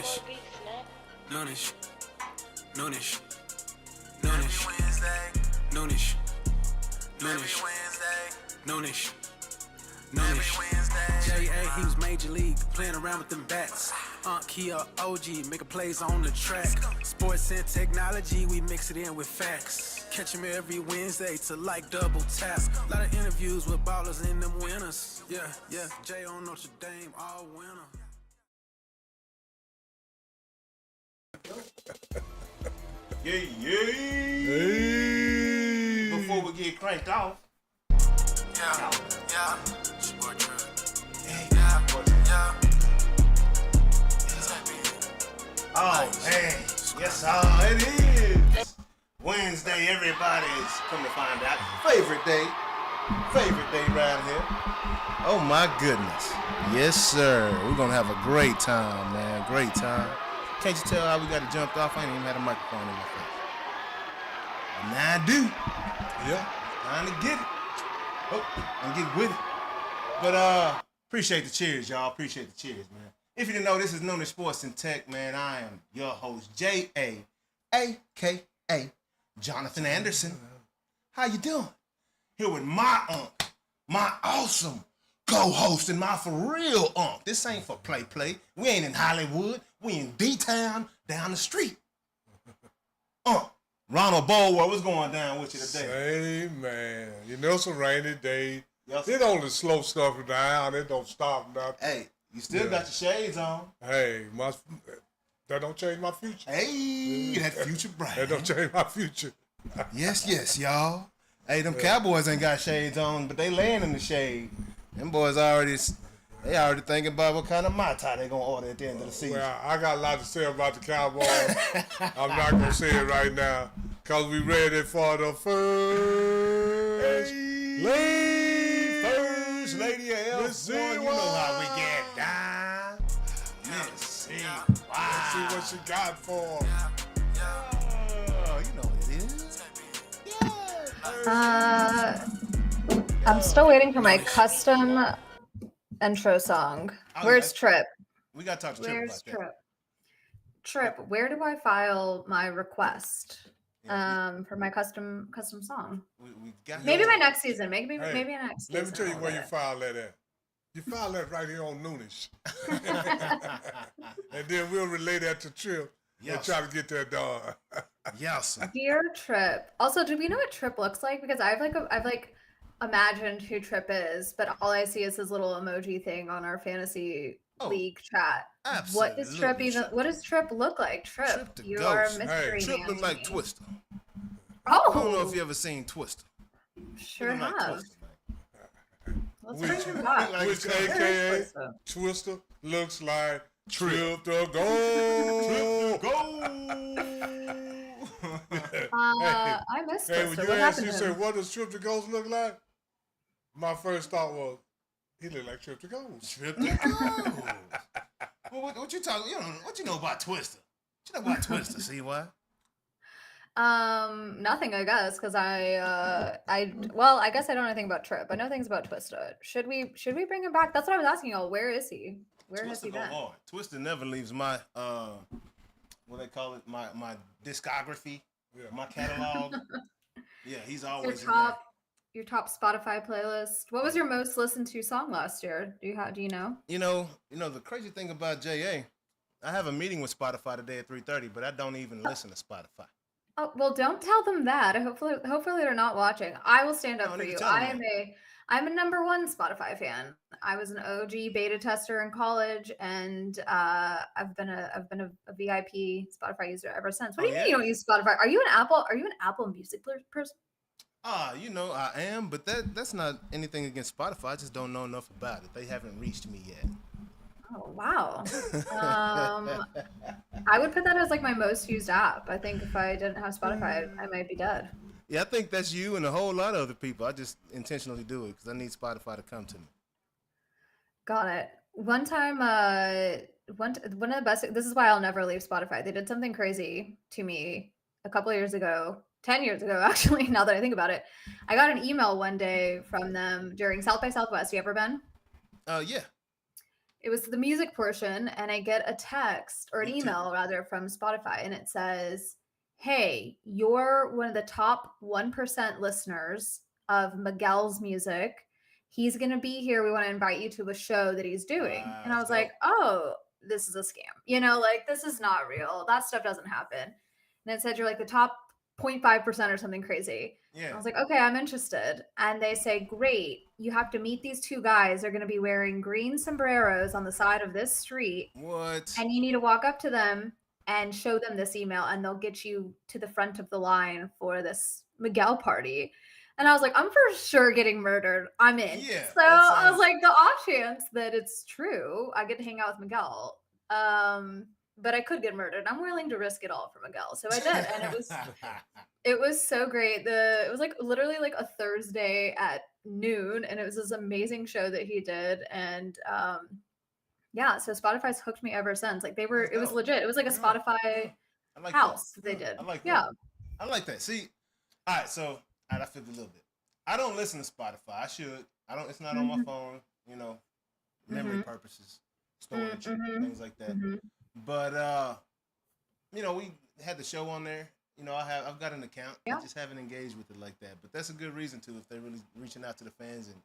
Noonish, Noonish, Noonish, Noonish, Noonish, Noonish, Noonish, Noonish. J.A. he was major league, playing around with them bats. Kia OG, making plays on the track. Sports and technology, we mix it in with facts. Catch him every Wednesday to like double tap. Lot of interviews with ballers and them winners. Yeah, Jay on Notre Dame, all winner. Hey. Before we get cranked off. Yeah. Sport truck. Hey. Yeah. Oh, hey. Yes, it is. Wednesday, everybody's come to find out. Favorite day around here. Oh, my goodness. Yes, sir. We're going to have a great time, man. Great time. Can't you tell how we got it jumped off? I ain't even had a microphone in my face. And now I do. Yeah. Time to get it. Oh, and get with it. But appreciate the cheers, y'all. Appreciate the cheers, man. If you didn't know, this is Noonish Sports and Tech, man. I am your host, J.A., a.k.a. Jonathan Anderson. How you doing? Here with my my awesome co-host and my for real This ain't for play. We ain't in Hollywood. We in D-Town, down the street. Ronald Bulwer, what's going down with you today? Hey, man. You know, it's a rainy day. Yes. It only slow stuff down. It don't stop nothing. Hey, you still got your shades on. Hey, that don't change my future. Hey, that future bright. That don't change my future. Yes, y'all. Hey, them Cowboys ain't got shades on, but they laying in the shade. Them boys already thinking about what kind of Mai Tai they gonna order at the end of the season. Well, I got a lot to say about the Cowboys. I'm not gonna say it right now, cause we ready for the first lady of L1. You know how we get down. Let's see. Wow. Let's see what she got for 'em. You know what it is. I'm still waiting for my custom intro song. Where's Trip? We gotta talk to Trip Where's about that. Trip, where do I file my request for my custom song? We got Maybe my next season. Maybe Hey, next season. Let me tell you where you file that at. You file that right here on Noonish. And then we'll relay that to Trip and try to get that done. Yes. Dear Trip. Also, do we know what Trip looks like? Because I've imagined who Trip is, but all I see is his little emoji thing on our fantasy league chat. Absolutely. What does Trip look like? Trip you ghost. are a mystery Trip man look to like me. Twister. Oh, I don't know if you ever seen Twister. Sure He look like have. Twister. Let's bring him back. Which AKA Twister looks like Trip the Gold. I missed Hey, Twister. when you What asked, happened you to said, him? what does Trip the Ghost look like? My first thought was, he looked like Trip the Ghost. Trip the Ghost. What you talking? What you know about Twister? What you know about Twister? See why? Nothing, I guess, because I guess I don't know anything about Trip. I know things about Twister. Should we bring him back? That's what I was asking y'all. Where is he? Where has he been? Hard. Twister never leaves my what they call it, my discography, my catalog. Yeah, he's always your top Spotify playlist. What was your most listened to song last year? Do you know? You know the crazy thing about JA, I have a meeting with Spotify today at 3:30, but I don't even listen to Spotify. Oh, well, don't tell them that. Hopefully they're not watching. I will stand up for you. I'm a #1 Spotify fan. I was an OG beta tester in college, and I've been a VIP Spotify user ever since. What do you mean you don't use Spotify? Are you an Apple Music person? I am, but that's not anything against Spotify. I just don't know enough about it. They haven't reached me yet. Oh, wow. I would put that as like my most used app. I think if I didn't have Spotify, I might be dead. Yeah, I think that's you and a whole lot of other people. I just intentionally do it because I need Spotify to come to me. Got it. One time, one of the best, this is why I'll never leave Spotify. They did something crazy to me a couple of years ago, 10 years ago, actually, now that I think about it. I got an email one day from them during South by Southwest. You ever been? Yeah. it was the music portion, and I get a text or an Me too. email rather from Spotify, and it says, "Hey, you're one of the top 1% listeners of Miguel's music. He's going to be here. We want to invite you to a show that he's doing." Wow, And I that's was like, dope. "Oh, this is a scam. You know, like this is not real. That stuff doesn't happen." And it said you're like the top 0.5% or something crazy. Yeah. I was like, okay, I'm interested. And they say, great, you have to meet these two guys. They're going to be wearing green sombreros on the side of this street. What? And you need to walk up to them and show them this email, and they'll get you to the front of the line for this Miguel party. And I was like, I'm for sure getting murdered. I'm in. Yeah, So I was like, the off chance that it's true, I get to hang out with Miguel. But I could get murdered. I'm willing to risk it all for Miguel. So I did. And it was so great. It was like literally like a Thursday at noon, and it was this amazing show that he did. And yeah, so Spotify's hooked me ever since. Like it was legit. It was like a Spotify house that they did. I like that. Yeah. I like that. See, all right, so I flipped a little bit. I don't listen to Spotify. I should. I don't. It's not on my phone. You know, memory purposes, storage, things like that. But you know, we had the show on there. You know, I've got an account. I just haven't engaged with it like that. But that's a good reason to, if they're really reaching out to the fans and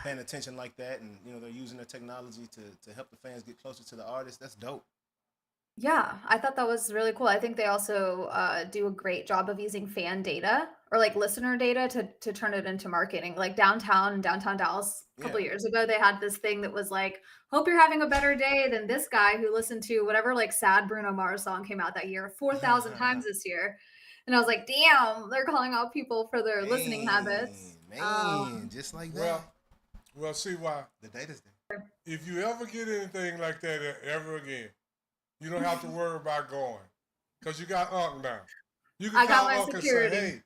paying attention like that, and you know they're using their technology to help the fans get closer to the artists. That's dope. Yeah, I thought that was really cool. I think they also do a great job of using fan data or like listener data to turn it into marketing. Like downtown Dallas a couple years ago, they had this thing that was like, hope you're having a better day than this guy who listened to whatever like sad Bruno Mars song came out that year 4,000 times this year. And I was like, damn, they're calling out people for their listening habits. Man, just like that. Well, see why. The data's there. If you ever get anything like that ever again, you don't have to worry about going. Because you got Unc now. You can call Unc and say, hey,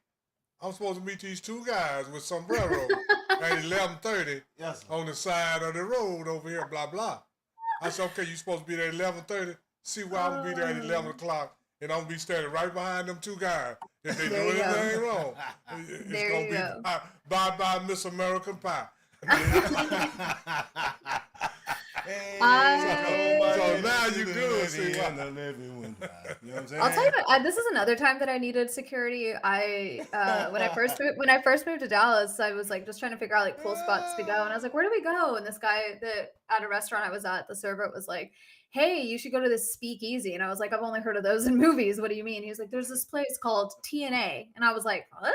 I'm supposed to meet these two guys with sombreros at 11:30 on the side of the road over here, blah, blah. I said, okay, you're supposed to be there at 11:30. See why I'm going to be there at 11 o'clock. And I'm going to be standing right behind them two guys. If they do anything wrong, it's going to be bye-bye Miss American Pie. So now you good. See what? You know what I'm saying? I'll tell you what, this is another time that I needed security. When I first moved to Dallas, I was like just trying to figure out like cool spots to go, and I was like, where do we go? And this guy at a restaurant I was at, the server was like, hey, you should go to this speakeasy. And I was like, I've only heard of those in movies. What do you mean? He was like, there's this place called TNA. And I was like, what?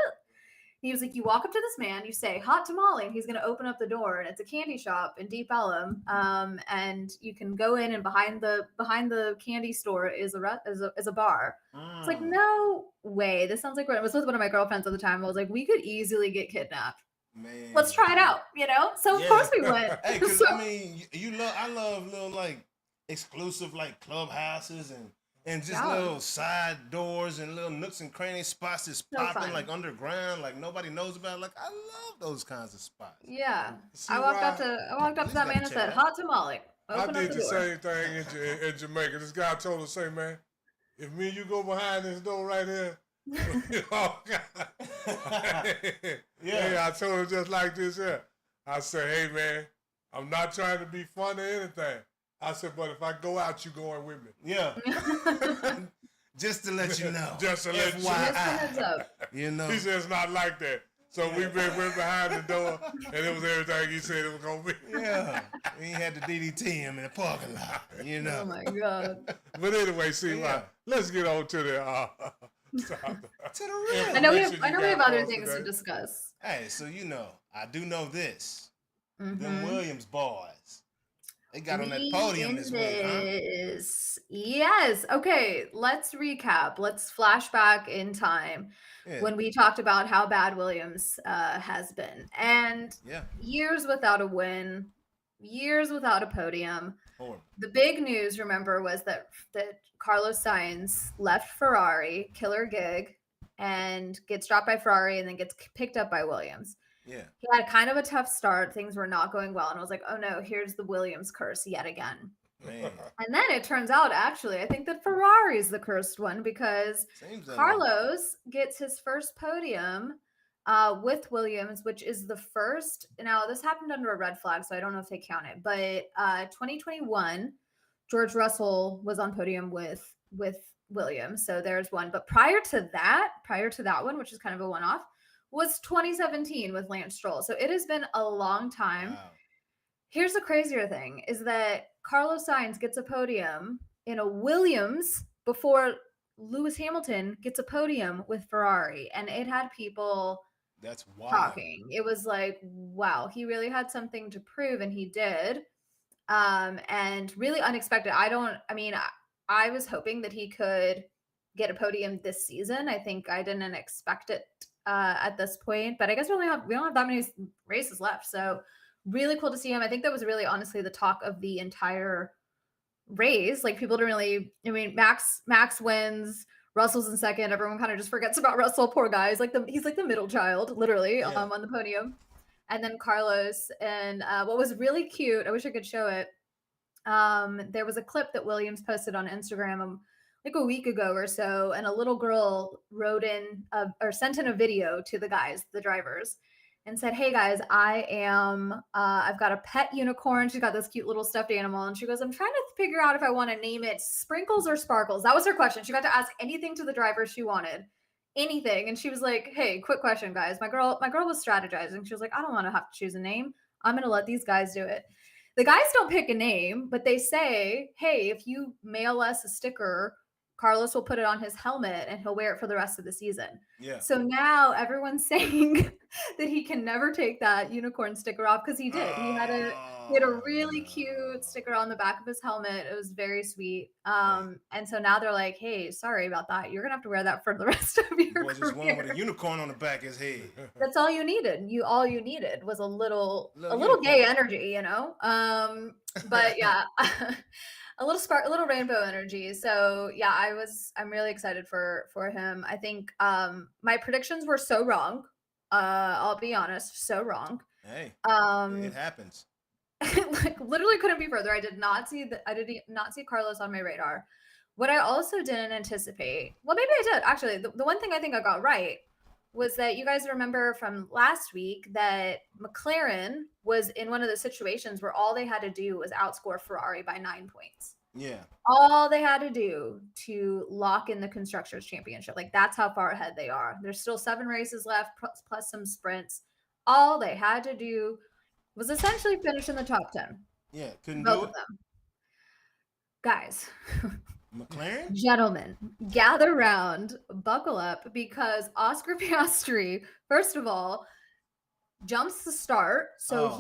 He was like, you walk up to this man, you say hot tamale, and he's going to open up the door, and it's a candy shop in Deep Ellum. And you can go in, and behind the candy store is a bar. It's like, no way. This sounds like, I was with one of my girlfriends at the time. I was like, we could easily get kidnapped. Man, let's try it out, you know? So of course we went. Hey, because I mean, I love little like exclusive like clubhouses and just little side doors and little nooks and cranny spots that's popping like underground, like nobody knows about. Like I love those kinds of spots. Yeah, I walked up to that man and said, "Hot tamale." I did the same thing in Jamaica. This guy told us, "Say, man, if me and you go behind this door right here." Hey, I told him just like this here. I said, hey man, I'm not trying to be funny or anything. I said, but if I go out, you going with me. Yeah. Just to let you know. Just to let you know. You know. He said it's not like that. So we went behind the door, and it was everything he said it was going to be. Yeah. He had to DDT him in the parking lot, you know. Oh, my God. But anyway, see, let's get on to the... to the real. I know we have other things to discuss. Hey, so you know, I do know this. Them Williams boys. They got on that podium this week, huh? Yes. Okay, let's recap. Let's flash back in time when we talked about how bad Williams has been. And years without a win, years without a podium. Horrible. The big news, remember, was that Carlos Sainz left Ferrari, killer gig, and gets dropped by Ferrari and then gets picked up by Williams. Yeah. He had kind of a tough start. Things were not going well. And I was like, oh no, here's the Williams curse yet again. Man. And then it turns out, actually, I think that Ferrari's the cursed one because Carlos gets his first podium with Williams, which is the first. Now, this happened under a red flag, so I don't know if they count it. But 2021, George Russell was on podium with Williams, so there's one. But prior to that one, which is kind of a one-off, was 2017 with Lance Stroll. So it has been a long time. Wow. Here's the crazier thing is that Carlos Sainz gets a podium in a Williams before Lewis Hamilton gets a podium with Ferrari. And it had people that's wild. Talking. It was like, wow, he really had something to prove, and he did. And really unexpected. I was hoping that he could get a podium this season. I think I didn't expect it at this point, but I guess we don't have that many races left. So really cool to see him. I think that was really honestly the talk of the entire race. Like people didn't really, Max wins, Russell's in second. Everyone kind of just forgets about Russell. Poor guy. He's like the middle child, literally, on the podium. And then Carlos. And what was really cute, I wish I could show it. There was a clip that Williams posted on Instagram like a week ago or so, and a little girl wrote in or sent in a video to the guys, the drivers, and said, "Hey guys, I've got a pet unicorn. She's got this cute little stuffed animal." And she goes, "I'm trying to figure out if I want to name it Sprinkles or Sparkles." That was her question. She got to ask anything to the drivers she wanted, anything. And she was like, "Hey, quick question, guys. My girl was strategizing. She was like, I don't want to have to choose a name. I'm going to let these guys do it." The guys don't pick a name, but they say, "Hey, if you mail us a sticker, Carlos will put it on his helmet and he'll wear it for the rest of the season." Yeah. So now everyone's saying that he can never take that unicorn sticker off, because he did. He had a really cute sticker on the back of his helmet. It was very sweet. And so now they're like, "Hey, sorry about that. You're gonna have to wear that for the rest of your career." Just one with a unicorn on the back of his head. That's all you needed. All you needed was a little gay energy, But yeah. A little rainbow energy. So yeah, I'm really excited for him. I think my predictions were so wrong. I'll be honest, so wrong. Hey, it happens. Like literally couldn't be further. I did not see Carlos on my radar. What I also didn't anticipate, well, maybe I did actually. The one thing I think I got right was that you guys remember from last week that McLaren was in one of the situations where all they had to do was outscore Ferrari by 9 points. Yeah. All they had to do to lock in the Constructors' Championship. Like, that's how far ahead they are. There's still 7 races left, plus some sprints. All they had to do was essentially finish in the top 10. Yeah, couldn't Both do it. of them. Guys. McLaren? Gentlemen, gather round, buckle up, because Oscar Piastri, first of all, jumps the start, so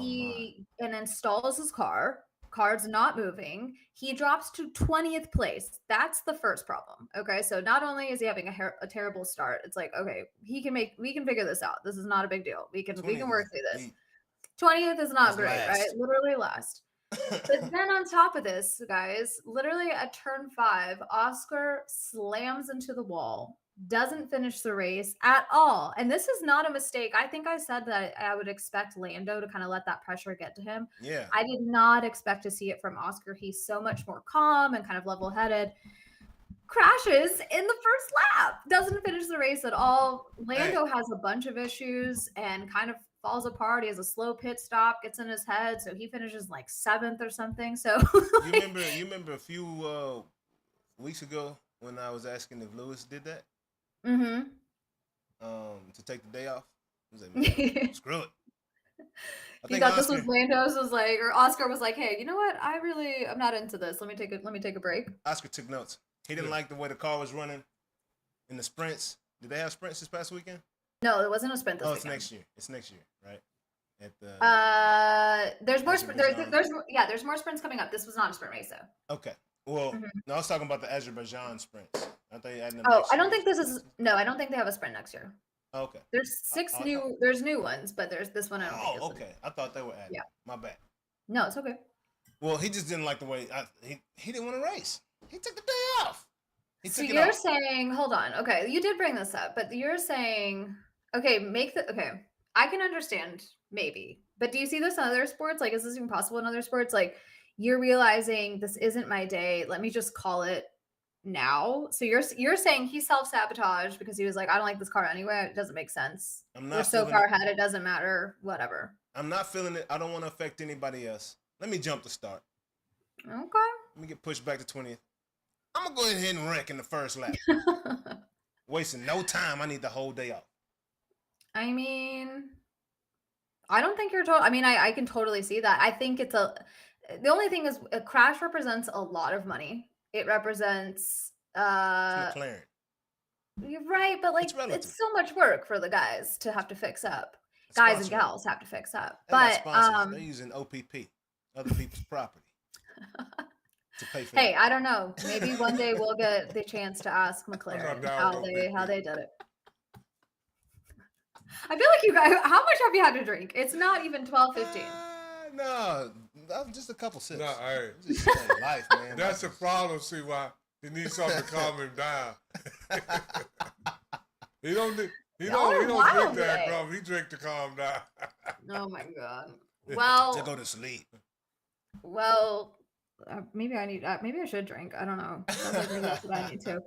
and installs his car. Car's not moving. He drops to 20th place. That's the first problem. Okay, so not only is he having a terrible start, it's like, okay, we can figure this out. This is not a big deal. We can work through this. 20th is not great, last. Right? Literally last. But then on top of this, guys, literally at turn 5, Oscar slams into the wall, doesn't finish the race at all. And this is not a mistake. I think I said that I would expect Lando to kind of let that pressure get to him. Yeah. I did not expect to see it from Oscar. He's so much more calm and kind of level-headed. Crashes in the first lap, doesn't finish the race at all. Lando has a bunch of issues and kind of falls apart. He has a slow pit stop, gets in his head, so he finishes like 7th or something. So you remember a few weeks ago when I was asking if Lewis did that? Mm-hmm. To take the day off? He was like, "Man, screw it." He thought this was Lando's, or Oscar was like, "Hey, you know what? I'm not into this. Let me take a break." Oscar took notes. He didn't like the way the car was running in the sprints. Did they have sprints this past weekend? No, it wasn't a sprint this weekend. It's next year. It's next year, right? There's more there's more sprints coming up. This was not a sprint race though. Okay. Well, no, I was talking about the Azerbaijan sprints. I thought you had them. I don't think I don't think they have a sprint next year. Okay. There's new ones, but there's this one. I don't think okay. I thought they were added. Yeah. My bad. No, it's okay. Well, he just didn't like the way he didn't want to race. He took the day off. So you're saying, hold on. Okay, you did bring this up, but you're saying, okay, I can understand maybe, but do you see this in other sports? Like, is this even possible in other sports? Like, you're realizing this isn't my day. Let me just call it now. So you're saying he self-sabotaged because he was like, I don't like this car anyway. It doesn't make sense. We're so far ahead, it doesn't matter. Whatever. I'm not feeling it. I don't want to affect anybody else. Let me jump the start. Okay. Let me get pushed back to 20th. I'm gonna go ahead and wreck in the first lap. Wasting no time. I need the whole day off. I mean, I don't think you're I mean, I can totally see that. I think the only thing is a crash represents a lot of money. It represents it's McLaren. You're right, but like it's so much work for the guys to have to fix up. Guys and gals have to fix up. But they're using OPP, other people's property. To pay for hey, I don't know. Maybe one day we'll get the chance to ask McLaren how they did it. I feel like you guys. How much have you had to drink? It's not even 12:15. No, just a couple sips. No, hey. Just life, man. That's the problem. See why he needs something to calm him down. He don't drink that rum. He drink to calm down. Oh my god. Well, to go to sleep. Well, maybe I should drink. I don't know. Sounds like maybe that's what I need to.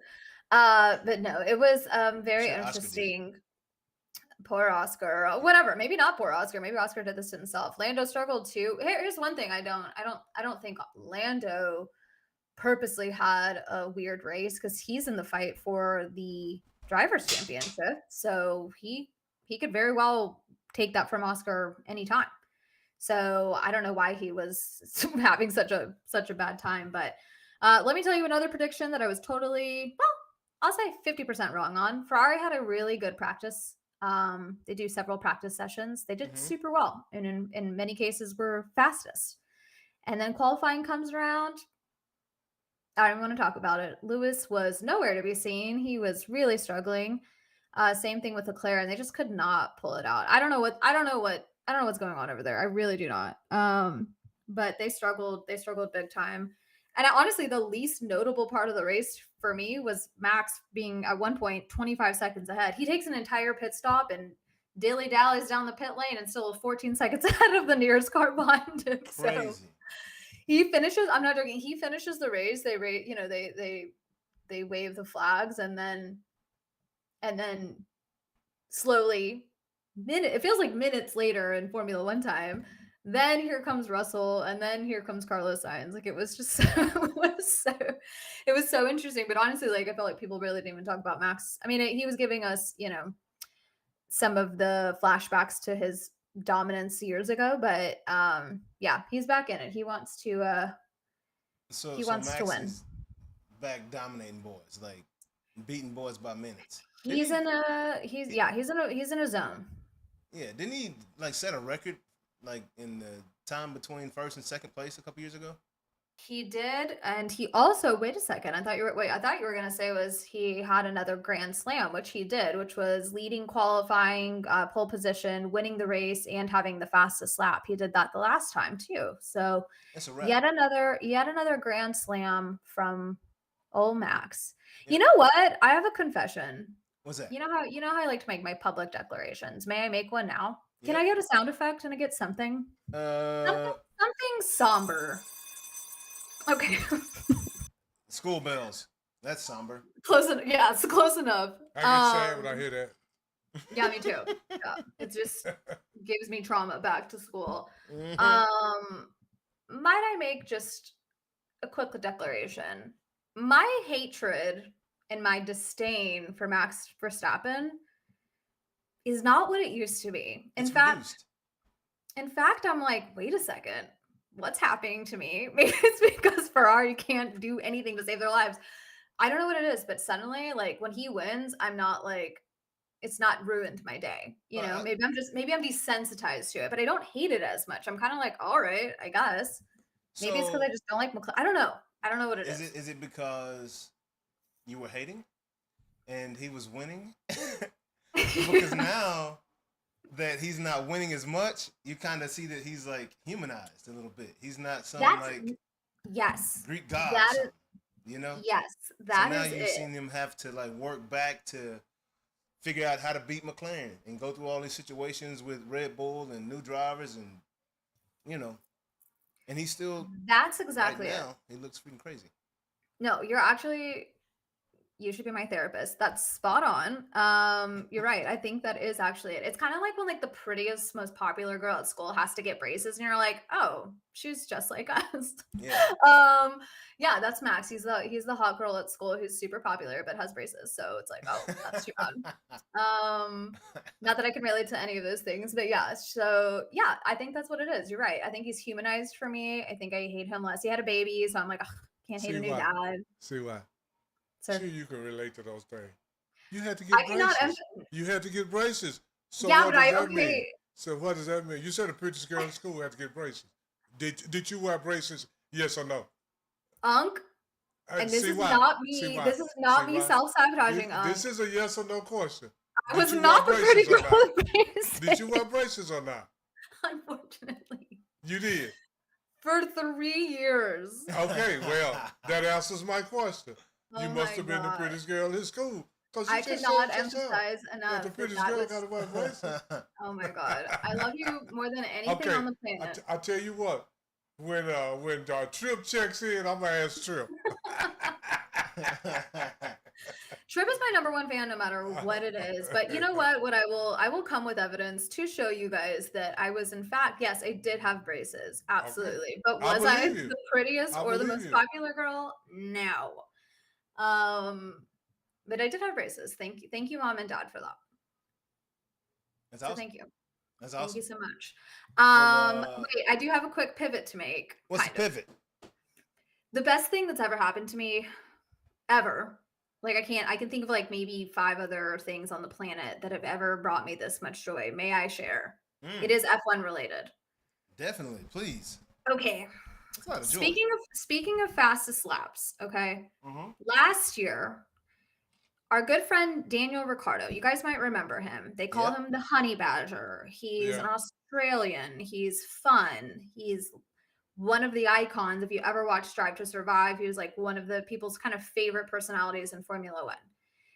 But no, it was very interesting. Poor Oscar. Whatever. Maybe not poor Oscar. Maybe Oscar did this to himself. Lando struggled too. Here's one thing I don't think Lando purposely had a weird race because he's in the fight for the drivers' championship. So he could very well take that from Oscar anytime. So I don't know why he was having such a bad time. But let me tell you another prediction that I was totally, I'll say 50% wrong on. Ferrari had a really good practice. They do several practice sessions. They did super well. And in many cases were fastest. And then qualifying comes around. I don't want to talk about it. Lewis was nowhere to be seen. He was really struggling. Same thing with Leclerc, and they just could not pull it out. I don't know what's going on over there. I really do not. But they struggled big time. And honestly, the least notable part of the race for me was Max being at one point 25 seconds ahead. He takes an entire pit stop and dilly-dallies down the pit lane and still 14 seconds ahead of the nearest car behind him. Crazy. So he finishes, I'm not joking, he finishes the race. They wave the flags and then slowly, it feels like minutes later in Formula One time, then here comes Russell, and then here comes Carlos Sainz. Like it was just it was so interesting. But honestly, like I felt like people really didn't even talk about Max. I mean, he was giving us, some of the flashbacks to his dominance years ago, but yeah, he's back in it. He wants to Max to win. Is back dominating boys, like beating boys by minutes. He's in a zone. Yeah, didn't he like set a record like in the time between first and second place a couple years ago? He did, and he also wait a second. I thought you were gonna say was he had another Grand Slam, which he did, which was leading qualifying, pole position, winning the race, and having the fastest lap. He did that the last time too. So yet another Grand Slam from old Max. Yeah. You know what? I have a confession. What's that? You know how I like to make my public declarations. May I make one now? Can I get a sound effect and I get something? Something somber. Okay. School bells. That's somber. Close enough. Yeah, it's close enough. I get sad when I hear that. Yeah, me too. Yeah, it just gives me trauma back to school. Mm-hmm. Might I make just a quick declaration? My hatred and my disdain for Max Verstappen is not what it used to be. In fact, I'm like, wait a second. What's happening to me? Maybe it's because Ferrari can't do anything to save their lives. I don't know what it is, but suddenly, like when he wins, I'm not like, it's not ruined my day. Maybe I'm desensitized to it, but I don't hate it as much. I'm kind of like, all right, I guess. Maybe it's because I just don't like McLaren. I don't know. I don't know what it is. Is it because you were hating and he was winning? Because now that he's not winning as much, you kind of see that he's like humanized a little bit. He's not some Greek god. Yes, so now you've seen him have to like work back to figure out how to beat McLaren and go through all these situations with Red Bull and new drivers and and he's still. That's exactly right now, he looks freaking crazy. No, you're actually You should be my therapist. That's spot on. You're right. I think that is actually it. It's kind of like when like the prettiest, most popular girl at school has to get braces, and you're like, oh, she's just like us. Yeah. Yeah, that's Max. He's the hot girl at school who's super popular but has braces. So it's like, oh, that's too bad. Not that I can relate to any of those things, but yeah. So yeah, I think that's what it is. You're right. I think he's humanized for me. I think I hate him less. He had a baby, so I'm like, ugh, can't hate a new dad. See why? So sure, you can relate to those things. You had to I get cannot. braces. You had to get braces. So Yeah, what but does I that okay. mean? So what does that mean? You said the prettiest girl in school had to get braces. Did you wear braces? Yes or no? Unc, and this is not me. This is not me self-sabotaging, Unc. This is a yes or no question. I was not the pretty girl with braces. Did you wear braces or not? Unfortunately. You did? For 3 years. Okay, well, that answers my question. You Oh must have been the prettiest girl in school. I could not emphasize enough the prettiest girl got to wear braces. Oh my God. I love you more than anything on the planet. I tell you what, when Trip checks in, I'm going to ask Trip. Trip is my number one fan no matter what it is. But you know what I will come with evidence to show you guys that I was in fact, yes, I did have braces. Absolutely. Okay. But was I the prettiest or the most popular girl? No. But I did have braces. Thank you, Mom and Dad, for that. That's awesome. So thank you. That's awesome. Thank you so much. Wait, I do have a quick pivot to make. What's the pivot? The best thing that's ever happened to me, ever. Like I can think of like maybe 5 other things on the planet that have ever brought me this much joy. May I share? It is F1 related. Definitely, please. Okay. Speaking of fastest laps, okay. Last year, our good friend Daniel Ricciardo, you guys might remember him. They call him the Honey Badger. He's an Australian. He's fun. He's one of the icons. If you ever watched Drive to Survive, he was like one of the people's kind of favorite personalities in Formula One.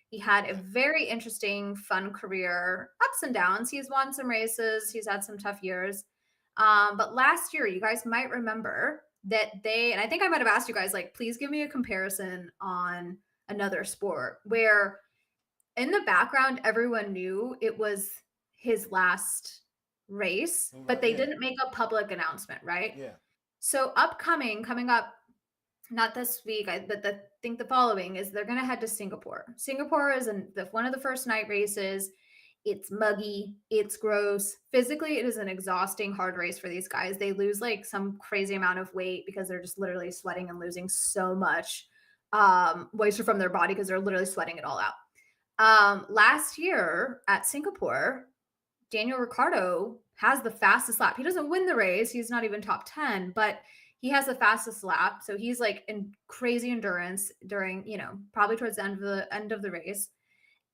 He had a very interesting, fun career, ups and downs. He's won some races. He's had some tough years. But last year, you guys might remember that and I think I might have asked you guys, like, please give me a comparison on another sport where in the background, everyone knew it was his last race, but they didn't make a public announcement, right? Yeah. So coming up, not this week, but I think the following is they're going to head to Singapore. Singapore is one of the first night races. It's muggy. It's gross. Physically, it is an exhausting, hard race for these guys. They lose like some crazy amount of weight because they're just literally sweating and losing so much moisture from their body because they're literally sweating it all out. Last year at Singapore, Daniel Ricciardo has the fastest lap. He doesn't win the race. He's not even top 10, but he has the fastest lap. So he's like in crazy endurance during, probably towards the end of the race.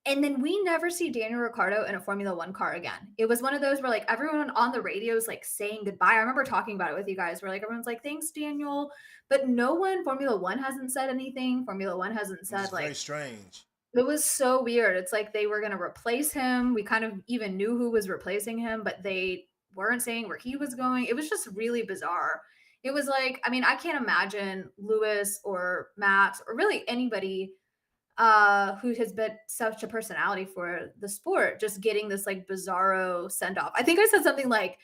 And then we never see Daniel Ricciardo in a Formula One car again. It was one of those where like everyone on the radio is like saying goodbye. I remember talking about it with you guys where like everyone's like, thanks, Daniel. But no one, Formula One hasn't said anything. Formula One hasn't said like. Very strange. It was so weird. It's like they were going to replace him. We kind of even knew who was replacing him, but they weren't saying where he was going. It was just really bizarre. It was like, I mean, I can't imagine Lewis or Max or really anybody who has been such a personality for the sport just getting this like bizarro send off. I think I said something like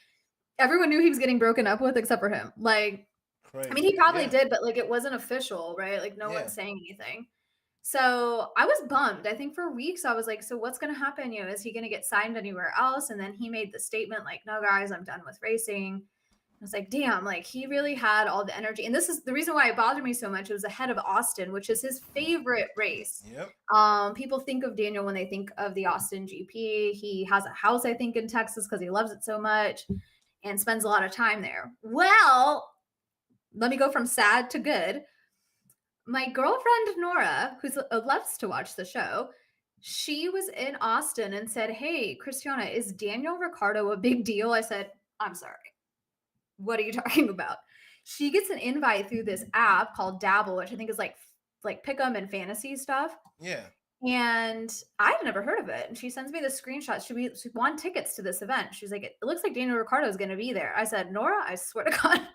everyone knew he was getting broken up with except for him. Like, crazy. I mean, he probably did, but like it wasn't official, right? Like no one's saying anything. So I was bummed. I think for weeks I was like, so what's going to happen? Is he going to get signed anywhere else? And then he made the statement like, no, guys, I'm done with racing. I was like, damn, like he really had all the energy. And this is the reason why it bothered me so much. It was ahead of Austin, which is his favorite race. Yep. People think of Daniel when they think of the Austin GP. He has a house, I think, in Texas because he loves it so much and spends a lot of time there. Well, let me go from sad to good. My girlfriend, Nora, who loves to watch the show, she was in Austin and said, hey, Christiana, is Daniel Ricciardo a big deal? I said, I'm sorry. What are you talking about? She gets an invite through this app called Dabo, which I think is like pick'em and fantasy stuff. Yeah. And I had never heard of it. And she sends me the screenshot. She won tickets to this event. She's like, it looks like Daniel Ricciardo is going to be there. I said, Nora, I swear to God.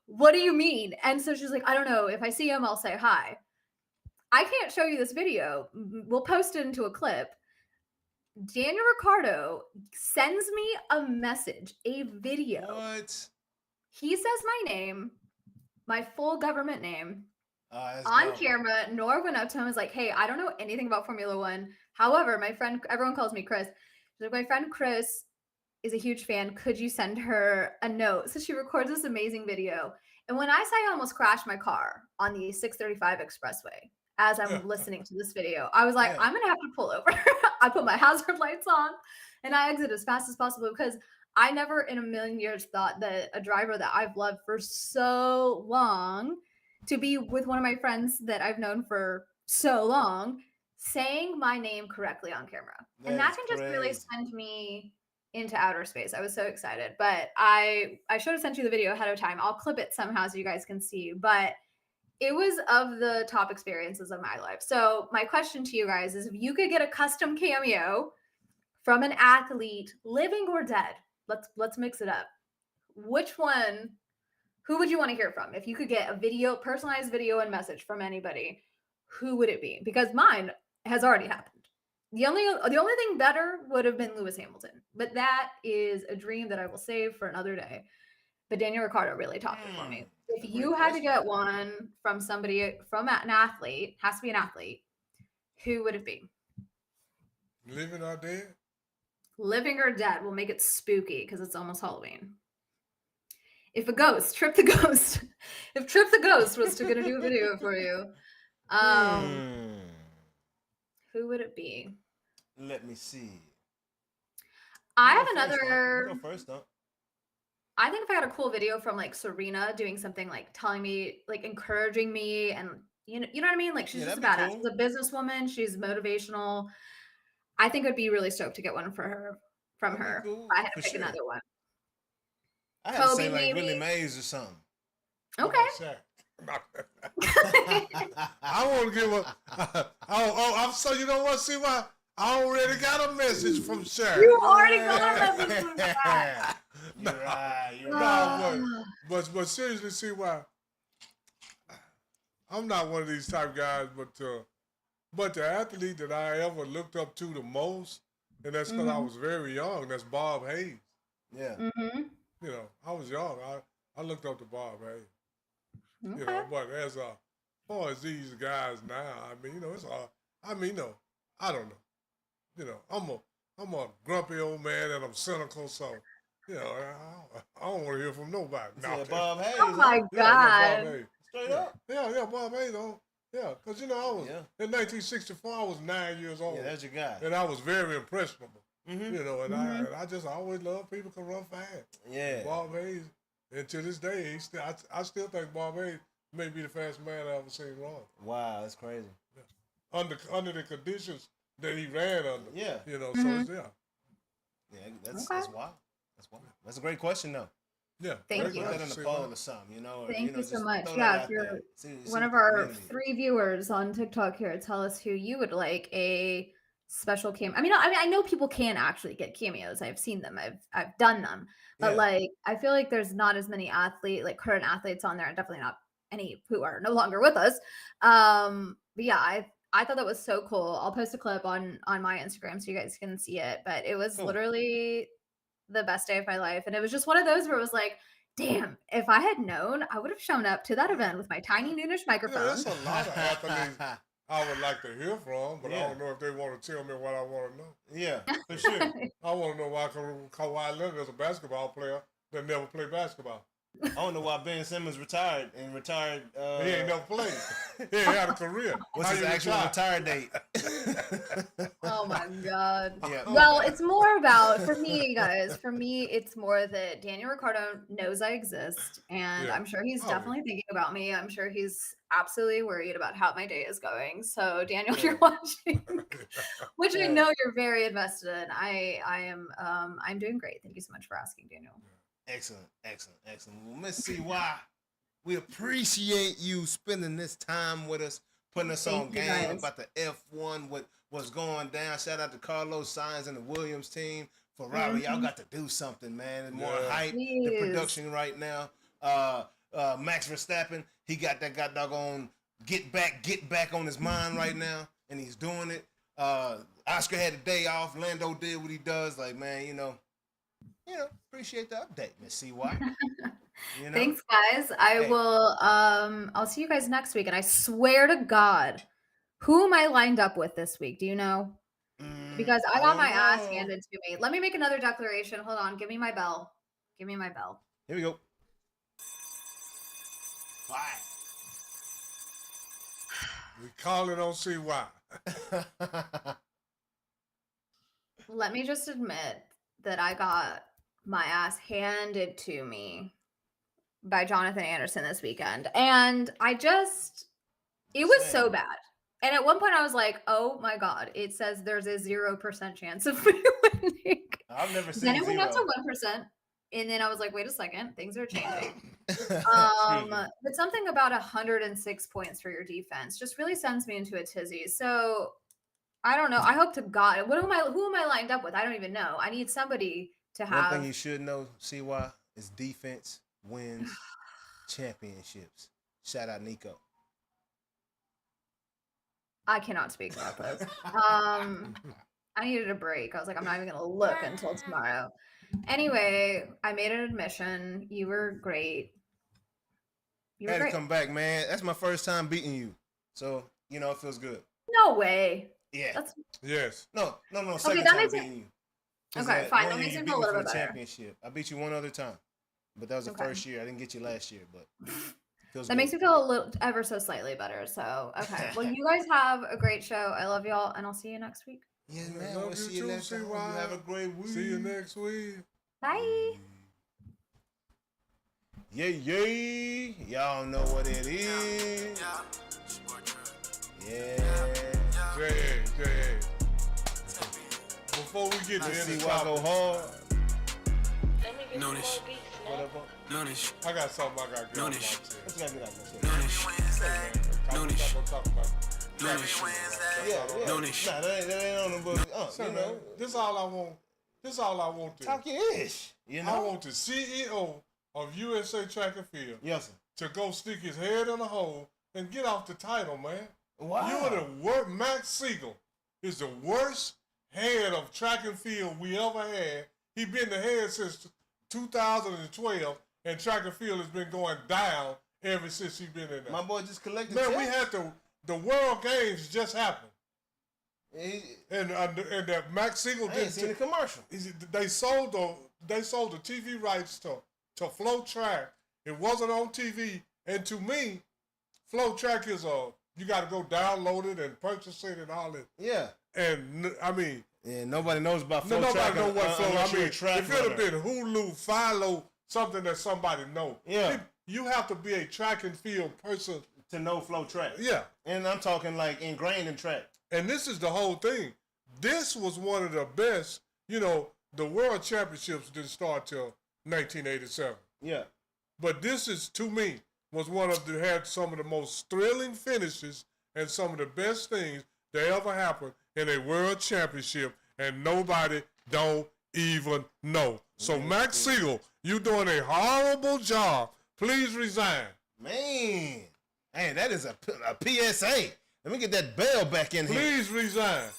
What do you mean? And so she's like, I don't know. If I see him, I'll say hi. I can't show you this video. We'll post it into a clip. Daniel Ricciardo sends me a message, a video. What? He says my name, my full government name, on camera. Nora went up to him and was like, hey, I don't know anything about Formula One. However, my friend, everyone calls me Chris. She's like, my friend Chris is a huge fan. Could you send her a note? So she records this amazing video. And when I say I almost crashed my car on the 635 expressway as I'm listening to this video, I was like, I'm going to have to pull over. I put my hazard lights on and I exit as fast as possible because I never in a million years thought that a driver that I've loved for so long to be with one of my friends that I've known for so long saying my name correctly on camera. And that can just really send me into outer space. I was so excited, but I should have sent you the video ahead of time. I'll clip it somehow so you guys can see, but it was of the top experiences of my life. So my question to you guys is if you could get a custom cameo from an athlete, living or dead, let's mix it up. Which one, who would you want to hear from? If you could get a video, personalized video and message from anybody, who would it be? Because mine has already happened. The only thing better would have been Lewis Hamilton, but that is a dream that I will save for another day. But Daniel Ricciardo really topped it for me. If you had to get one from somebody, from an athlete, has to be an athlete, who would it be? Living or dead? Living or dead. We'll make it spooky because it's almost Halloween. If a ghost, Trip the Ghost. If Trip the Ghost was going to do a video for you, who would it be? Let me see. I have another. Go first, though. I think if I got a cool video from like Serena doing something like telling me, like encouraging me, and you know what I mean? Like she's just a badass. Cool. She's a businesswoman. She's motivational. I think I'd be really stoked to get one from her. Cool. I had to pick another one. I had to say like Willie Mays or something. Okay. I want to give a. I'm so you know what? See why? I already got a message from Sharon. You already got a message from Sharon. You're right. But seriously, see why? I'm not one of these type guys, but the athlete that I ever looked up to the most, and that's because I was very young. That's Bob Hayes. Yeah. Mm-hmm. You know, I was young. I looked up to Bob Hayes. Okay. You know, but as far as these guys now, I mean, you know, it's I mean, no, I don't know. You know, I'm a grumpy old man and I'm cynical, so you know, I don't want to hear from nobody. Yeah, Bob Hayes. Oh my God. Bob Hayes. Straight up. Yeah, Bob Hayes. Yeah, because you know, I was in 1964. I was 9 years old. Yeah, that's your guy. And I was very impressionable. You know, and I just always love people who can run fast. Yeah. Bob Hayes, and to this day, I still think Bob Hayes may be the fastest man I ever seen run. Wow, that's crazy. Yeah. Under the conditions that he ran under. Yeah. You know, so it's Yeah, that's wild. That's wild. That's a great question, though. Yeah. Thank you. Put that in the poll or something, you know. Thank you so much. Yeah, if you're one of our 3 viewers on TikTok here, tell us who you would like a special cameo. I know people can actually get cameos. I've seen them. I've done them. But like I feel like there's not as many current athletes on there, and definitely not any who are no longer with us. But yeah, I thought that was so cool. I'll post a clip on my Instagram so you guys can see it. But it was literally the best day of my life. And it was just one of those where it was like, damn, if I had known, I would have shown up to that event with my tiny Noonish microphone. Yeah, there's a lot of athletes I would like to hear from, but I don't know if they want to tell me what I want to know. Yeah, for sure. I want to know why Kawhi Leonard is a basketball player that never played basketball. I don't know why Ben Simmons retired. He ain't never played. He ain't had a career. What's his actual retire date? Oh my God. Yeah. Well, it's more about, for me, guys, it's more that Daniel Ricciardo knows I exist, and I'm sure he's definitely thinking about me. I'm sure he's absolutely worried about how my day is going. So Daniel, if you're watching, which I know you're very invested in, I'm doing great. Thank you so much for asking, Daniel. Excellent. Well, Miss CY, we appreciate you spending this time with us, putting us on game about the F1, what's going down. Shout out to Carlos Sainz and the Williams team. Ferrari, y'all got to do something, man. More hype, the production right now. Max Verstappen, he got that doggone get back on his mind right now, and he's doing it. Oscar had a day off. Lando did what he does. Like, man, appreciate the update, Miss CY. Thanks, guys. I will. I'll see you guys next week. And I swear to God, who am I lined up with this week? Do you know? Because I got my ass handed to me. Let me make another declaration. Hold on. Give me my bell. Give me my bell. Here we go. Bye. We call it on CY. Let me just admit that I got my ass handed to me by Jonathan Anderson this weekend. And it was so bad. And at one point I was like, oh my God, it says there's a 0% chance of me winning. I've never seen Then it went up to 1%. And then I was like, wait a second, things are changing. But something about 106 points for your defense just really sends me into a tizzy. So I don't know. I hope to God. Who am I lined up with? I don't even know. I need somebody to have. One thing you should know, CY, is defense wins championships. Shout out Nico. I cannot speak about this. I needed a break. I was like, I'm not even going to look until tomorrow. Anyway, I made an admission. You were great. I had to come back, man. That's my first time beating you. So, it feels good. No way. Yeah. Yes. No. Second time beating you. Okay, fine. That makes me feel a little bit better. Championship. I beat you one other time. But that was the first year. I didn't get you last year, but feels that good. makes me feel a little ever so slightly better. So, okay. Well, you guys have a great show. I love y'all, and I'll see you next week. Yeah, man. We'll see you next week. You have a great week. See you next week. Bye. Yay. Y'all know what it is. Yeah. J.A. Before we get to see the why go hard. Noonish. What up? Noonish. I got something I got to get Noonish. What you got to get out Noonish. Noonish. Talk about Noonish. Yeah. Noonish. Nah, that ain't on the book. This is all I want. This is all I want to. Talk your ish. I want the CEO of USA Track and Field. Yes, sir. To go stick his head in a hole and get off the title, man. Wow. You are the worst. Max Siegel is the worst head of track and field we ever had. He been the head since 2012, and track and field has been going down ever since he been in there. My boy just collected. Man, checks. we had the World Games just happened. And that Max Siegel I ain't seen the commercial. They sold the TV rights to Flow Track. It wasn't on TV, and to me, Flow Track is you got to go download it and purchase it and all that. Yeah. And I mean, nobody knows about Flow Track. Nobody knows what Flow. I mean, if it could have been Hulu, Philo, something that somebody know. Yeah. You have to be a track and field person to know Flow Track. Yeah. And I'm talking like ingrained in track. And this is the whole thing. This was one of the best. The World Championships didn't start till 1987. Yeah. But this is, to me, had some of the most thrilling finishes and some of the best things that ever happened in a World Championship, and nobody don't even know. So, Max Siegel, you doing a horrible job. Please resign. Man. Hey, that is a PSA. Let me get that bell back in here. Please resign.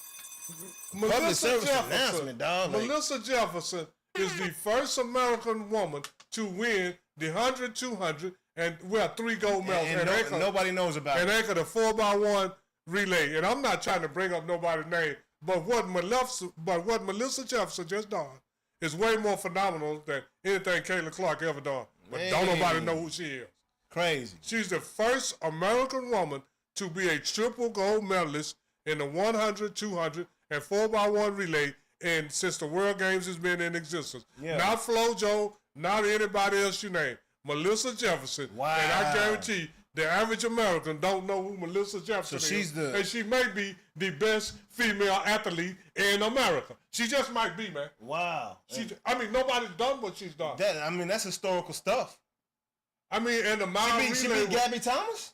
Public service announcement, dog. Melissa Jefferson is the first American woman to win the 100, 200, and 3 gold medals. And nobody knows about and it. And anchor the 4x1 relay. And I'm not trying to bring up nobody's name, but what Melissa Jefferson just done is way more phenomenal than anything Kayla Clark ever done. But don't nobody know who she is. Crazy. She's the first American woman to be a triple gold medalist in the 100, 200, and 4x1 relay since the World Games has been in existence. Yeah. Not FloJo, not anybody else you name. Melissa Jefferson. Wow. And I guarantee the average American don't know who Melissa Jefferson is. And she may be the best female athlete in America. She just might be, man. Wow. Nobody's done what she's done. That's historical stuff. And the mile relay. She beat Gabby Thomas?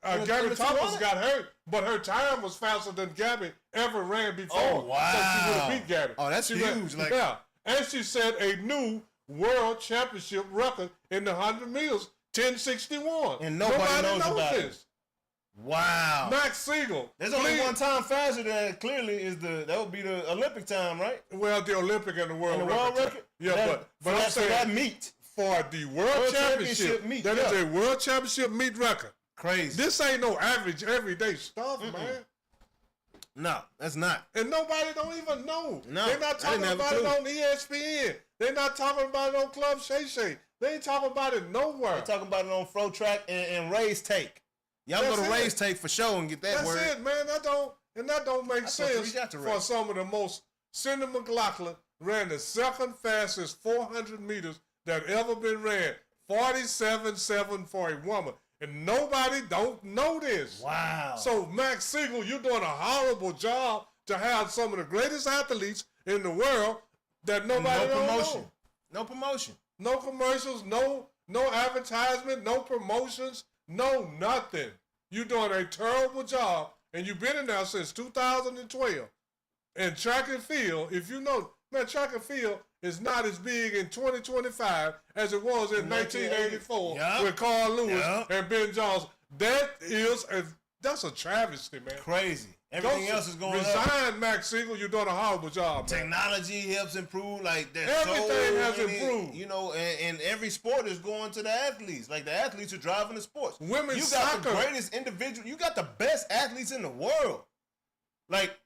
Gabby Thomas got hurt, but her time was faster than Gabby ever ran before. Oh, wow. So she would have beat Gabby. Oh, that's huge. And she set a new world championship record in the 100 meters, 10:61. And nobody knows about it. Wow. Max Siegel. There's only one time faster than clearly that would be the Olympic time, right? Well, the Olympic and the world record. Yeah, but I'm saying that meet. For the world championship meet. That is a world championship meet record. Crazy. This ain't no average everyday stuff, man. No, that's not. And nobody don't even know. No, they're not talking about it on ESPN. They're not talking about it on Club Shay Shay. They ain't talking about it nowhere. They're talking about it on Fro Track and Ray's Take. Y'all go to Ray's Take for show and get that word. That's it, man. That don't make sense for some of the most. Cindy McLaughlin ran the second fastest 400 meters that ever been ran. 47.7 for a woman. And nobody don't know this. Wow. So, Max Siegel, you're doing a horrible job to have some of the greatest athletes in the world that nobody don't know. No promotion. No commercials, no advertisement, no promotions, no nothing. You're doing a terrible job, and you've been in there since 2012. And track and field, if you know, man, track and field is not as big in 2025 as it was in 1984 with Carl Lewis and Ben Johnson. That's a travesty, man. Crazy. Everything else is going Resign, Max Siegel. You're doing a horrible job, man. Technology helps improve. Like everything has improved. You know, and every sport is going to the athletes. Like the athletes are driving the sports. Women's soccer. You got the greatest individual. You got the best athletes in the world. Like,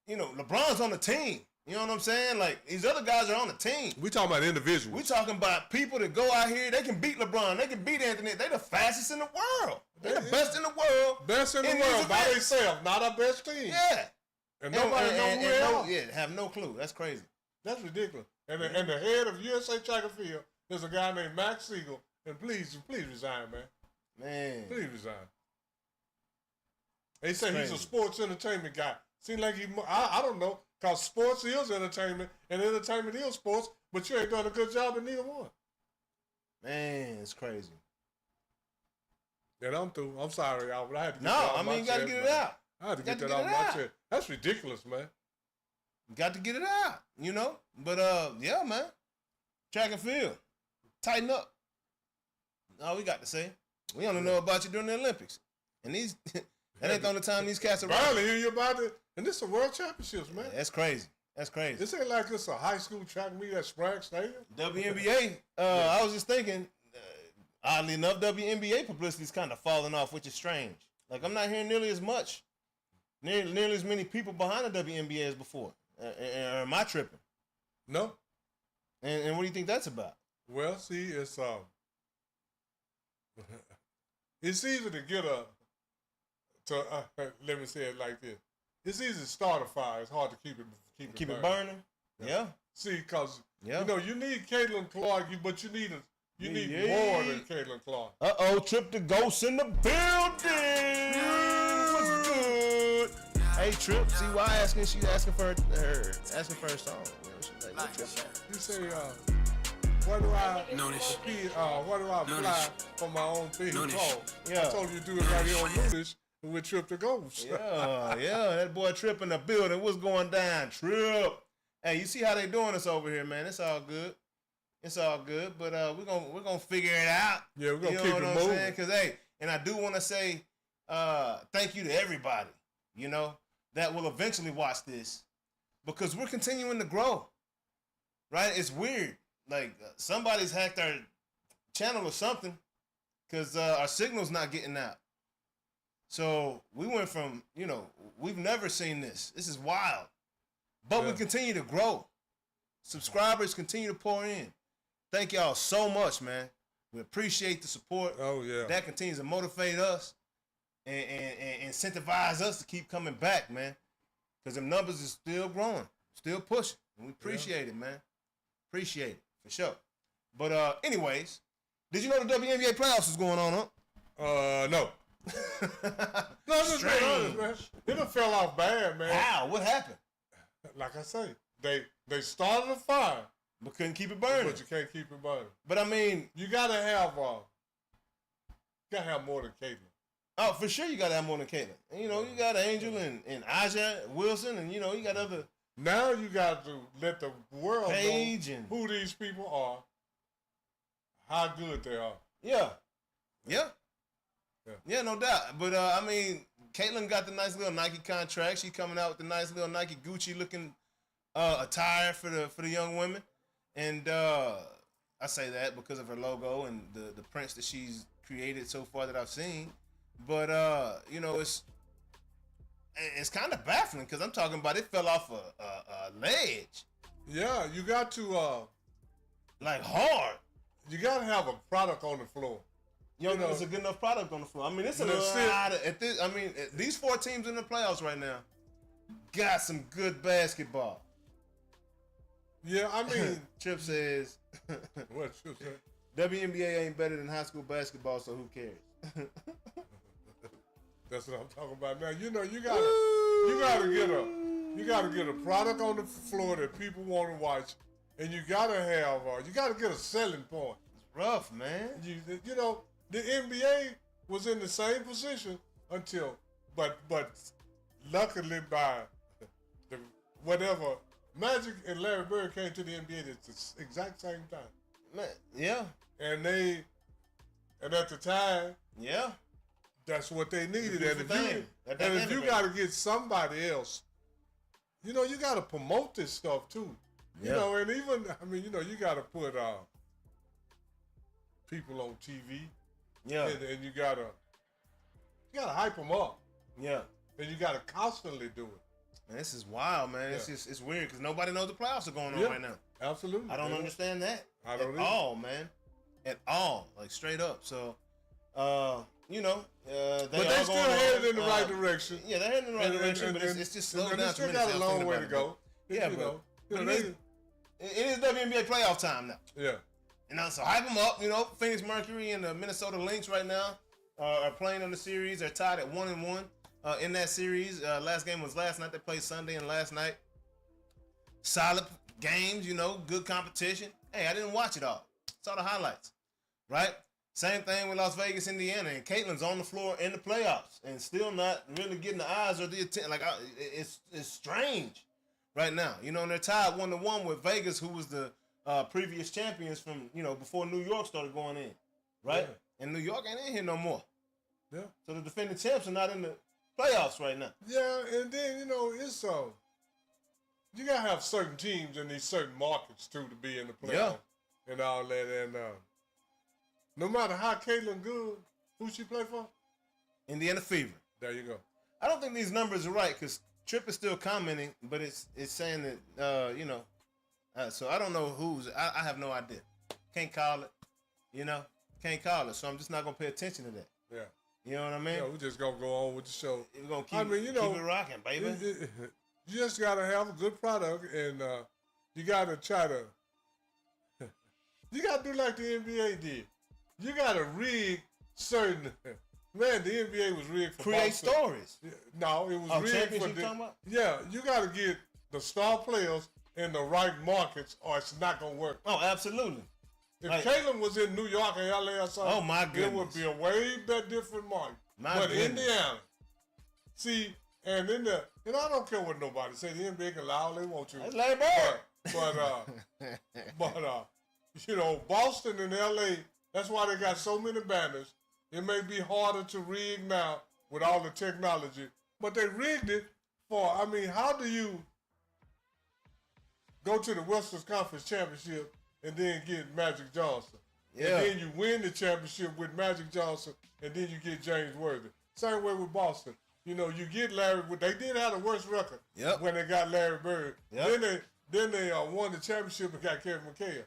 you know, LeBron's on the team. You know what I'm saying? Like, these other guys are on the team. We talking about individuals. We talking about people that go out here. They can beat LeBron. They can beat Anthony. They the fastest in the world. They're the best in the world. Best in the world by themselves, not our best team. Yeah. And nobody know who they are. Yeah, have no clue. That's crazy. That's ridiculous. And the head of USA Track and Field is a guy named Max Siegel. And please resign, man. Man. Please resign. They say he's a sports entertainment guy. Seems like I don't know, because sports is entertainment, and entertainment is sports, but you ain't done a good job in neither one. Man, it's crazy. And I'm through. I'm sorry, y'all, but I had to get that out of my chest. You got to get it out. I had to get that out of my chest. That's ridiculous, man. You got to get it out, you know? But, yeah, man. Track and field. Tighten up. All we got to say. We only know about you during the Olympics. And these... That ain't the only time these cats are around. Barely hear you about it. And this is a world championships, man. Yeah, that's crazy. That's crazy. This ain't like it's a high school track meet at Sprague Stadium. WNBA, I was just thinking, oddly enough, WNBA publicity's kind of falling off, which is strange. Like, I'm not hearing nearly as much, nearly as many people behind the WNBA as before. Am I tripping? No. And what do you think that's about? Well, see, it's easy to get let me say it like this. It's easy to start a fire. It's hard to keep it burning. Yeah. See, because you know you need Caitlin Clark, but you need more than Caitlin Clark. Trip the Ghost in the building. What's good? Hey, Trip. See why she's asking for her song. You know, she's like, you say, where do I apply for my own theme song? Yeah. I told you to do it right here on Noonish. With Trip the Ghost. Yeah, that boy Trip in the building. What's going down, Trip? Hey, you see how they doing us over here, man? It's all good. But we're gonna figure it out. Yeah, we're gonna keep it moving. Because and I do want to say thank you to everybody, you know, that will eventually watch this, because we're continuing to grow. Right? It's weird. Like somebody's hacked our channel or something, because our signal's not getting out. So we went from, you know, we've never seen this. This is wild. But we continue to grow. Subscribers continue to pour in. Thank y'all so much, man. We appreciate the support. Oh, yeah. That continues to motivate us and incentivize us to keep coming back, man. Because them numbers is still growing, still pushing. And we appreciate it, man. Appreciate it, for sure. But anyways, did you know the WNBA playoffs is going on, huh? No. No, I'm just being honest, man. It done fell off bad, man. How? What happened? Like I say, they started a fire, but couldn't keep it burning. But you can't keep it burning. But I mean, you gotta have more than Caitlin. Oh, for sure, you gotta have more than Caitlin. And, you know, you got Angel and Aja Wilson, and you know, you got other. Now you got to let the world Paige know who these people are, how good they are. Yeah. Yeah. Yeah, no doubt. But I mean, Caitlin got the nice little Nike contract. She coming out with the nice little Nike Gucci looking attire for the young women, and I say that because of her logo and the prints that she's created so far that I've seen. But you know, it's kind of baffling because I'm talking about it fell off a ledge. Yeah, you got to like hard. You got to have a product on the floor. You know, it's a good enough product on the floor. I mean, it's a little out at this. I mean, these 4 teams in the playoffs right now got some good basketball. Yeah, I mean, Trip says. What Trip say? WNBA ain't better than high school basketball, so who cares? That's what I'm talking about now. You know, you gotta get a product on the floor that people want to watch, and you gotta get a selling point. It's rough, man. You know, the NBA was in the same position until, but luckily by the whatever, Magic and Larry Bird came to the NBA at the exact same time. Man, yeah. And at the time, yeah, that's what they needed. And if you got to get somebody else, you know, you got to promote this stuff too. You know, and even, I mean, you know, you got to put people on TV. Yeah. And you got to hype them up. Yeah. And you got to constantly do it. Man, this is wild, man. Yeah. It's weird because nobody knows the playoffs are going on right now. Absolutely. I don't understand that. I don't at all, man. At all, like straight up. So, you know, but they still headed in the right direction. Yeah, they're heading in the right direction, but it's just slowed down. They still got a long way to go. Yeah, but it is WNBA playoff time now. Yeah. And so hype them up. You know, Phoenix Mercury and the Minnesota Lynx right now are playing in the series. They're tied at 1-1 in that series. Last game was last night. They played Sunday and last night. Solid games, you know, good competition. Hey, I didn't watch it all. Saw the highlights, right? Same thing with Las Vegas, Indiana, and Caitlin's on the floor in the playoffs and still not really getting the eyes or the attention. Like, it's strange right now. You know, and they're tied 1-1 with Vegas, who was the previous champions from, you know, before New York started going in, right? Yeah. And New York ain't in here no more. Yeah. So the defending champs are not in the playoffs right now. Yeah, and then, you know, it's you got to have certain teams in these certain markets, too, to be in the playoffs and all that. And no matter how Caitlin good, who she play for? Indiana Fever. There you go. I don't think these numbers are right because Tripp is still commenting, but it's saying that, you know, so I don't know who's, I have no idea. Can't call it, you know, can't call it. So I'm just not going to pay attention to that. Yeah. You know what I mean? Yeah, we're just going to go on with the show. We're going to keep it rocking, baby. You just got to have a good product, and you got to try to, you got to do like the NBA did. You got to rig certain, man, the NBA was rigged for create Boston. Stories. No, it was rigged for yeah, you got to get the star players in the right markets or it's not going to work. Oh, absolutely. If Caitlin was in New York or LA or something, oh my goodness, it would be a way better different market. But Indiana, see, and in the, and I don't care what nobody say, the NBA can lie all they want to. That's Larry Bird. But you know, Boston and LA, that's why they got so many banners. It may be harder to rig now with all the technology, but they rigged it for, I mean, how do you go to the Western Conference Championship and then get Magic Johnson? Yeah. And then you win the championship with Magic Johnson, and then you get James Worthy. Same way with Boston. You know, you get Larry. They did have the worst record when they got Larry Bird. Yep. Then they won the championship and got Kevin McHale.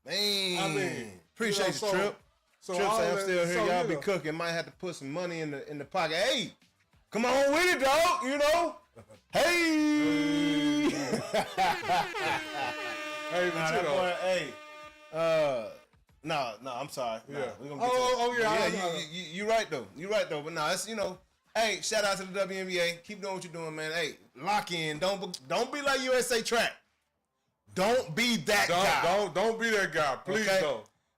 Man, I mean, appreciate you know, Trip. So Trip say I'm still here. Y'all be cooking. Might have to put some money in the pocket. Hey, come on with it, dog. You know. Hey. Hey, but you know. Hey. No, I'm sorry. Yeah. We're gonna get you right though. You right though. But no, it's, you know. Hey, shout out to the WNBA. Keep doing what you're doing, man. Hey, lock in. Don't be like USA Track. Don't be that guy. Don't be that guy. Please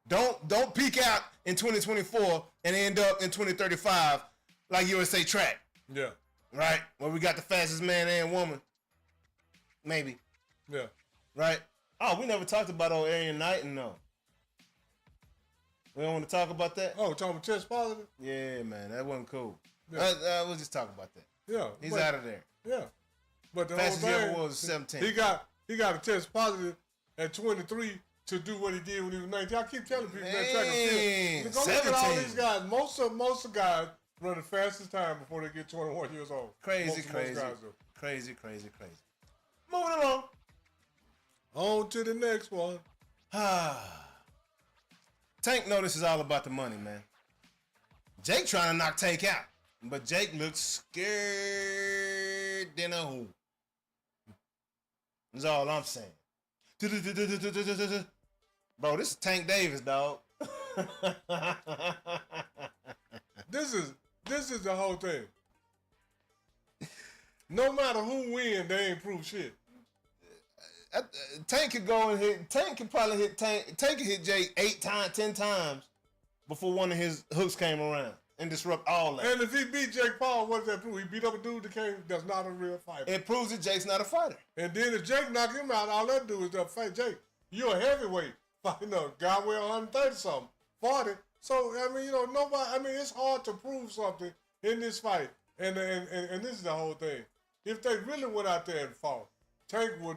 don't peak out in 2024 and end up in 2035 like USA Track. Yeah. Right? Where we got the fastest man and woman. Maybe. Yeah. Right? Oh, we never talked about old Arian Knight and no. We don't want to talk about that? Oh, talking about test positive? Yeah, man. That wasn't cool. Yeah. We'll just talk about that. Yeah. He's out of there. Yeah. But the fastest whole he thing, ever was 17. He got a test positive at 23 to do what he did when he was 19. I keep telling people that track and field. Go look at all these guys. Most of guys run the fastest time before they get 21 years old. Crazy. Crazy. Moving along. On to the next one. Tank know this is all about the money, man. Jake trying to knock Tank out, but Jake looks scared than a who. That's all I'm saying. Bro, this is Tank Davis, dog. This is the whole thing. No matter who wins, they ain't prove shit. Tank could go and hit. Tank could probably hit Tank. Tank could hit Jake 10 times before one of his hooks came around and disrupt all that. And if he beat Jake Paul, what does that prove? He beat up a dude that's not a real fighter. It proves that Jake's not a fighter. And then if Jake knock him out, all that do is fight Jake. You're a heavyweight. Guy weigh 130 something, 40. So I mean, nobody. I mean, it's hard to prove something in this fight. And this is the whole thing. If they really went out there and fought, Tank would.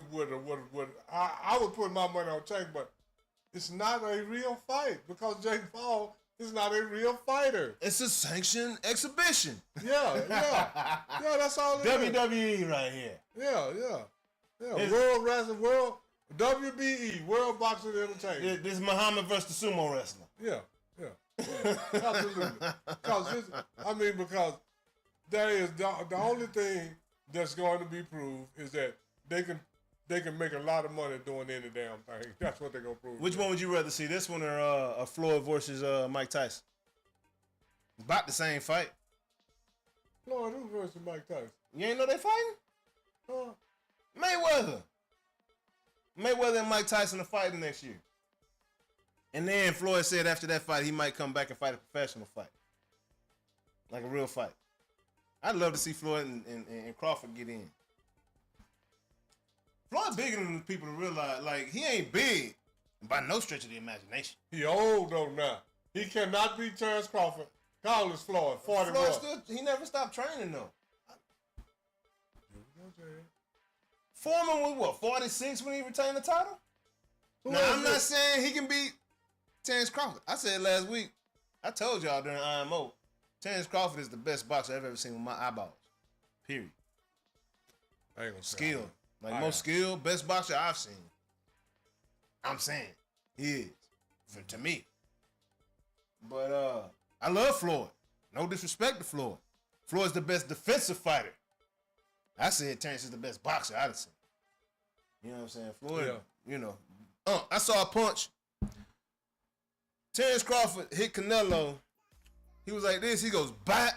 I would put my money on Tank, but it's not a real fight because Jake Paul is not a real fighter. It's a sanctioned exhibition. Yeah. That's all it is. WWE right here. Yeah. World Wrestling, WBE, World Boxing Entertainment. This is Muhammad versus the sumo wrestler. Yeah. Absolutely. Because there is the only thing that's going to be proved is that they can make a lot of money doing any damn thing. That's what they're gonna prove. Which one would you rather see? This one or Floyd versus Mike Tyson? About the same fight. Floyd versus Mike Tyson. You ain't know they fighting? Mayweather and Mike Tyson are fighting next year. And then Floyd said after that fight he might come back and fight a professional fight. Like a real fight. I'd love to see Floyd and Crawford get in. Floyd bigger than people to realize. Like, he ain't big by no stretch of the imagination. He old though now. He cannot beat Terrence Crawford. How old is Floyd? 41. He never stopped training though. Foreman was what, 46 when he retained the title? Now, I'm not saying he can beat Terrence Crawford. I said last week, I told y'all during IMO, Terrence Crawford is the best boxer I've ever seen with my eyeballs. Period. I ain't gonna say skill. Like most skill, best boxer I've seen. I'm saying he is. To me. But I love Floyd. No disrespect to Floyd. Floyd's the best defensive fighter. I said Terrence is the best boxer I've seen. You know what I'm saying? Floyd, I saw a punch. Terrence Crawford hit Canelo. He was like this. He goes, bow,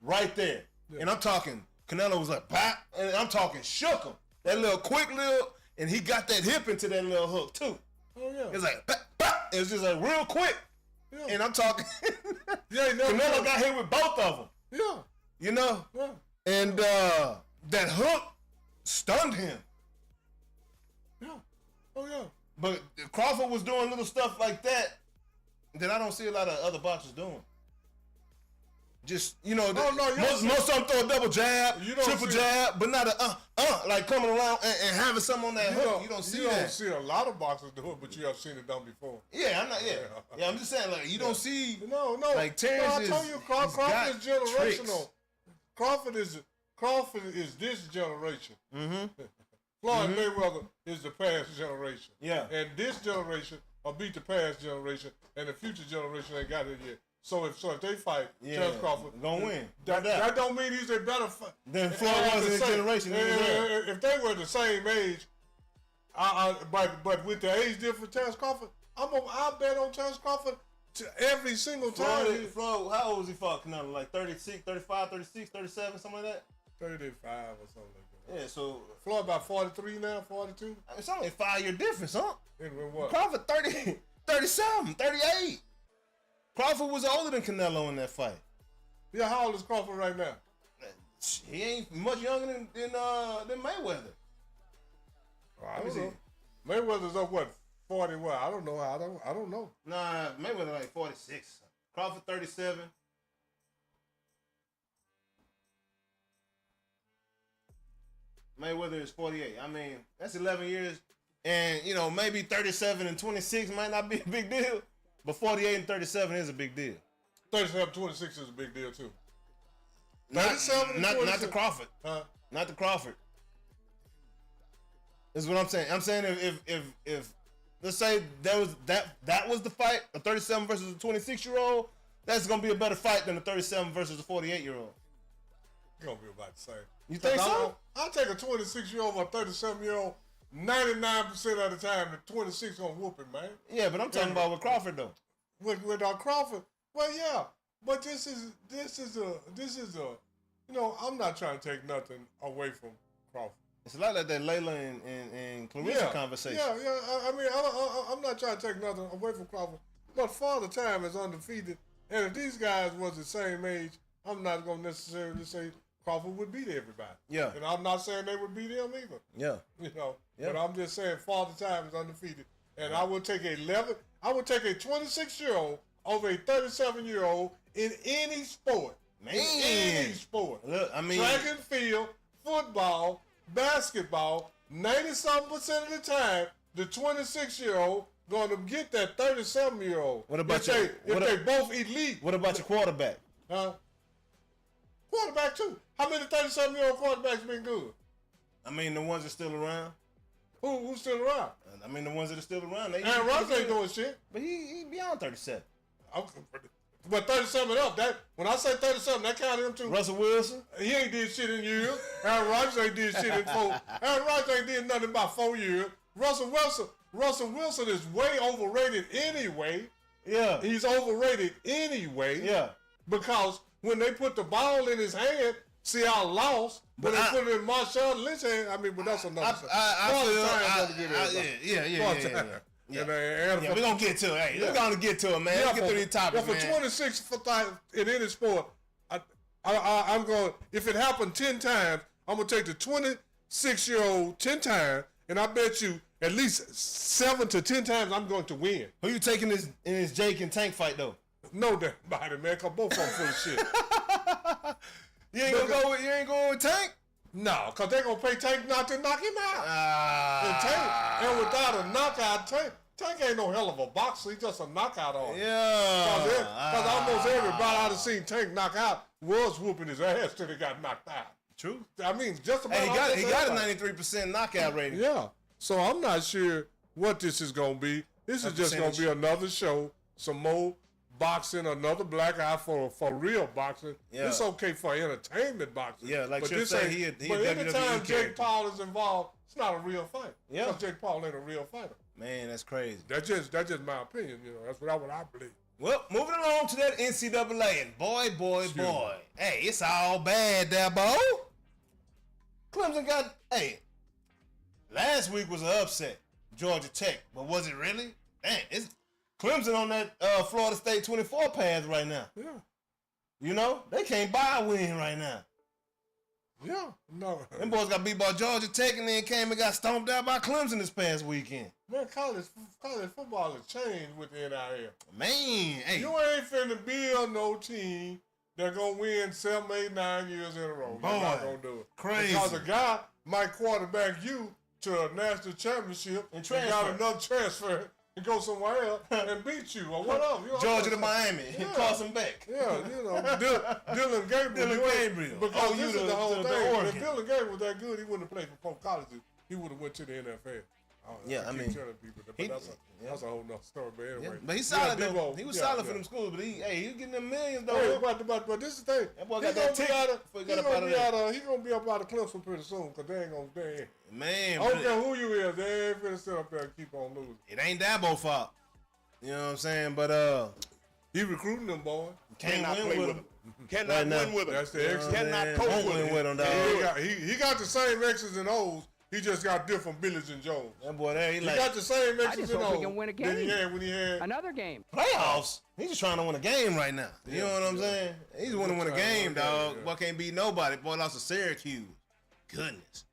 right there. Yeah. And I'm talking, Canelo was like, bow, and I'm talking, shook him. That little quick and he got that hip into that little hook too. Oh, yeah. It was like, bah. It was just like real quick. Yeah. And I'm talking, Canelo got hit with both of them. Yeah. You know? Yeah. And that hook stunned him. Yeah. Oh, yeah. But Crawford was doing little stuff like that I don't see a lot of other boxers doing. Just, most of them throw a double jab, triple jab, but not like coming around and having something on that hook. You don't see that. You don't see a lot of boxers do it, but you have seen it done before. Yeah, I'm just saying, like, you don't see. No. Like, Terrence I told you, Crawford is generational. Tricks. Crawford is this generation. Mm-hmm. Floyd Mayweather is the past generation. Yeah. And this generation will beat the past generation, and the future generation ain't got it yet. So if they fight, Terrence Crawford gonna win. That don't mean he's a better fighter than Floyd was in his generation. If they were the same age, but with the age difference, Terrence Crawford, I'll bet on Terrence Crawford every single time. Floyd, how old was he fought Canelo? Like 36, 35, 36, 37, something like that? 35 or something like that. Yeah, so Floyd about 43 now, 42. It's only a 5-year difference, huh? In what? Crawford 30-something, 38. Crawford was older than Canelo in that fight. Yeah, how old is Crawford right now? He ain't much younger than Mayweather. I don't know. Mayweather's up, what, 40 what? I don't know. I don't know. Nah, Mayweather like 46. Crawford 37. Mayweather is 48. I mean, that's 11 years. And, you know, maybe 37 and 26 might not be a big deal, but 48 and 37 is a big deal. 37-26 is a big deal, too. Not to Crawford. Not to Crawford. This is what I'm saying. I'm saying if let's say that was the fight, a 37 versus a 26-year-old, that's gonna be a better fight than a 37 versus a 48-year-old. It's gonna be about the same. You think so? I'll take a 26-year-old or a 37-year-old 99% of the time. The 26 gonna whoop him, man. Yeah, but I'm talking about with Crawford though. With Crawford, well, yeah, but this is a you know, I'm not trying to take nothing away from Crawford. It's a lot like that Layla and Clarissa conversation. Yeah. I mean, I'm not trying to take nothing away from Crawford, but Father Time is undefeated, and if these guys was the same age, I'm not gonna necessarily say Crawford would beat everybody. Yeah. And I'm not saying they would beat him either. Yeah. You know. Yeah. But I'm just saying Father Time is undefeated. And I would take a 26-year-old over a 37-year-old in any sport. Man. In any sport. Look, I mean, track and field, football, basketball, 90-something% of the time, the 26-year-old gonna get that 37-year-old. What about if they both elite? What about your quarterback? Quarterback too. How many 37-year-old quarterbacks been good? I mean, the ones that are still around. Who's still around? I mean, the ones that are still around. Aaron Rodgers ain't doing shit. But he beyond 37. But 37 and up, that when I say 37, that counted him too. Russell Wilson? He ain't did shit in years. Aaron Rodgers ain't did shit in 4. Aaron Rodgers ain't did nothing about 4 years. Russell Wilson is way overrated anyway. Yeah. He's overrated anyway. Yeah. Because when they put the ball in his hand, Seattle lost. But they put it in Marshawn Lynch's hand. I mean, but that's another. We're going to get to it. Hey, we're going to get to it, man. Let's get through these topics, man. For 26 in any sport, I'm going, if it happened 10 times, I'm going to take the 26-year-old 10 times, and I bet you at least 7 to 10 times I'm going to win. Who you taking in this Jake and Tank fight, though? No damn body, man, because both of them full of shit. You ain't going with Tank? No, because they're going to pay Tank not to knock him out. And without a knockout, Tank ain't no hell of a boxer. He's just a knockout artist. Yeah. Because almost everybody I've seen Tank knock out was whooping his ass till he got knocked out. True. I mean, just about he got a 93% knockout rating. Yeah. So I'm not sure what this is going to be. This is just going to be another show, some more boxing, another black eye for real boxing. Yeah. It's okay for entertainment boxing. Yeah, like you say, but anytime Jake Paul is involved, it's not a real fight. Yeah. Because Jake Paul ain't a real fighter. Man, that's crazy. That's just my opinion. You know, that's what I believe. Well, moving along to that NCAA, and boy. Hey, it's all bad, Dabo. Clemson got, last week was an upset, Georgia Tech, but was it really? Man, it's Clemson on that Florida State 24 path right now. Yeah. You know, they can't buy a win right now. Yeah. No. Them boys got beat by Georgia Tech and then came and got stomped out by Clemson this past weekend. Man, college football has changed with the NIL. Man, hey. You ain't finna build no team that gonna win 7, 8, 9 years in a row. You're not gonna do it. Crazy. Because a guy might quarterback you to a national championship and got another transfer and go somewhere else and beat you or whatever. You know, Georgia to Miami and cross him back. Yeah, you know, Dylan Gabriel. Because this is the whole thing. If Dylan Gabriel was that good, he wouldn't have played for pro colleges. He would have went to the NFL. I mean, telling people that, but that's a whole nother story. But anyway, yeah, but he's solid though. He was solid for them schools, but he was getting them millions though. But this is the thing. That boy got that ticket. He gonna be up out of Clemson pretty soon because they ain't gonna. Man, I don't care who you is, they ain't finna sit up there and keep on losing. It ain't Dabo fault. You know what I'm saying? But he recruiting them boys. Cannot win with him. Cannot win with him. That's the X. Cannot coach with him. He got the same X's and O's. He just got different Billies and Jones. That boy there, he got the same X's and O's. He can win a game. When he had another game. Playoffs. He's just trying to win a game right now. You know what I'm saying? He's want to win a game, dog. Boy can't beat nobody. Boy lost to Syracuse. Goodness.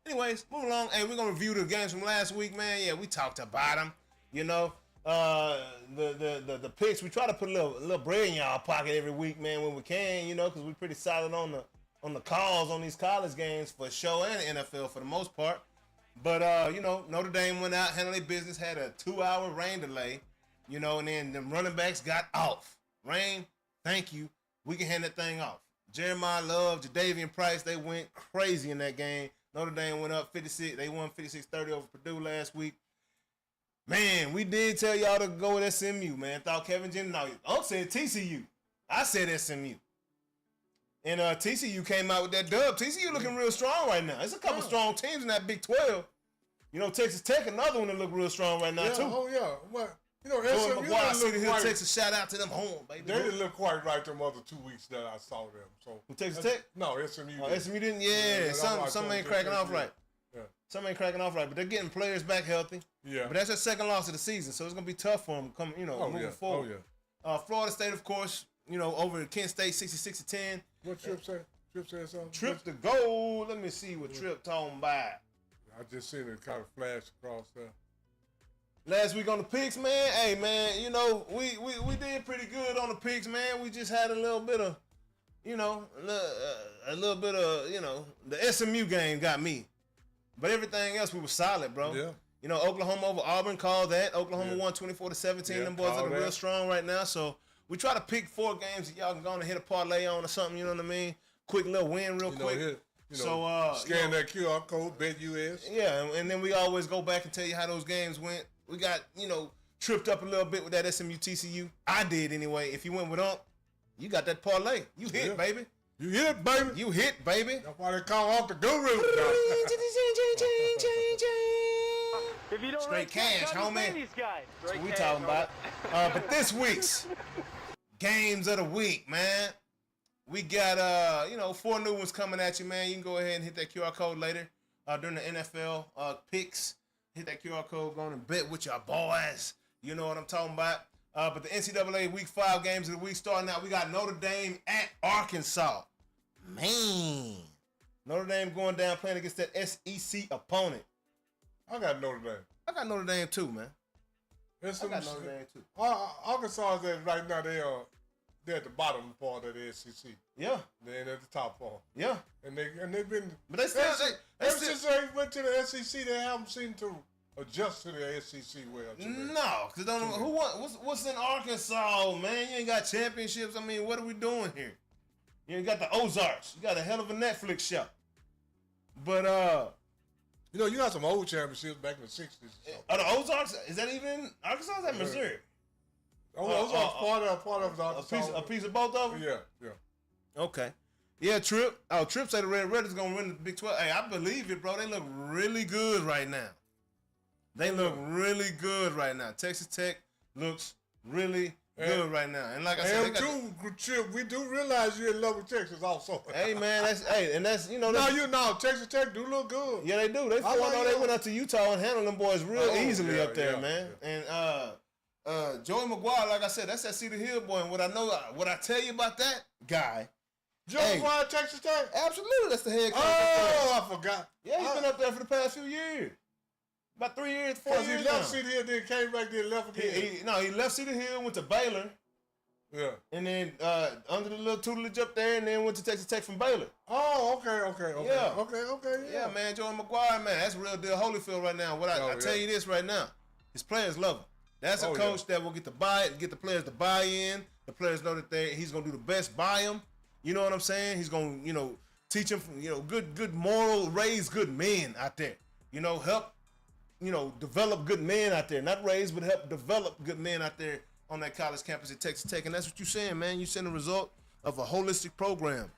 Anyways, moving along. Hey, we're gonna review the games from last week, man. Yeah, we talked about them. You know, the picks, we try to put a little bread in y'all pocket every week, man, when we can, you know, because we're pretty solid on the calls on these college games for show and NFL for the most part. But, you know, Notre Dame went out, handled their business, had a 2-hour rain delay, you know, and then the running backs got off. Rain, thank you. We can hand that thing off. Jeremiah Love, Jadavian Price, they went crazy in that game. Notre Dame went up 56. They won 56-30 over Purdue last week. Man, we did tell y'all to go with SMU, man. Thought Kevin Jennings. No, I said TCU. I said SMU. And TCU came out with that dub. TCU looking real strong right now. There's a couple strong teams in that Big 12. You know, Texas Tech, another one that look real strong right now, too. Oh, yeah. Well, you know, SMU McGuire, City Hill, Texas, shout out to them home, baby. They didn't look quite right them other 2 weeks that I saw them. So Texas Tech? No, SMU. Oh, SMU didn't? Yeah. Some ain't cracking off right. Yeah. Some ain't cracking off right, but they're getting players back healthy. Yeah. But that's their second loss of the season, so it's gonna be tough for them moving forward. Oh yeah. Florida State, of course, you know, over Kent State, 66-10. What Trip said? Trip said something. Trip to go. Let me see what Trip talking about. I just seen it kind of flash across there. Last week on the picks, man. Hey, man, you know, we did pretty good on the picks, man. We just had a little bit of, you know, you know, the SMU game got me. But everything else, we were solid, bro. Yeah. You know, Oklahoma over Auburn, called that. Oklahoma won 24-17. Them boys are real strong right now. So we try to pick 4 games that y'all can go and hit a parlay on or something, you know what I mean? Quick little win real quick. Scan that QR code, BetUS. Yeah, and then we always go back and tell you how those games went. We got, you know, tripped up a little bit with that SMU TCU. I did anyway. If you went with Ump, you got that parlay. You hit, baby. You hit, baby. You hit, baby. That's why they call off the guru. If you don't straight cash, homie. These guys. That's what we talking about. But this week's games of the week, man. We got, you know, 4 new ones coming at you, man. You can go ahead and hit that QR code later during the NFL picks. Hit that QR code, go on and bet with your boys. You know what I'm talking about. But the NCAA Week 5 games of the week starting out, we got Notre Dame at Arkansas. Man. Notre Dame going down playing against that SEC opponent. I got Notre Dame. I got Notre Dame too, man. I got Notre Dame too. Arkansas is right now, they're at the bottom part of the SEC. Yeah. They ain't at the top part. Yeah. And they've been. But they still. Ever since they went to the SEC, they haven't seemed to adjust to the SEC well. No, because what's in Arkansas, man? You ain't got championships. I mean, what are we doing here? You ain't got the Ozarks. You got a hell of a Netflix show. But you know, you got some old championships back in the 60s. Are the Ozarks? Is that even Arkansas? Is that Missouri? Ozarks part of Arkansas. A piece of both of them. Yeah. Okay. Yeah, Trip. Trip say the Red Raiders gonna win the Big 12. Hey, I believe it, bro. They look really good right now. Texas Tech looks really good right now. And like I said, Trip, we do realize you're in love with Texas also. Hey, man, that's you know. Texas Tech do look good. Yeah, they do. They went out to Utah and handled them boys real easily up there, man. Yeah. And Joey McGuire, like I said, that's that Cedar Hill boy. And what I tell you about that guy. Joey McGuire, Texas Tech? Absolutely, that's the head coach. Oh, I forgot. Yeah, he's been up there for the past few years. About 3 years, 4 years. He left Cedar Hill, then came back, then left again. He left Cedar Hill, went to Baylor. Yeah. And then under the little tutelage up there, and then went to Texas Tech from Baylor. Oh, okay. Yeah. Okay. Yeah, man, Joey McGuire, man, that's real deal Holyfield right now. I tell you this right now, his players love him. That's a coach that will get the players to buy in. The players know that he's gonna do the best by them. You know what I'm saying? He's gonna, teach them, good moral, raise good men out there. Help, develop good men out there. Not raise, but help develop good men out there on that college campus at Texas Tech. And that's what you're saying, man. You're seeing the result of a holistic program,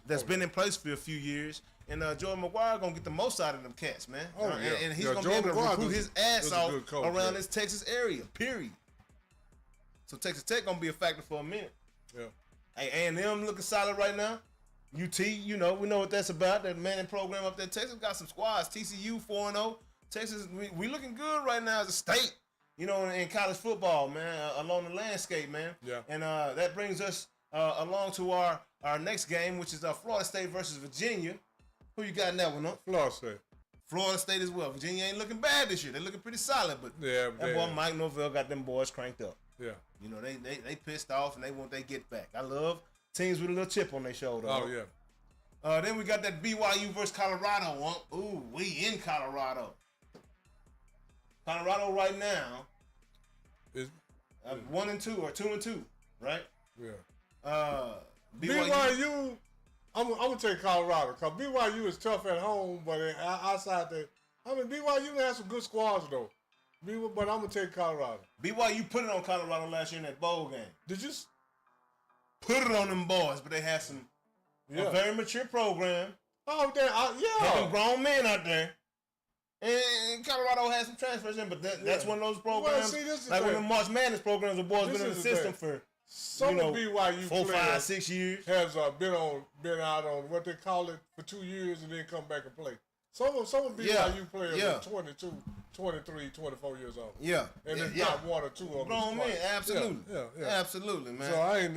that's been in place for a few years. And Joey McGuire gonna get the most out of them cats, man. And he's gonna be able to recruit his ass off around this Texas area, period. So Texas Tech gonna be a factor for a minute. Yeah. Hey, A&M looking solid right now. UT, we know what that's about. That Manning program up there. Texas got some squads. TCU 4-0. Texas, we looking good right now as a state, in college football, man, along the landscape, man. Yeah. And that brings us along to our next game, which is Florida State versus Virginia. Who you got in that one, huh? Florida State. Florida State as well. Virginia ain't looking bad this year. They're looking pretty solid, but yeah, that boy Mike Norvell got them boys cranked up. Yeah. You know, they pissed off and they want they get back. I love teams with a little chip on their shoulder. Oh, yeah. Then we got that BYU versus Colorado one. Ooh, we in Colorado. Colorado right now is 1-2 or 2-2, right? Yeah. BYU. I'm gonna take Colorado because BYU is tough at home, but outside that, BYU has some good squads though. But I'm gonna take Colorado. BYU put it on Colorado last year in that bowl game. Did you put it on them boys? But they had a very mature program. Oh, having grown men out there. And Colorado has some transfers in, but that's one of those programs. Well, see, like one of the March Madness programs, the boys been in the system for some of BYU 4, 5, 6 years. Has been out on what they call it for 2 years and then come back and play. Some of BYU players are 22, 23, 24 years old. Yeah. And it's not one or two of them. Grown men, absolutely. Yeah. Absolutely, man. So I ain't,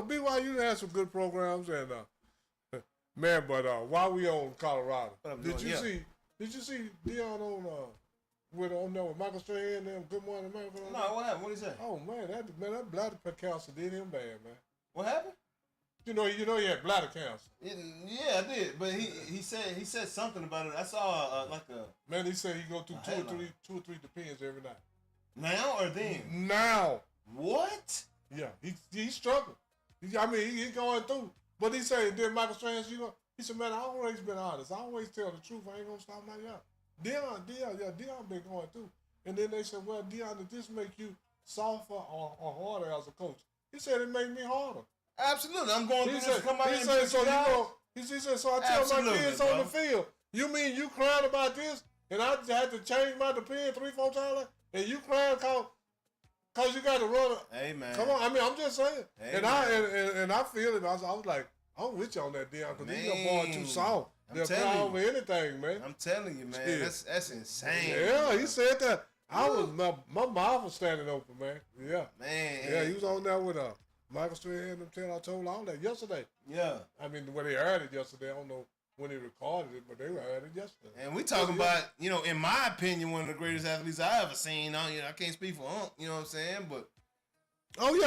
BYU has some good programs and man, but while we on Colorado, did you see Dion on with Michael Strahan and them Good Morning America? No, what happened? What did he say? Oh man, that bladder cancer did him bad, man. What happened? You know he had bladder cancer. Yeah, I did, but he said something about it. I saw man. He said he go through two or three depends every night. Now or then? Now. What? Yeah, he's struggling. He's going through. But he said, then Michael Strahan, he said, man, I always been honest. I always tell the truth. I ain't gonna stop my job. Dion been going through. And then they said, well, Dion, did this make you softer or harder as a coach? He said it made me harder. Absolutely. I'm going through this. Come out he said, so I tell my kids on the field, you mean you crying about this? And I had to change my depend 3-4 times? And you crying cause you got to run Hey, man. Come on. I'm just saying. Hey, and I feel it. I was like, I'm with you on that, Dion, because these boys too soft. They'll cry over anything, man. I'm telling you, man. Yeah. That's insane. Yeah, he said that. My mouth was standing open, man. Yeah. Man. Yeah, he was on there with Michael Strahan and I told all that yesterday. Yeah. When they heard it yesterday, I don't know when they recorded it, but they heard it yesterday. And we talking about, in my opinion, one of the greatest athletes I ever seen. I can't speak for Unc, you know what I'm saying? But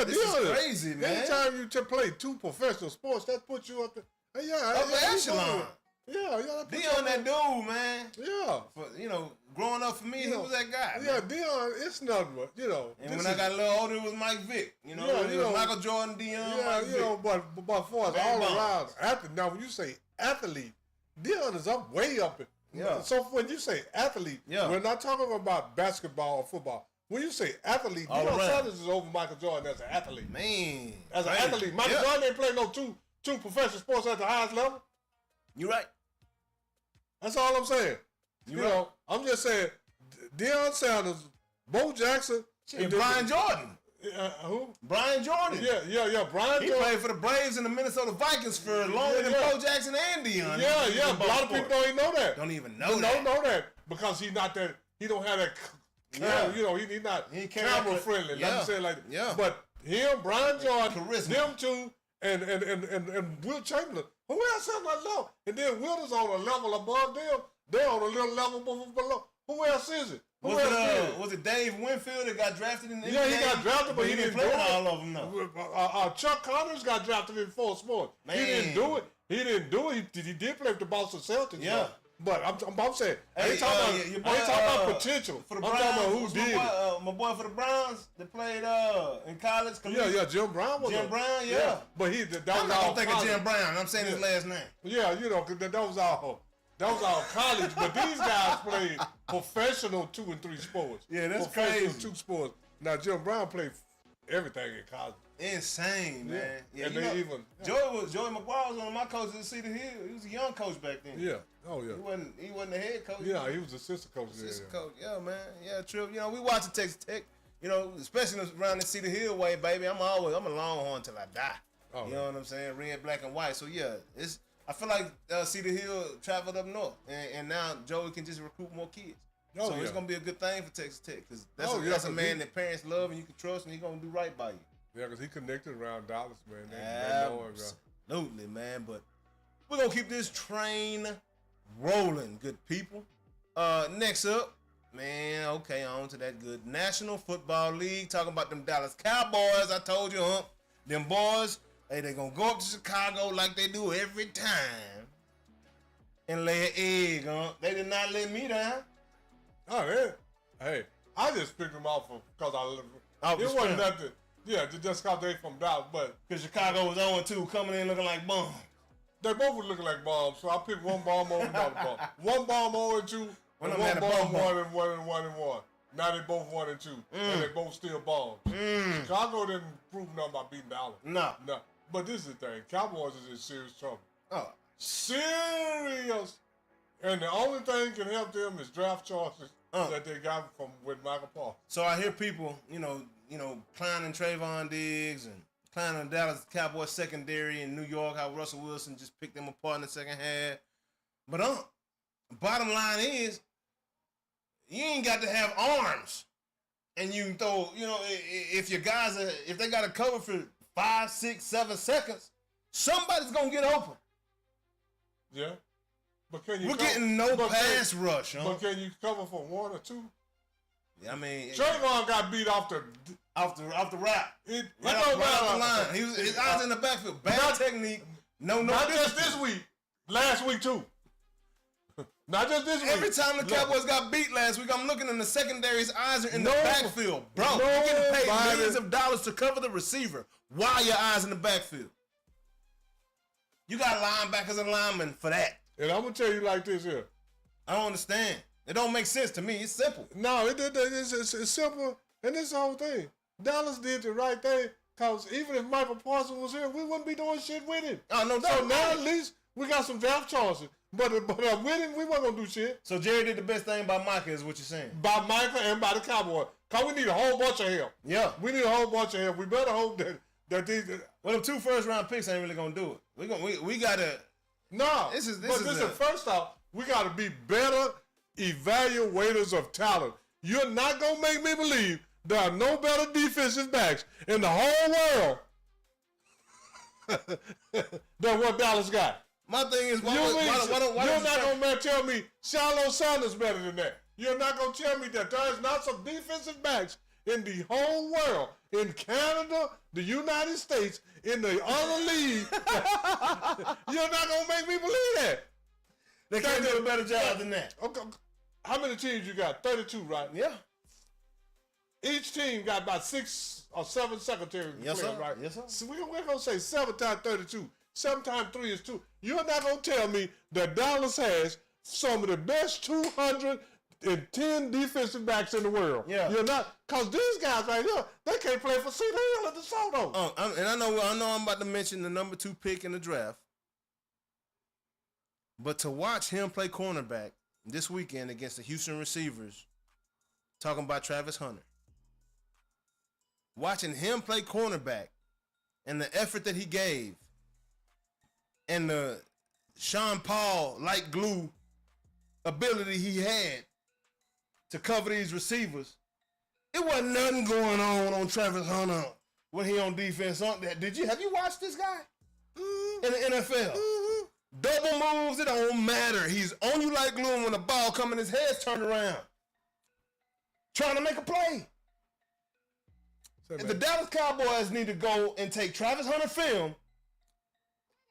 this is crazy, man. Anytime you play 2 professional sports, that puts you up there. Up the echelon. Yeah. Dion, that dude, man. Yeah. For, growing up for me, he was that guy. Yeah, man. Dion, it's nothing but, And when I got a little older, it was Mike Vick. It was Michael Jordan, Dion, Mike Vick. But for us, all around, now when you say athlete, Dion is way up it. Yeah. So when you say athlete, we're not talking about basketball or football. When you say athlete, Deion Sanders is over Michael Jordan as an athlete. Man. As an athlete. Michael Jordan ain't playing no two professional sports at the highest level. You're right. That's all I'm saying. Right. I'm just saying, Deion Sanders, Bo Jackson, and Brian Jordan. Who? Brian Jordan. Yeah. Brian Jordan. He played for the Braves and the Minnesota Vikings for longer than Bo Jackson and Deion. Yeah. A lot of people don't even know that. Don't even know that. Don't know that because he's not that. He don't have that. He's not camera friendly. Let me say it like that. Yeah. But him, Brian Jordan, charisma. them two, and Will Chamberlain. Who else on that level? And then Will is on a level above them. They're on a little level below. Who else is it? Was it Dave Winfield that got drafted in the NBA? Yeah, he got drafted, but he didn't play do with it. all of them, no. Chuck Connors got drafted in 4 sports. Man. He didn't do it. He did play with the Boston Celtics. Yeah. But I'm saying, I ain't talking about potential. For the I'm Browns, talking about who did it. My boy for the Browns that played in college. Yeah, Jim Brown was Jim Brown, yeah. But that was I'm not all gonna think college. of Jim Brown. I'm saying his last name. Yeah, cause that was all college. But these guys played professional 2 and 3 sports. Yeah, that's professional crazy. 2 sports. Now Jim Brown played everything in college. Insane, man. Yeah, and Joey McGuire was one of my coaches at Cedar Hill. He was a young coach back then. Yeah. Oh yeah. He wasn't the head coach. Yeah, he was assistant coach. Assistant coach. Yeah, man. Yeah, Trip. We watching Texas Tech. Especially around the Cedar Hill way, baby. I'm a Longhorn till I die. Oh, you know what I'm saying? Red, black, and white. So yeah, I feel like Cedar Hill traveled up north, and now Joey can just recruit more kids. So it's gonna be a good thing for Texas Tech because that's a man that parents love and you can trust, and he's gonna do right by you. Yeah, because he connected around Dallas, man. Absolutely, man. But we're going to keep this train rolling, good people. Next up, man, okay, on to that good National Football League. Talking about them Dallas Cowboys. I told you, them boys, hey, they gonna go up to Chicago like they do every time and lay an egg, They did not let me down. Oh, yeah. Hey, I just picked them off because it wasn't nothing. Yeah, just because they from Dallas, but because Chicago was 0-2, coming in looking like bombs. They both were looking like bombs, so I picked one bomb over another bomb. One bomb 0-2, and one bomb 1-1. Now they both 1-2, and they both still bombs. Chicago didn't prove nothing by beating Dallas. No. But this is the thing: Cowboys is in serious trouble. Oh, serious. And the only thing can help them is draft choices that they got from with Michael Paul. So I hear people, clowning Trayvon Diggs and clowning Dallas Cowboys secondary in New York, how Russell Wilson just picked them apart in the second half. But bottom line is, you ain't got to have arms, and you can throw. If your guys if they got to cover for 5, 6, 7 seconds, somebody's gonna get open. Yeah. But can you We're getting no pass rush, But can you cover for 1 or 2? Yeah, I mean, Trayvon got beat off the route. Right off the line. His eyes in the backfield. Bad technique. No. Not just this week. Last week too. Not just this week. Every time the Cowboys got beat last week, I'm looking in the secondary. His eyes are in the backfield, bro. You're getting paid millions of dollars to cover the receiver. Why are your eyes in the backfield? You got linebackers and linemen for that. And I'm going to tell you like this here. I don't understand. It don't make sense to me. It's simple. No, it's simple. And this the whole thing. Dallas did the right thing because even if Michael Parsons was here, we wouldn't be doing shit with him. Oh, no doubt. So now at least we got some draft choices. But with him, we wasn't going to do shit. So Jerry did the best thing by Micah is what you're saying? By Micah and by the Cowboys. Because we need a whole bunch of help. Yeah. We need a whole bunch of help. We better hope that these... Well, them 2 first-round picks ain't really going to do it. We got to... No, this is first off, we got to be better evaluators of talent. You're not going to make me believe there are no better defensive backs in the whole world than what Dallas got. My thing is, why you're not going to tell me Shiloh Sanders better than that. You're not going to tell me that there is not some defensive backs in the whole world, in Canada, the United States, in the other league. You're not going to make me believe that. They can't do a better job than that. Okay. How many teams you got? 32, right? Yeah. Each team got about 6 or 7 secretaries. Yes, players, sir. Right? Yes, sir. So we're going to say 7 times 32. 7 times 3 is 2. You're not going to tell me that Dallas has some of the best 210 defensive backs in the world. Yeah. You're not, because these guys right here, they can't play for Cedar Hill at the Soto. And I know I'm about to mention the number 2 pick in the draft. But to watch him play cornerback this weekend against the Houston receivers, talking about Travis Hunter, watching him play cornerback and the effort that he gave and the Sean Paul like glue ability he had to cover these receivers, it wasn't nothing going on Travis Hunter when he on defense. Have you watched this guy in the NFL? Double moves, it don't matter. He's on you like glue, and when the ball coming, his head's turned around, trying to make a play. The Dallas Cowboys need to go and take Travis Hunter film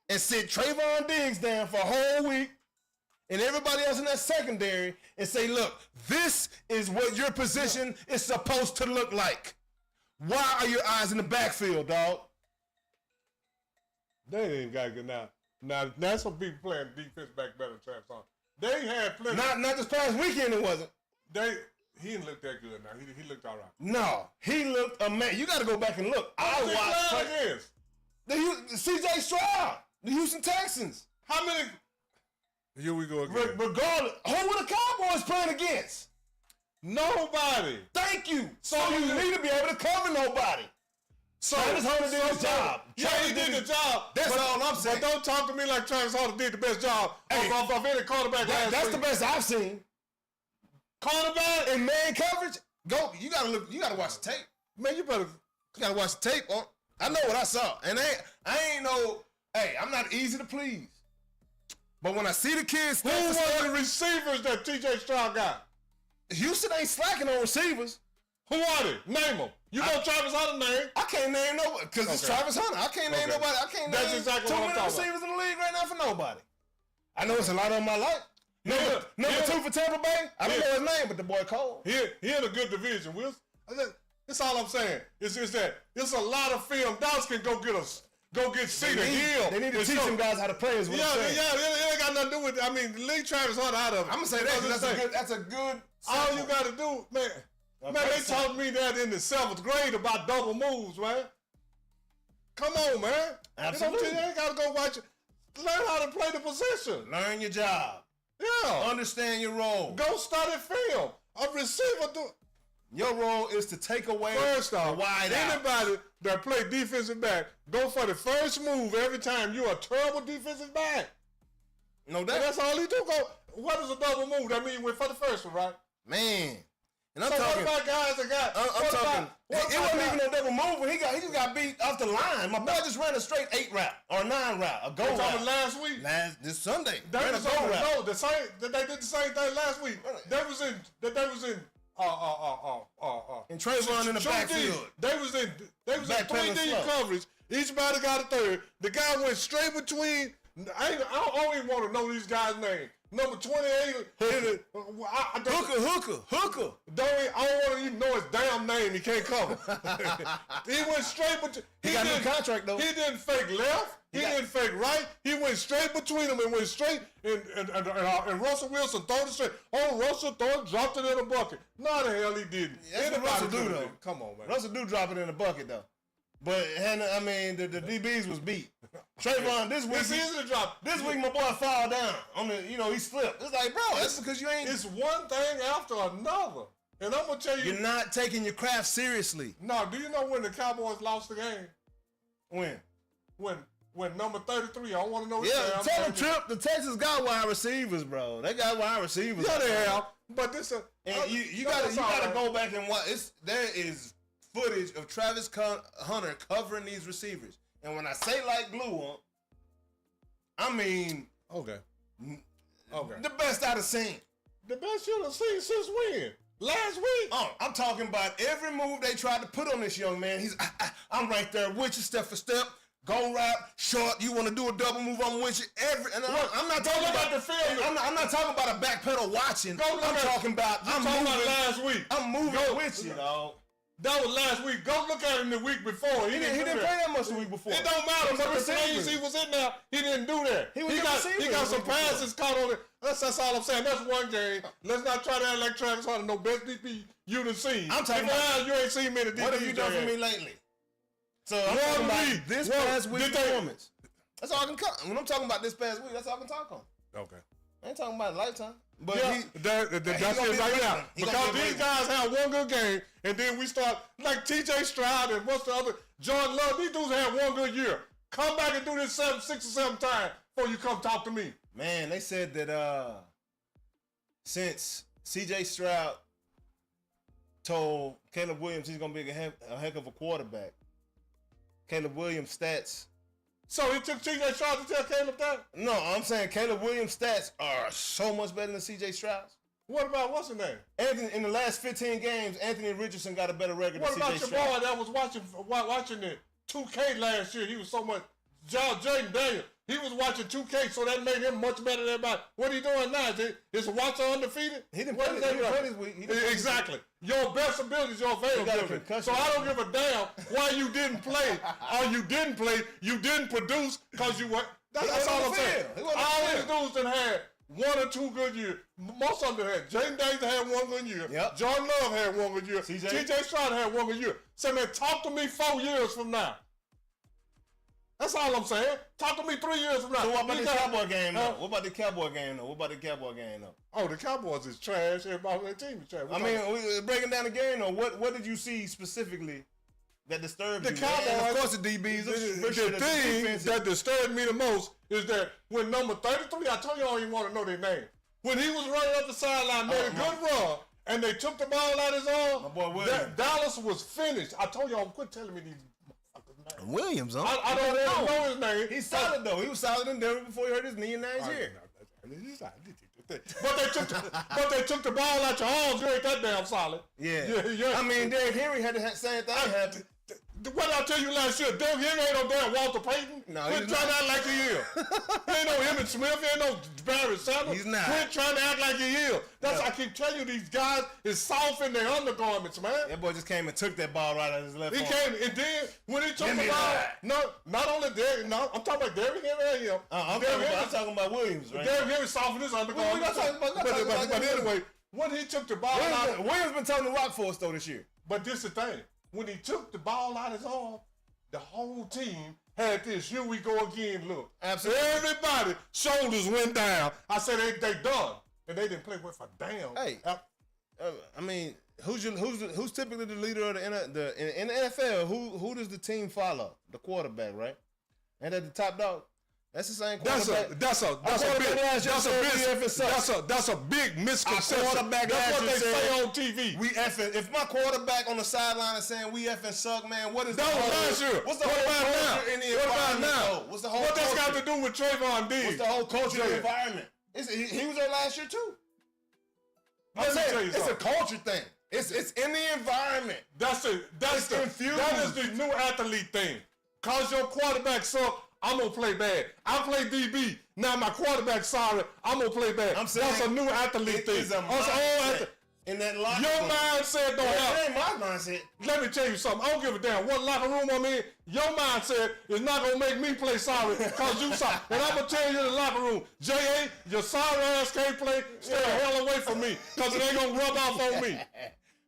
and sit Trayvon Diggs down for a whole week and everybody else in that secondary and say, look, this is what your position is supposed to look like. Why are your eyes in the backfield, dog? They ain't got good now. Now, that's some people playing defense back better than Travis Hunter. They had plenty. Not this past weekend, it wasn't. He didn't look that good now. He looked all right. No, he looked amazing. You got to go back and look. I watched the C.J. Stroud, the Houston Texans. How many? Here we go again. Regardless, who were the Cowboys playing against? Nobody. Thank you. So you need to be able to cover nobody. So Travis Hunter did his job. Yeah, he did the job. That's all I'm saying. But don't talk to me like Travis Hunter did the best job of any quarterback last week. That's the best I've seen. Cornerback in man coverage. Go. You gotta look. You gotta watch the tape. Man, you gotta watch the tape. I know what I saw, and I ain't no. Hey, I'm not easy to please. But when I see the kids, who was the receivers that T.J. Stroud got? Houston ain't slacking on receivers. Who are they? Name them. You know Travis Hunter name? I can't name nobody because it's Travis Hunter. I can't name nobody. I can't That's name exactly too what I'm many talking receivers in the league right now for nobody. I know it's a lot of them I like. Number 2 for Tampa Bay. I don't know his name, but the boy Cole. He in a good division, Will. That's all I'm saying. It's that it's a lot of film. Dallas can go get Cedar Hill. They need to teach them guys how to play. Is what I'm saying. It ain't got nothing to do with. I mean, leave Travis Hunter out of it. I'm gonna say that's a good. All you got to do, man. They taught me that in the 7th grade about double moves, man. Come on, man. Absolutely. You ain't got to go watch it. Learn how to play the position. Learn your job. Yeah. Understand your role. Go study film. A receiver Your role is to take away first off, the wide anybody that play defensive back, go for the first move every time. You're a terrible defensive back. No doubt. And that's all he do. Go. What is a double move? That means you went for the first one, right? Man. And I'm talking. What about guys that got? I'm talking. It wasn't even no double move. He just got beat off the line. My boy just ran a straight 8 route or 9 route, a go route. Last week. This Sunday. Ran a go route. No, the same. They did the same thing last week. They was in. And Trayvon in the backfield. They was in 3D coverage. Each body got a third. The guy went straight between. I don't even want to know these guys' names. Number 28. Hooker. I don't want to even know his damn name. He can't cover. He went straight between. He got a new contract though. He didn't fake left. He didn't fake right. He went straight between them and went straight. And Russell Wilson threw it straight. Oh, Russell dropped it in a bucket. No, the hell he didn't. That's what Russell do though. Come on, man. Russell do drop it in a bucket though. But I mean, the DBs was beat. Trayvon this week. It's easy to drop. This week my boy fall down on the. He slipped. It's like, bro, that's because you ain't. It's one thing after another. And I'm gonna tell you, you're not taking your craft seriously. No, do you know when the Cowboys lost the game? When number 33, I don't want to know. Yeah, tell them, Trip, the Texans got wide receivers, bro. They got wide receivers. Yeah, they have. But this you gotta go back and watch. There is footage of Travis Hunter covering these receivers. And when I say like glue, I mean okay, the best I've seen. The best you've seen since when? Last week. Oh, I'm talking about every move they tried to put on this young man. I'm right there with you, step for step. Go route, short. You want to do a double move? I'm with you. I'm not talking about the film. I'm not talking about a back pedal watching. I'm talking about last week. I'm moving with you, dog. That was last week. Go look at him the week before. He didn't play that much the week before. It don't matter. But the plays he was in there, he didn't do that. He got some passes caught on it. That's all I'm saying. That's one game. Let's not try to act like Travis Hunter. No best DP you done seen. I'm talking about you ain't seen many DPs. What have you done for me lately? So I'm talking about this past week's performance. That's all I can when I'm talking about this past week, that's all I can talk on. Okay. I ain't talking about a lifetime. But that's it right now. Because these guys have one good game, and then we start like T.J. Stroud and what's the other? Jordan Love. These dudes have one good year. Come back and do this 6 or 7 times before you come talk to me. Man, they said that since C.J. Stroud told Caleb Williams he's gonna be a heck of a quarterback, Caleb Williams' stats. So he took C.J. Stroud to tell Caleb that? No, I'm saying Caleb Williams' stats are so much better than C.J. Stroud's. What about what's his name? Anthony, in the last 15 games, Anthony Richardson got a better record than C.J. Stroud. What about your boy that was watching the 2K last year? He was so much. Jaden Daniel. He was watching 2K, so that made him much better than everybody. What are you doing now? Is Watson undefeated? He didn't play this week. Exactly. Your best ability is your availability. So I don't give a damn why you didn't play or you didn't play. You didn't produce because you were. That's all I'm saying. All these dudes that had 1 or 2 good years. Most of them had. Jaden Daniels had 1 good year. Yep. Jordan Love had 1 good year. T.J. Stroud had 1 good year. So man, talk to me 4 years from now. That's all I'm saying. Talk to me 3 years from now. So what about the Cowboy game though? What about the Cowboy game though? Oh, the Cowboys is trash. Everybody on their team is trash. We're breaking down the game though. What did you see specifically that disturbed you? The Cowboys. And of course the DBs. The thing that disturbed me the most is that when number 33, I told you I don't even want to know their name. When he was running up the sideline, made a good run, and they took the ball out of his arm. My boy Williams. Dallas was finished. I told y'all, quit telling me these. Williams, huh? I don't know his name. He's solid though. He was solid in Denver before he hurt his knee, and now he's here. But they took the ball out your arms. You ain't that damn solid. Yeah. I mean, Derrick Henry had the same thing happen. What did I tell you last year? Derrick Henry ain't no damn Walter Payton. No, Quit trying to act like he is. He ain't no Emmitt Smith. He ain't no Barry Sanders. He's not. Quit trying to act like he is. That's I keep telling you, these guys is soft in their undergarments, man. That boy just came and took that ball right out of his left arm. He came, and then when he took the ball, not only Derrick, I'm talking about Derrick Henry and him. I'm talking about Williams, right? Derrick Henry softened his undergarments. We're not talking about But anyway, when he took the ball out, Williams been telling the rock for us though this year. But this is the thing. When he took the ball out of his arm, the whole team had this, here we go again look. Absolutely. Everybody, shoulders went down. I said they done. And they didn't play with a damn. Hey, I mean, who's typically the leader of in the NFL? Who does the team follow? The quarterback, right? And at the top dog. That's the same quarterback. That's a big misconception. That's what they say on TV. We effing. If my quarterback on the sideline is saying we effing suck, man, what is that was last year? What's the whole culture in the environment? What's the whole? What that's got to do with Trayvon Diggs? What's the whole culture of the environment? He was there last year too. I'm saying it's a culture thing. It's in the environment. That is the new athlete thing. Cause your quarterback suck. I'm gonna play bad. I play DB. Now my quarterback's sorry. I'm gonna play bad. That's a new athlete thing. In that locker your room. mindset don't help. It ain't my mindset. Let me tell you something. I don't give a damn what locker room I'm in. Your mindset is not gonna make me play sorry because you sorry. And I'm gonna tell you in the locker room, J.A., your sorry ass can't play. Stay the hell away from me because it ain't gonna rub off on me.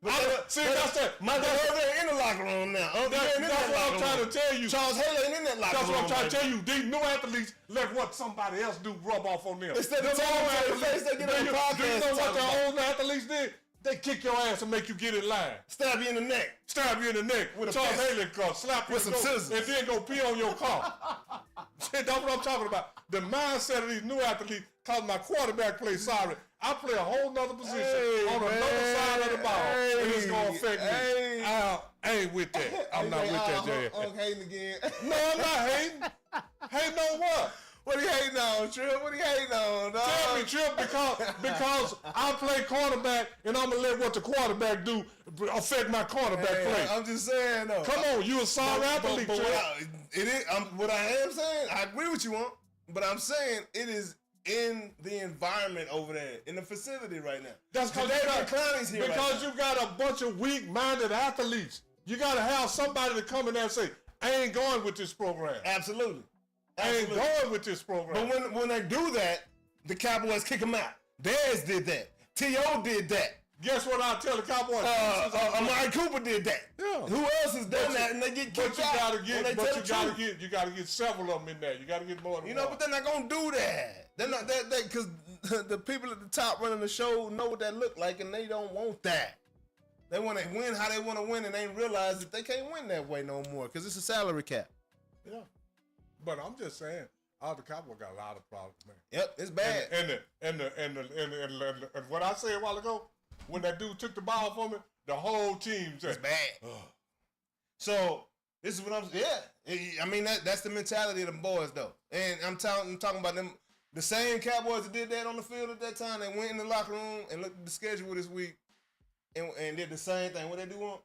That's that. They're in the locker room now. That's what I'm trying to tell you. Charles Haley ain't in that locker room. That's what I'm trying to tell you. These new athletes let what somebody else do rub off on them. Instead of telling them face, they get on the podcast. Do you know what the old athletes did? They kick your ass and make you get in line. Stab you in the neck. With Charles Haley slap you with some scissors. And then go pee on your car. That's what I'm talking about. The mindset of these new athletes, cause my quarterback plays sorry. I play a whole nother position on another side of the ball. And it's going to affect me. I ain't with that. I'm not with that, Jay. I'm hating again. No, I'm not hating. Hating on what? What are you hating on, Trip? What are you hating on, dog? Tell me, Trip, because I play quarterback and I'm going to let what the quarterback do affect my quarterback play. I'm just saying, though. Come on, you a sorry athlete, Trip. What I am saying, I agree with you on, but I'm saying it is in the environment over there, in the facility right now. That's because you got a bunch of weak-minded athletes. You got to have somebody to come in there and say, I ain't going with this program. Absolutely. I ain't going with this program. But when they do that, the Cowboys kick them out. Dez did that. T.O. did that. Guess what I tell the Cowboys? Amari Cooper did that. Yeah. Who else has done that and they get kicked out? You gotta get several of them in there. You gotta get more than one. But they're not gonna do that. They're not that because the people at the top running the show know what that look like and they don't want that. They want to win how they want to win and they realize that they can't win that way no more because it's a salary cap. Yeah. But I'm just saying, all the Cowboys got a lot of problems, man. Yep, it's bad. And what I said a while ago, when that dude took the ball from me, the whole team said, it's bad. So this is what I'm. Yeah, I mean that's the mentality of them boys though. And I'm talking about them. The same Cowboys that did that on the field at that time. They went in the locker room and looked at the schedule this week and did the same thing. What they do want?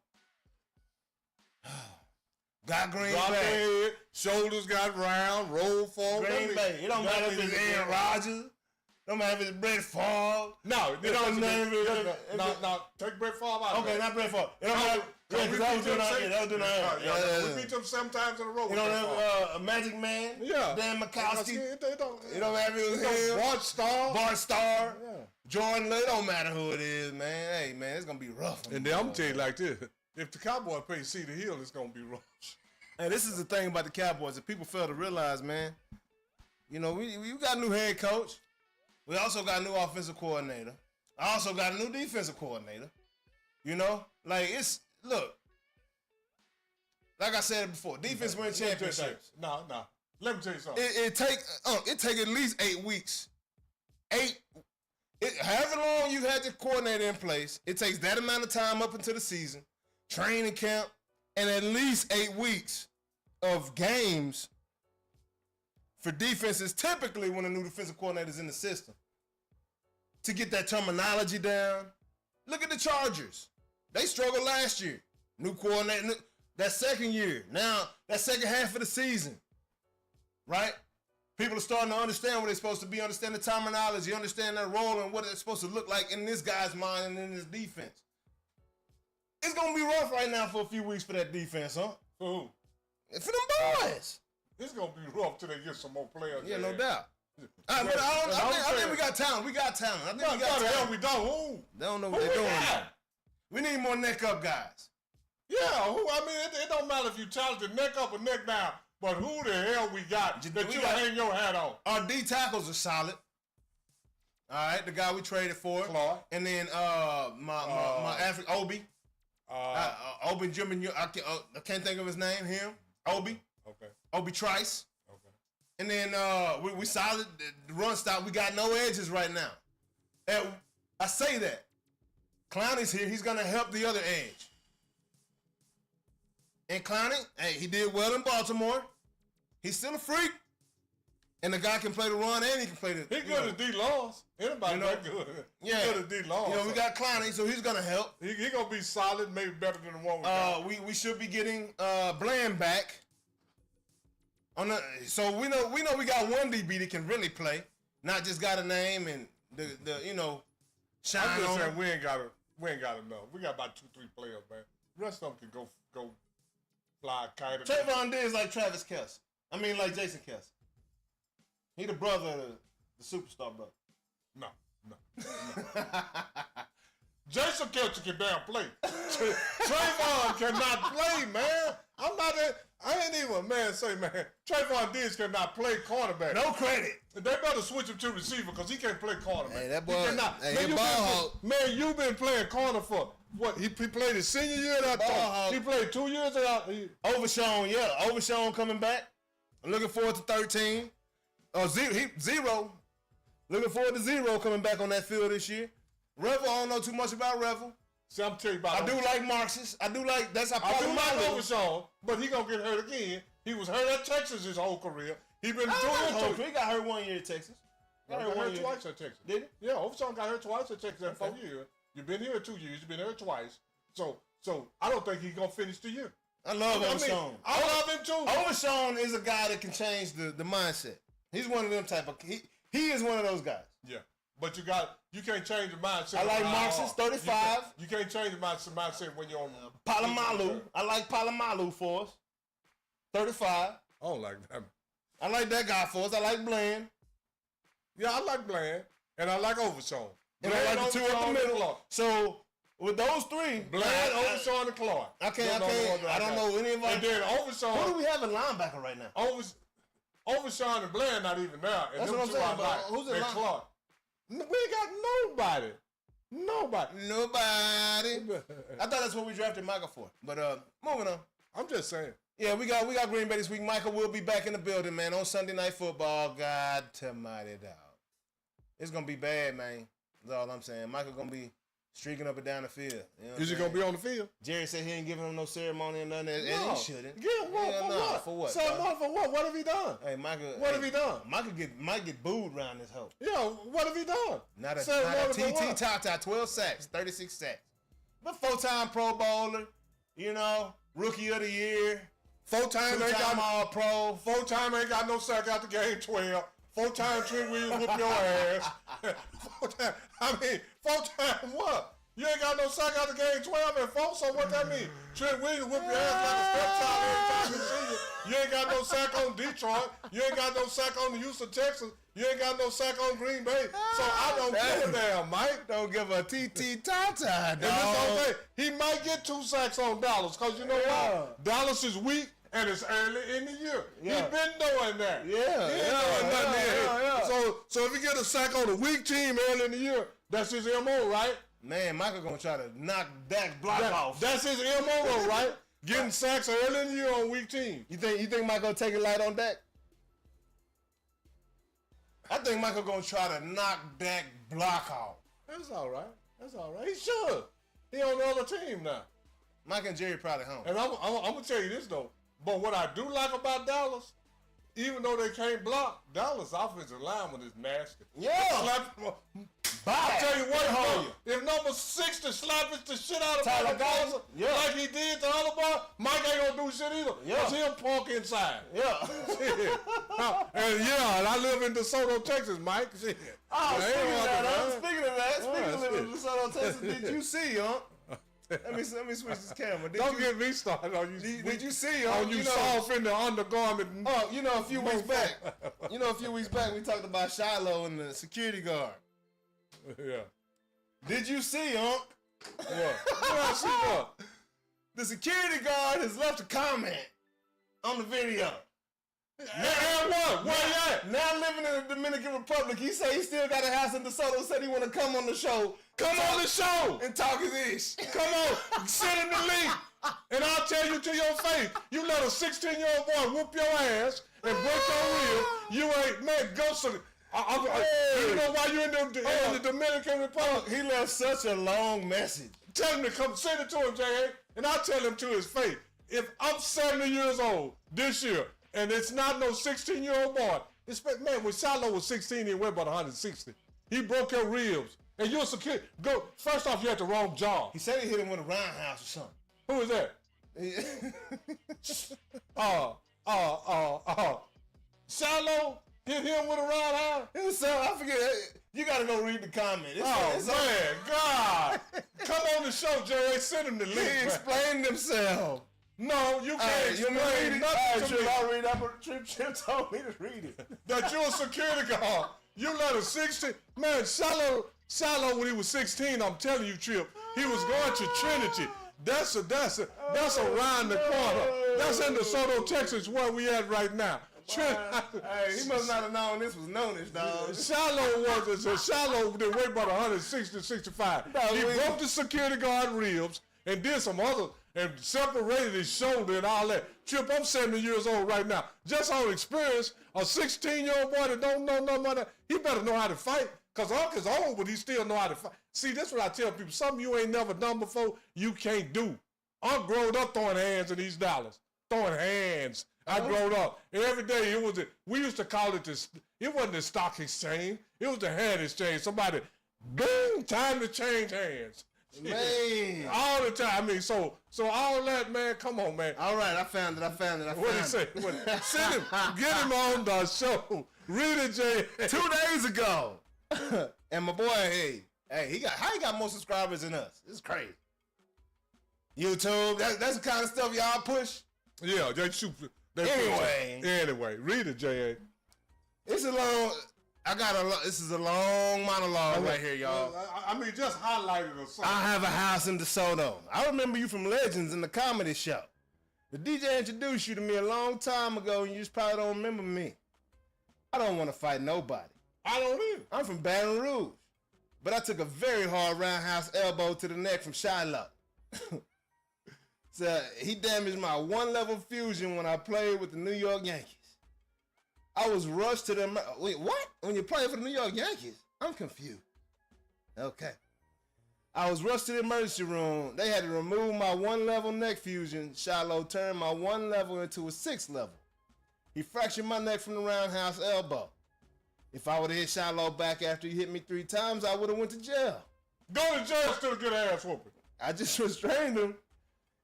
Got Green Bay. Head, shoulders got round, roll forward. Green Bay. It don't matter if it's Aaron Rodgers. Don't matter if it's Brett Favre. No, it don't matter if it's... No, take Brett Favre out. Okay, not Brett Favre. It don't matter. Yeah, because I was doing that. We beat them 7 times in a row. You don't have a Magic Man. Yeah. Dan Mikowski. It don't matter if it was him. Bart Starr. Yeah. Jordan Love. It don't matter who it is, man. Hey, man, it's going to be rough. And then I'm going to tell you like this. If the Cowboys play Cedar Hill, it's going to be rough. And this is the thing about the Cowboys that people fail to realize, man. We got a new head coach. We also got a new offensive coordinator. I also got a new defensive coordinator. Look. Like I said before, defense win championships. No. Let me tell you something. It take at least 8 weeks. However long you had the coordinator in place, it takes that amount of time up into the season, training camp, and at least 8 weeks of games for defenses, typically when a new defensive coordinator is in the system. to get that terminology down. Look at the Chargers. They struggled last year. New coordinator, that second year. Now, that second half of the season, right? People are starting to understand what they're supposed to be, understand the terminology, understand their role and what it's supposed to look like in this guy's mind and in his defense. It's going to be rough right now for a few weeks for that defense, huh? For who? For them boys. It's going to be rough till they get some more players. Yeah, no doubt. But I think we got talent. We got talent. I think we got talent. We don't. Who? They don't know what they're doing. We need more neck up guys. Yeah, who? I mean, it don't matter if you talented neck up or neck down, but who the hell we got that you hang your hat on? Our D tackles are solid. All right, the guy we traded for. Clark. And then my African Obi. Obi Jr. I can't think of his name. Him. Obi. Okay. Obi Trice. Okay. And then we solid. The run stop. We got no edges right now. And I say that. Clowney's here. He's going to help the other edge. And Clowney, hey, he did well in Baltimore. He's still a freak. And the guy can play the run and he can play the... He good at D-Laws. Anybody that good. Yeah. He good at D-Laws. We got Clowney, so he's going to help. He going to be solid, maybe better than the one we got. We should be getting Bland back. So we know we got one DB that can really play, not just got a name and the shine I'm just on saying him. we ain't got enough. We got about 2-3 players, man. The rest of them can go fly a kite. Trayvon Diggs like Travis Kelce. I mean like Jason Kelce. He the brother of the superstar brother. No. Jason Kelce can damn play. Trayvon cannot play, man. I ain't even man. Trayvon Diggs cannot play cornerback. No credit. They better switch him to receiver because he can't play cornerback. Hey, that boy, he cannot. hey, You've been playing corner for what? He played his senior year at that. He played 2 years at Overshown coming back. I'm looking forward to 13. Zero. Looking forward to Zero coming back on that field this year. Revel, I don't know too much about Revel. See, I'm telling you about. I do like Marxist. I do like that's how I do like Overshown, but he gonna get hurt again. He was hurt at Texas his whole career. He been doing it. He got hurt 1 year at Texas. Got hurt twice at Texas. Did he? Yeah, Overshown got hurt twice at Texas in 4 years. You've been here 2 years. You've been hurt twice. So I don't think he's gonna finish the year. I love Overshown. I love him too. Overshown is a guy that can change the mindset. He's one of them type of he is one of those guys. Yeah. But you can't change the mindset. I like Marxist, 35. You can't change the mindset when you're on Palomalu. I like Palomalu for us. 35. I don't like that. I like that guy for us. I like Bland. Yeah, I like Bland. And I like Overshown. And I like the two up the middle. So with those three, Bland, Overshown, and Clark. I don't know any of them. And then Overshown. Who do we have in linebacker right now? Overshown and Bland not even there. And that's what I'm saying. Like, who's in linebacker? Clark. We ain't got nobody. I thought that's what we drafted Michael for. But moving on. I'm just saying. Yeah, we got Green Bay this week. Michael will be back in the building, man, on Sunday Night Football. God almighty dog. It's gonna be bad, man. That's all I'm saying. Michael gonna be streaking up and down the field. You know Is he gonna be on the field? Jerry said he ain't giving him no ceremony or nothing, and he shouldn't. Yeah, what? For what? Ceremony for what? What have he done? Hey, Michael. What have he done? Michael might get booed around this hoe. Yeah, what have he done? Not a TT Tata, 12 sacks, 36 sacks. But 4-time Pro Bowler, Rookie of the Year. 4-time ain't got All-Pro. 4-time ain't got no sack out the game 12. 4-time Trent Williams whoop your ass. 4-time what? You ain't got no sack out the game 12 and 4, so what that mean? Trent Williams whoop your ass like a stepchild every time you see you. You ain't got no sack on Detroit. You ain't got no sack on the Houston Texans. You ain't got no sack on Green Bay. So I don't give a damn, Mike. Don't give a TT Tata, dog. And he might get 2 sacks on Dallas, because you know what? Dallas is weak. And it's early in the year. Yeah. He's been doing that. Yeah. He ain't doing nothing here. So if he get a sack on a weak team early in the year, that's his MO, right? Man, Michael gonna try to knock Dak's block off. That's his MO, right? Getting sacks early in the year on weak teams. You think Michael gonna take it light on Dak? I think Michael gonna try to knock Dak block off. That's all right. He should. He on the other team now. Mike and Jerry probably home. And I'm gonna tell you this though. But what I do like about Dallas, even though they can't block, Dallas offensive lineman is nasty. Yeah. I'll tell you what, if number 60 slaps the shit out of Tyler Gaza, like he did the other boy, Mike ain't gonna do shit either. Cause he'll punk inside. Yeah. And I live in DeSoto, Texas, Mike. Shit. Oh, speaking of that, living in DeSoto, Texas, did you see, Let me switch this camera. Don't get me started on you. Did you see, on you soft in the undergarment? Oh, a few weeks back. A few weeks back we talked about Shiloh and the security guard. Yeah. Did you see, What? What I see what? The security guard has left a comment on the video. And what? Where you at? Now living in the Dominican Republic, he say he still got a house in DeSoto, said he want to come on the show. Come on the show! And talk his ish. Come on, send him the link. And I'll tell you to your face, you let a 16-year-old boy whoop your ass and break your rib. You ain't, man, go so. You know why you in the Dominican Republic? He left such a long message. Tell him to come, send it to him, J.A., and I'll tell him to his face. If I'm 70 years old this year, and it's not no 16-year-old boy, man, when Shiloh was 16, he weighed about 160. He broke your ribs. And you're secure. Go. First off, you had the wrong jaw. He said he hit him with a roundhouse or something. Who is that? Shiloh hit him with a roundhouse? It was I forget. You gotta go read the comment. God. Come on the show, Jerry. Send him the link. He explained himself. No, you can't explain nothing to me. I'll read that, but Trip told me to read it. That you're a security guard. You let a 16, man, Shiloh, when he was 16, I'm telling you, Trip, he was going to Trinity. That's around the corner. That's in DeSoto, Texas, where we at right now. Hey, he must not have known this was Noonish, dog. Shiloh did weigh about 160, 65. He broke the security guard ribs and did some other, and separated his shoulder and all that. Trip, I'm 70 years old right now. Just on experience, a 16-year-old boy that don't know nothing about that, he better know how to fight. Because Unc is old, but he still know how to fight. See, that's what I tell people. Something you ain't never done before, you can't do. Unc growed up throwing hands in these dollars. Throwing hands. I growed up. And every day, we used to call it this, it wasn't the stock exchange. It was the hand exchange. Somebody, boom, time to change hands. Man. All the time. I mean, so all that, man, come on, man. All right, I found it. What did he say? Send him, get him on the show. Read it, Jay. 2 days ago. And my boy, how he got more subscribers than us? It's crazy. YouTube, that's the kind of stuff y'all push. Yeah, they shoot. Anyway, read it, J.A. This is a long monologue right here, y'all. I mean, just highlight it or something. I have a house in DeSoto. I remember you from Legends in the comedy show. The DJ introduced you to me a long time ago, and you just probably don't remember me. I don't want to fight nobody. I don't either. I'm from Baton Rouge. But I took a very hard roundhouse elbow to the neck from Shiloh. So he damaged my one-level fusion when I played with the New York Yankees. I was rushed to the... Wait, what? When you play for the New York Yankees? I'm confused. Okay. I was rushed to the emergency room. They had to remove my one-level neck fusion. Shiloh turned my one level into a 6 level. He fractured my neck from the roundhouse elbow. If I would have hit Shiloh back after he hit me 3 times, I would have went to jail. Go to jail, still get ass whooping. I just restrained him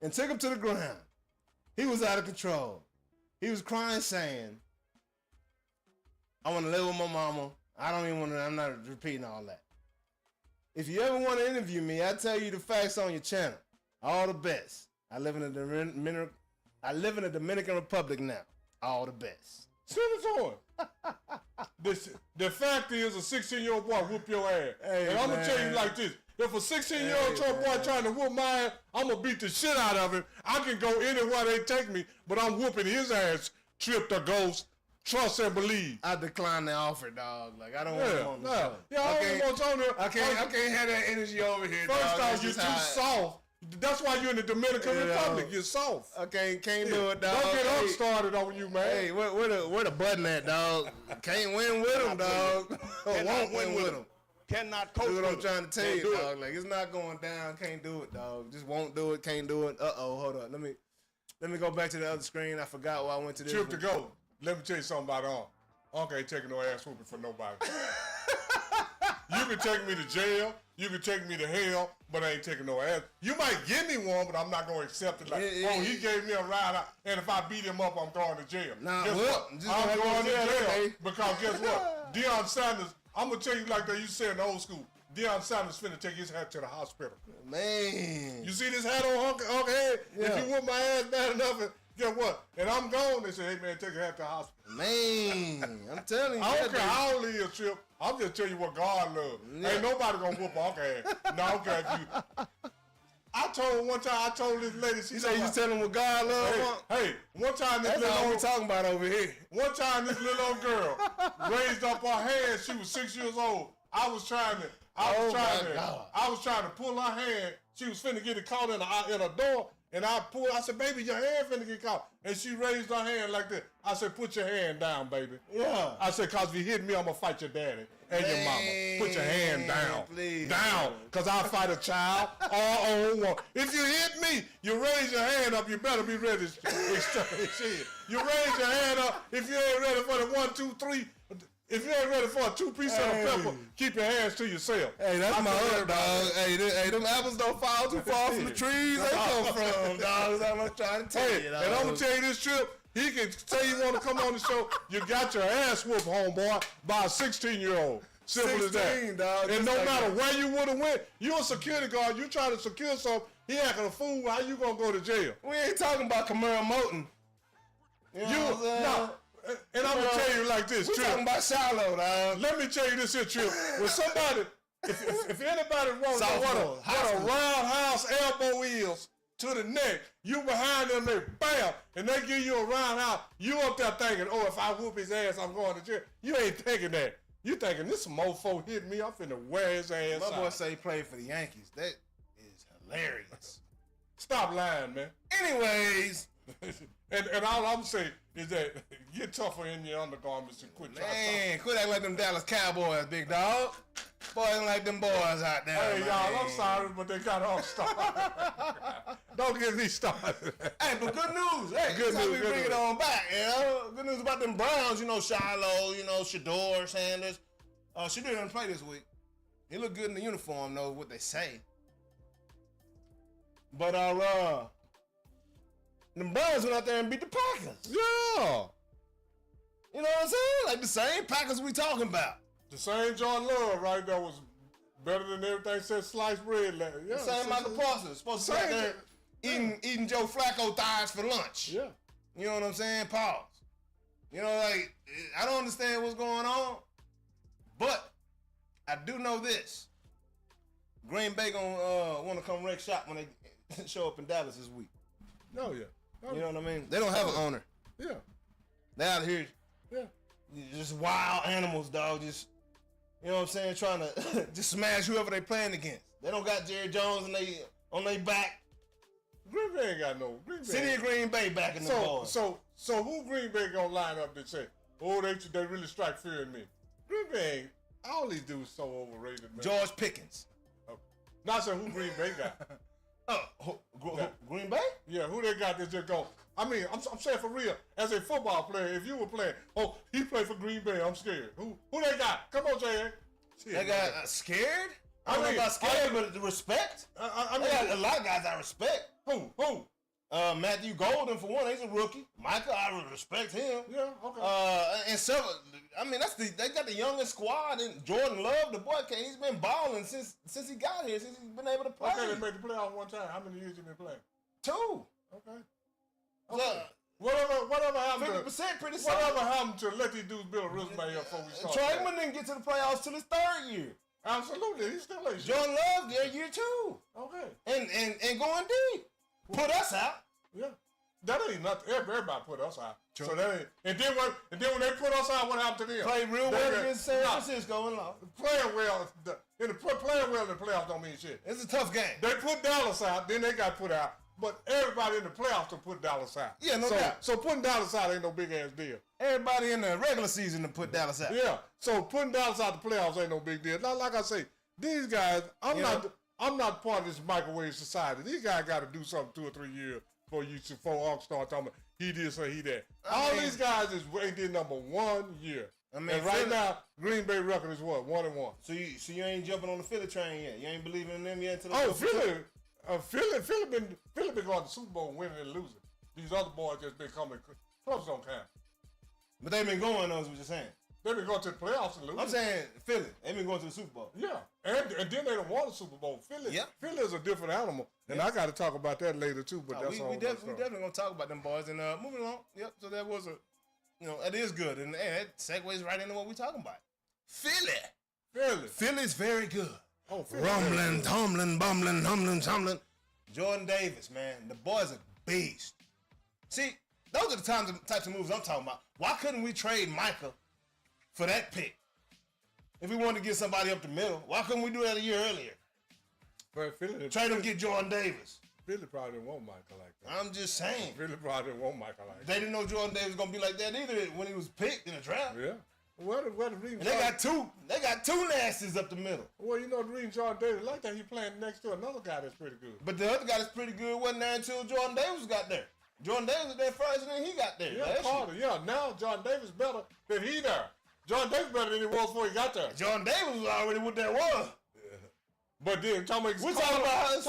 and took him to the ground. He was out of control. He was crying, saying, I want to live with my mama. I'm not repeating all that. If you ever want to interview me, I'll tell you the facts on your channel. All the best. I live in the Dominican Republic now. All the best. Send it to him. The fact is, a 16-year-old boy whoop your ass. Hey, and I'm going to tell you like this. If a 16-year-old boy trying to whoop my ass, I'm going to beat the shit out of him. I can go anywhere they take me, but I'm whooping his ass. Trip the ghost. Trust and believe. I decline the offer, dog. Like, I don't want him on the show. Yeah, I don't want you on there. I can't have that energy over here, First dog. off, you're too soft. That's why you're in the Dominican Republic. You're soft. Okay, can't do it, dog. Don't get us started on you, man. Hey, where the button at, dog? Can't win with him, dog. Won't win with him. Cannot coach with what him. I'm trying to tell you, dog. Like, it's not going down. Can't do it, dog. Just won't do it. Can't do it. Hold on. Let me go back to the other screen. I forgot why I went to this. Trip to go. Let me tell you something about Unc. Unc ain't taking no ass whooping for nobody. You can take me to jail. You can take me to hell, but I ain't taking no ass. You might give me one, but I'm not going to accept it. Like, he gave me a ride, and if I beat him up, I'm going to jail. Nah, guess what? I'm going to jail because guess what? Deion Sanders, I'm going to tell you like they used to say in the old school, Deion Sanders finna take his hat to the hospital. Man. You see this hat on Uncle Head? Yeah. If you whoop my ass bad enough, guess what? And I'm gone, they say, hey, man, take your hat to the hospital. Man, I'm telling you. I don't care how old he is, Chip. I'm just telling you what God loves. Yeah. Ain't nobody gonna whoop Uncle ass. No, I don't care if you. I told this lady, she said you telling him what God loves? Hey, one time this That's little all we talking about over here. One time this little old girl raised up her hand. She was 6 years old. I was trying to pull her hand. She was finna get it caught in a door. And I said, baby, your hand finna get caught. And she raised her hand like this. I said, put your hand down, baby. Yeah. I said, cause if you hit me, I'm gonna fight your daddy and your mama. Put your hand down. Please. Down. Cause I'll fight a child or own one. If you hit me, you raise your hand up, you better be ready to exchange shit. You raise your hand up if you ain't ready for the 1, 2, 3. If you ain't ready for a 2-piece of pepper, keep your hands to yourself. Hey, that's my hood, dog. Hey, them apples don't fall too far from the trees they come from, dog. That's what I'm trying to tell you, dog. And I'm going to tell you this, Trip. He can tell you want to come on the show. You got your ass whooped, homeboy, by a 16-year-old. Simple as that. Dog, and no matter where you would have went, you a security guard, you try to secure something, he acting a fool, how you going to go to jail? We ain't talking about Kamara Moten. You know what I'm saying? And I'm going to tell you like this, Trip. We're talking about Shiloh, dog. Let me tell you this here, Trip. When somebody, if anybody wants to know what a roundhouse elbow is to the neck, you behind them, they bam, and they give you a roundhouse, you up there thinking, oh, if I whoop his ass, I'm going to jail. You ain't thinking that. You thinking, this mofo hit me, I'm finna wear his ass out. My boy say he played for the Yankees. That is hilarious. Stop lying, man. Anyways. And all I'm saying is that get tougher in your undergarments and quit trying to talk. Quit acting like them Dallas Cowboys, big dog. Boy, ain't like them boys out there. Hey, y'all, I'm sorry, but they got off started. Don't get me started. Hey, but good news. Hey, good news. We bring it on back, you know? Good news about them Browns, you know, Shiloh, you know, Shador Sanders. Shador didn't play this week. He looked good in the uniform, though, what they say. But, the Browns went out there and beat the Packers. Yeah. You know what I'm saying? Like the same Packers we talking about. The same John Love right there was better than everything said sliced bread. Yeah, the same Michael Parsons. Supposed to be out there eating Joe Flacco thighs for lunch. Yeah. You know what I'm saying? Pause. You know, like, I don't understand what's going on, but I do know this. Green Bay gonna want to come wreck shop when they show up in Dallas this week. Oh, yeah. You know what I mean? They don't have an owner. Yeah. They out here. Yeah. Just wild animals, dog. Just, you know what I'm saying? Trying to just smash whoever they playing against. They don't got Jerry Jones on they back. Green Bay ain't got no. Green Bay. City of Green Bay back in the ball. So who Green Bay gonna line up to say, oh, they really strike fear in me? Green Bay ain't. All these dudes so overrated, man. George Pickens. Okay. Not saying who Green Bay got. Green Bay? Yeah, who they got that's just going? I mean, I'm saying for real. As a football player, if you were playing, he played for Green Bay, I'm scared. Who they got? Come on, Jay. They got scared? I don't know about scared, but the respect. I mean, they got a lot of guys I respect. Who? Matthew Golden, for one, he's a rookie. Michael, I respect him. Yeah, okay. And several, I mean, they got the youngest squad, and Jordan Love, the boy, he's been balling since he got here, since he's been able to play. Okay, they made the playoffs one time. How many years you been playing? 2. Okay. Whatever happened 50% pretty solid. Whatever happened to let these dudes build a resume up before we start? Trautman didn't get to the playoffs till his 3rd year. Absolutely, he's still late. Jordan Love there year 2. Okay. And going deep. Put us out. Yeah. That ain't nothing. Everybody put us out. True. So that ain't. And then when they put us out, what happened to them? Played real well against San Francisco and lost. Playing well in the playoffs don't mean shit. It's a tough game. They put Dallas out, then they got put out. But everybody in the playoffs to put Dallas out. Yeah, no doubt. So putting Dallas out ain't no big ass deal. Everybody in the regular season to put Dallas out. Yeah. So putting Dallas out the playoffs ain't no big deal. Now, like I say, these guys, I'm not part of this microwave society. These guys got to do something 2 or 3 years before Unc start talking about he this or he that. All these guys ain't did number 1 year. I mean, and right now, Green Bay record is what? 1-1. So you ain't jumping on the Philly train yet? You ain't believing in them yet? Philly been going to the Super Bowl winning and losing. These other boys just been coming. Clubs don't count. But they've been going, those what you're saying. They've been going to the playoffs and losing. I'm saying Philly. They've been going to the Super Bowl. Yeah. And then they don't want the Super Bowl. Philly is a different animal. And I got to talk about that later, too. But that's all. We definitely going to talk about them boys. And moving along. Yep. So that was it is good. And that segues right into what we're talking about. Philly. Philly's very good. Oh, Philly. Rumbling, tumbling, bumbling, humbling, tumbling. Jordan Davis, man. The boy's a beast. See, those are the types of moves I'm talking about. Why couldn't we trade Micah for that pick? If we wanted to get somebody up the middle, why couldn't we do that a year earlier? But trade him, get Jordan Davis. Philly probably didn't want Micah like that. I'm just saying. Philly probably didn't want Micah like that. They didn't know Jordan Davis was gonna be like that either when he was picked in the draft. Yeah. Well, the reason and they got two nasties up the middle. Well, you know the reason Jordan Davis like that, he playing next to another guy that's pretty good. But the other guy that's pretty good wasn't there until Jordan Davis got there. Jordan Davis was there first, and then he got there. Yeah, Carter. Yeah, now Jordan Davis better than he there. Jordan Davis better than he was before he got there. Jordan Davis was already what that was. Yeah. But then, talking about Carter,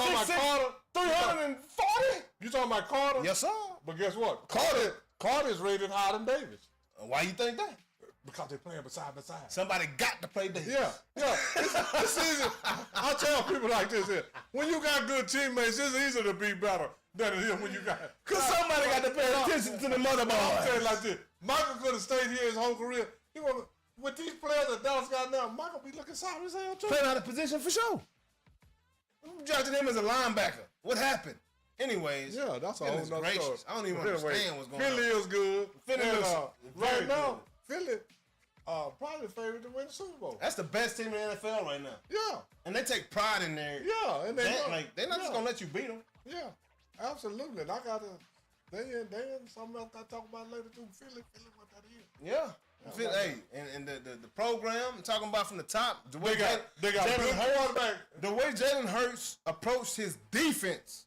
340. You talking about Carter? Yes, sir. But guess what? Carter is rated higher than Davis. Why you think that? Because they're playing side by side. Somebody got to play Davis. Yeah. It's easy. I tell people like this here. When you got good teammates, it's easy to be better than it is when you got. Because somebody got to pay attention to the mother ball. I'll tell you like this. Michael could have stayed here his whole career. With these players that Dallas got now, Michael be looking sorry as hell too. Playing out of position for sure. I'm judging him as a linebacker. What happened? Anyways. Yeah, that's a whole nother story. I don't even understand what's going on. Philly is good. Philly looks right now, Philly probably the favorite to win the Super Bowl. That's the best team in the NFL right now. Yeah. And they take pride in their. Yeah. And they're not just going to let you beat them. Yeah. Absolutely. And I got to. They something else I talk about later too. Philly, what that is. Yeah. Hey, and the program, I'm talking about from the top, the way they got good quarterback. The way Jalen Hurts approached his defense.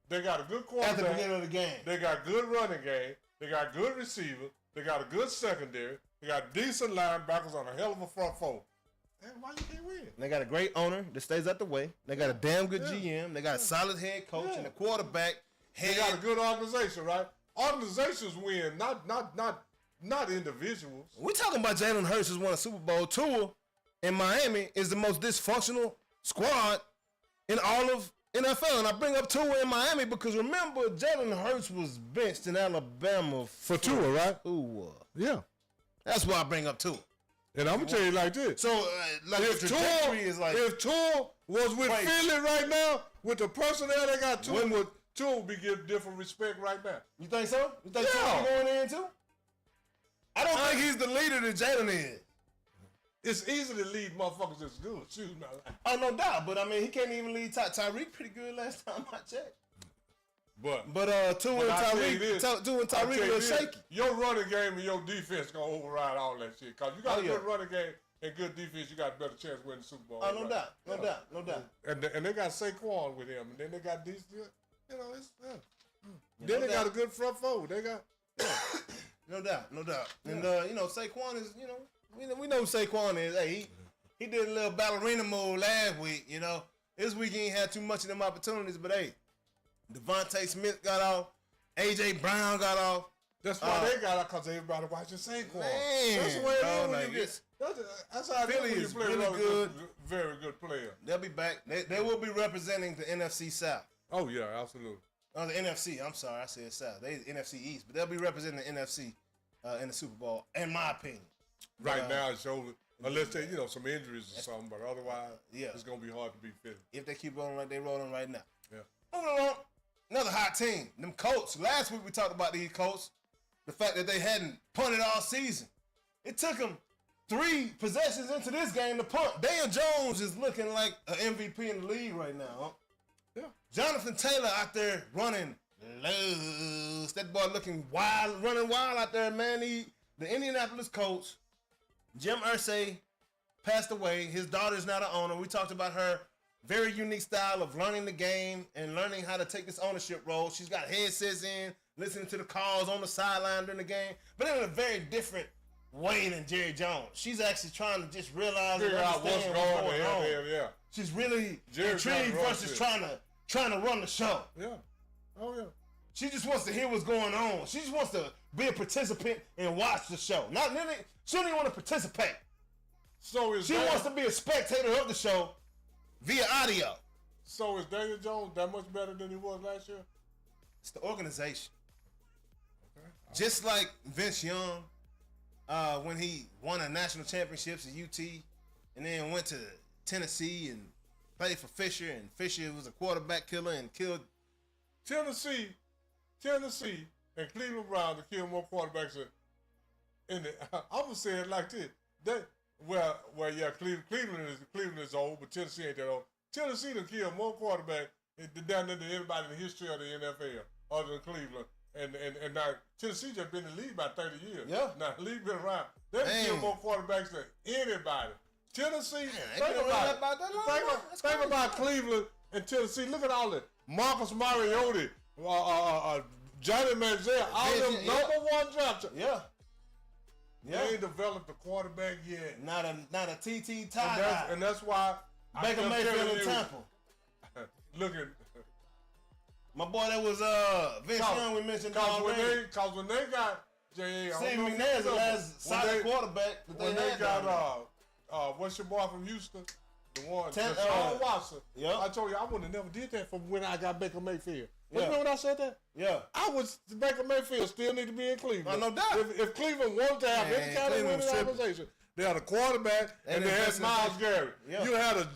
They got a good quarterback. At the beginning of the game. They got good running game. They got good receiver. They got a good secondary. They got decent linebackers on a hell of a front four. Man, why you can't win? They got a great owner that stays out the way. They got a damn good GM. They got a solid head coach and a quarterback. They got a good organization, right? Organizations win, not individuals. We're talking about Jalen Hurts has won a Super Bowl. Tua in Miami is the most dysfunctional squad in all of NFL. And I bring up Tua in Miami because remember, Jalen Hurts was benched in Alabama for Tua, right? Tua. Yeah. That's why I bring up Tua. And I'm going to tell you like this. So, if Tua was with crazy. Philly right now, with the personnel they got, Tua would be getting different respect right now. You think so? You think Tua going in too? I don't think he's the leader that Jalen is. It's easy to lead motherfuckers that's good. Shoot, oh, no doubt. But, I mean, he can't even lead Tyreek pretty good last time I checked. But Tua and Tyreek are shaky. Your running game and your defense going to override all that shit. Because you got a good running game and good defense, you got a better chance of winning the Super Bowl. Oh, no doubt. No doubt. And they got Saquon with him. And then they got these, it's... Then they got a good front four. They got... No doubt. And, Saquon is, we know who Saquon is. Hey, he did a little ballerina move last week, This week he ain't had too much of them opportunities, but hey, Devontae Smith got off. A.J. Brown got off. That's why they got off, because everybody watching Saquon. Man, that's the way it is when you get... That's how Philly is play really good. Very good player. They'll be back. They will be representing the NFC South. Oh, yeah, absolutely. Oh, the NFC. I'm sorry, I said South. They NFC East, but they'll be representing the NFC in the Super Bowl, in my opinion. Right now, it's only unless they, some injuries or something, but otherwise, it's gonna be hard to beat Philly if they keep rolling like they're rolling right now. Yeah. Moving along, another hot team, them Colts. Last week we talked about these Colts, the fact that they hadn't punted all season. It took them 3 possessions into this game to punt. Daniel Jones is looking like an MVP in the league right now. Huh? Yeah. Jonathan Taylor out there running loose. That boy looking wild, running wild out there, man. The Indianapolis Colts, Jim Irsay passed away. His daughter's now the owner. We talked about her very unique style of learning the game and learning how to take this ownership role. She's got headsets in, listening to the calls on the sideline during the game, but in a very different Wade and Jerry Jones. She's actually trying to just realize and what's understand going on. Yeah. She's really Jerry intrigued versus trying to run the show. Yeah. Oh, yeah. She just wants to hear what's going on. She just wants to be a participant and watch the show. Not really. She don't even want to participate. So she wants to be a spectator of the show via audio. So is Daniel Jones that much better than he was last year? It's the organization. Okay. Just like Vince Young, when he won a national championships at UT, and then went to Tennessee and played for Fisher, and Fisher was a quarterback killer and killed Tennessee and Cleveland Browns to kill more quarterbacks I'm gonna say it like this. Cleveland is old, but Tennessee ain't that old. Tennessee done killed more quarterbacks than anybody in the history of the NFL, other than Cleveland. And now Tennessee just been in the league about 30 years. Yeah. Now the league been around. They've killed more quarterbacks than anybody. Tennessee, think about Cleveland and Tennessee. Look at all that. Marcus Mariota, Johnny Manziel, all them number one draft. Yeah. They ain't developed a quarterback yet. Not a TT tie. And that's why Baker Mayfield in Tampa. Look at my boy. That was Vince Young. We mentioned already. Because when they got J.A. Steve McNair's the last solid quarterback that when they got what's your boy from Houston? The one, Deshaun Watson. Yeah. I told you I would have never did that from when I got Baker Mayfield. You remember when I said that? Yeah. Baker Mayfield still need to be in Cleveland. No doubt. If Cleveland wanted to have any kind of winning organization, they had a quarterback and they had Myles Garrett. Yeah. You had a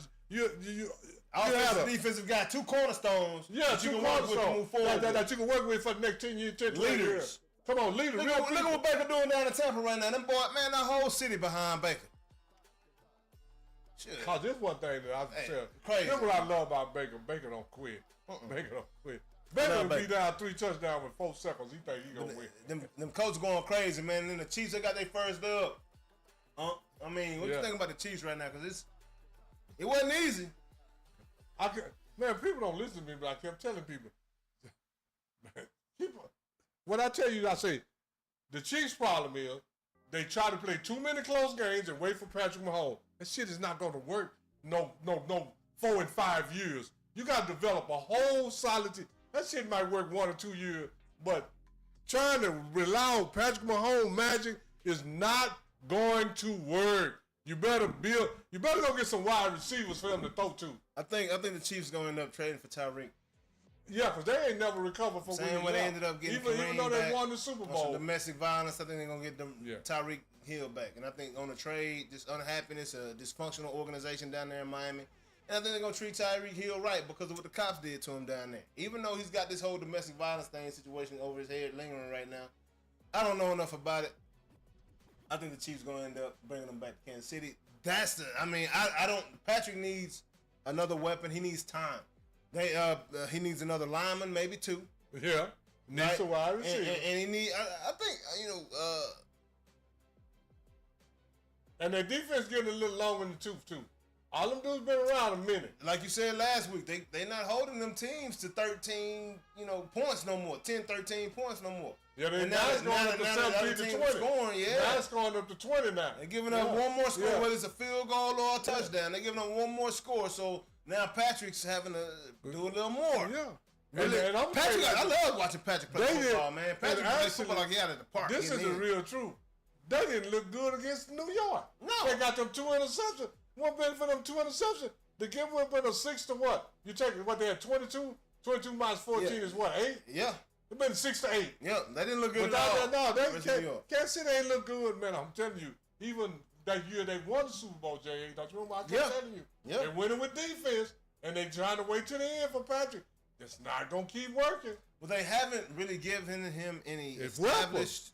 defensive guy, 2 cornerstones. Yeah, that you can work with to move forward. That you can work with for the next 10 years. 10 leaders. Years. Come on, leaders. Look at what Baker doing down in Tampa right now. Them boy, man, that whole city behind Baker. Cause this one thing that I tell. Crazy. Here's what I love about Baker. Baker don't quit. Baker don't quit. Baker will be down 3 touchdowns with 4 seconds. He think he gonna win. Them coaches going crazy, man. And then the Chiefs, they got their first dub. I mean, what you think about the Chiefs right now? Because it wasn't easy. People don't listen to me, but I kept telling people. When I tell you, I say, the Chiefs' problem is they try to play too many close games and wait for Patrick Mahomes. That shit is not going to work. No 4 and 5 years. You got to develop a whole solid team. That shit might work 1 or 2 years, but trying to rely on Patrick Mahomes' magic is not going to work. You better go get some wide receivers for him to throw to. I think the Chiefs going to end up trading for Tyreek. Yeah, because they ain't never recovered from same way they ended up getting even though they won the Super Bowl. Domestic violence, I think they're going to get them Tyreek Hill back. And I think on the trade, just unhappiness, a dysfunctional organization down there in Miami. And I think they're going to treat Tyreek Hill right because of what the cops did to him down there. Even though he's got this whole domestic violence situation over his head lingering right now, I don't know enough about it. I think the Chiefs going to end up bringing him back to Kansas City. Patrick needs another weapon. He needs time. He needs another lineman, maybe 2. Yeah. Needs a wide receiver. And he need, I think, and their defense getting a little long in the tooth, too. All them dudes been around a minute. Like you said last week, they not holding them teams to 13, points no more. 10, 13 points no more. Yeah, now it's going up to 17 to 20. Scoring, Now it's going up to 20 now. They're giving up one more score, whether it's a field goal or a touchdown. They're giving up one more score, so now Patrick's having to do a little more. Yeah. Really, and Patrick, I love watching Patrick play football, man. Patrick plays football like he out at the park. This is the real truth. They didn't look good against New York. No. They got them 2 interceptions. What benefit for them 2 interceptions? They give them a 6 to what? You take it, what they had 22? 22 minus 14 is what, 8? Yeah. It's been 6 to 8. Yeah, they didn't look good at all. No, Kansas City ain't look good, man. I'm telling you. Even that year they won the Super Bowl, J.A. Don't you remember? I kept telling you. Yeah. They winning with defense, and they trying to wait till the end for Patrick. It's not going to keep working. Well, they haven't really given him any established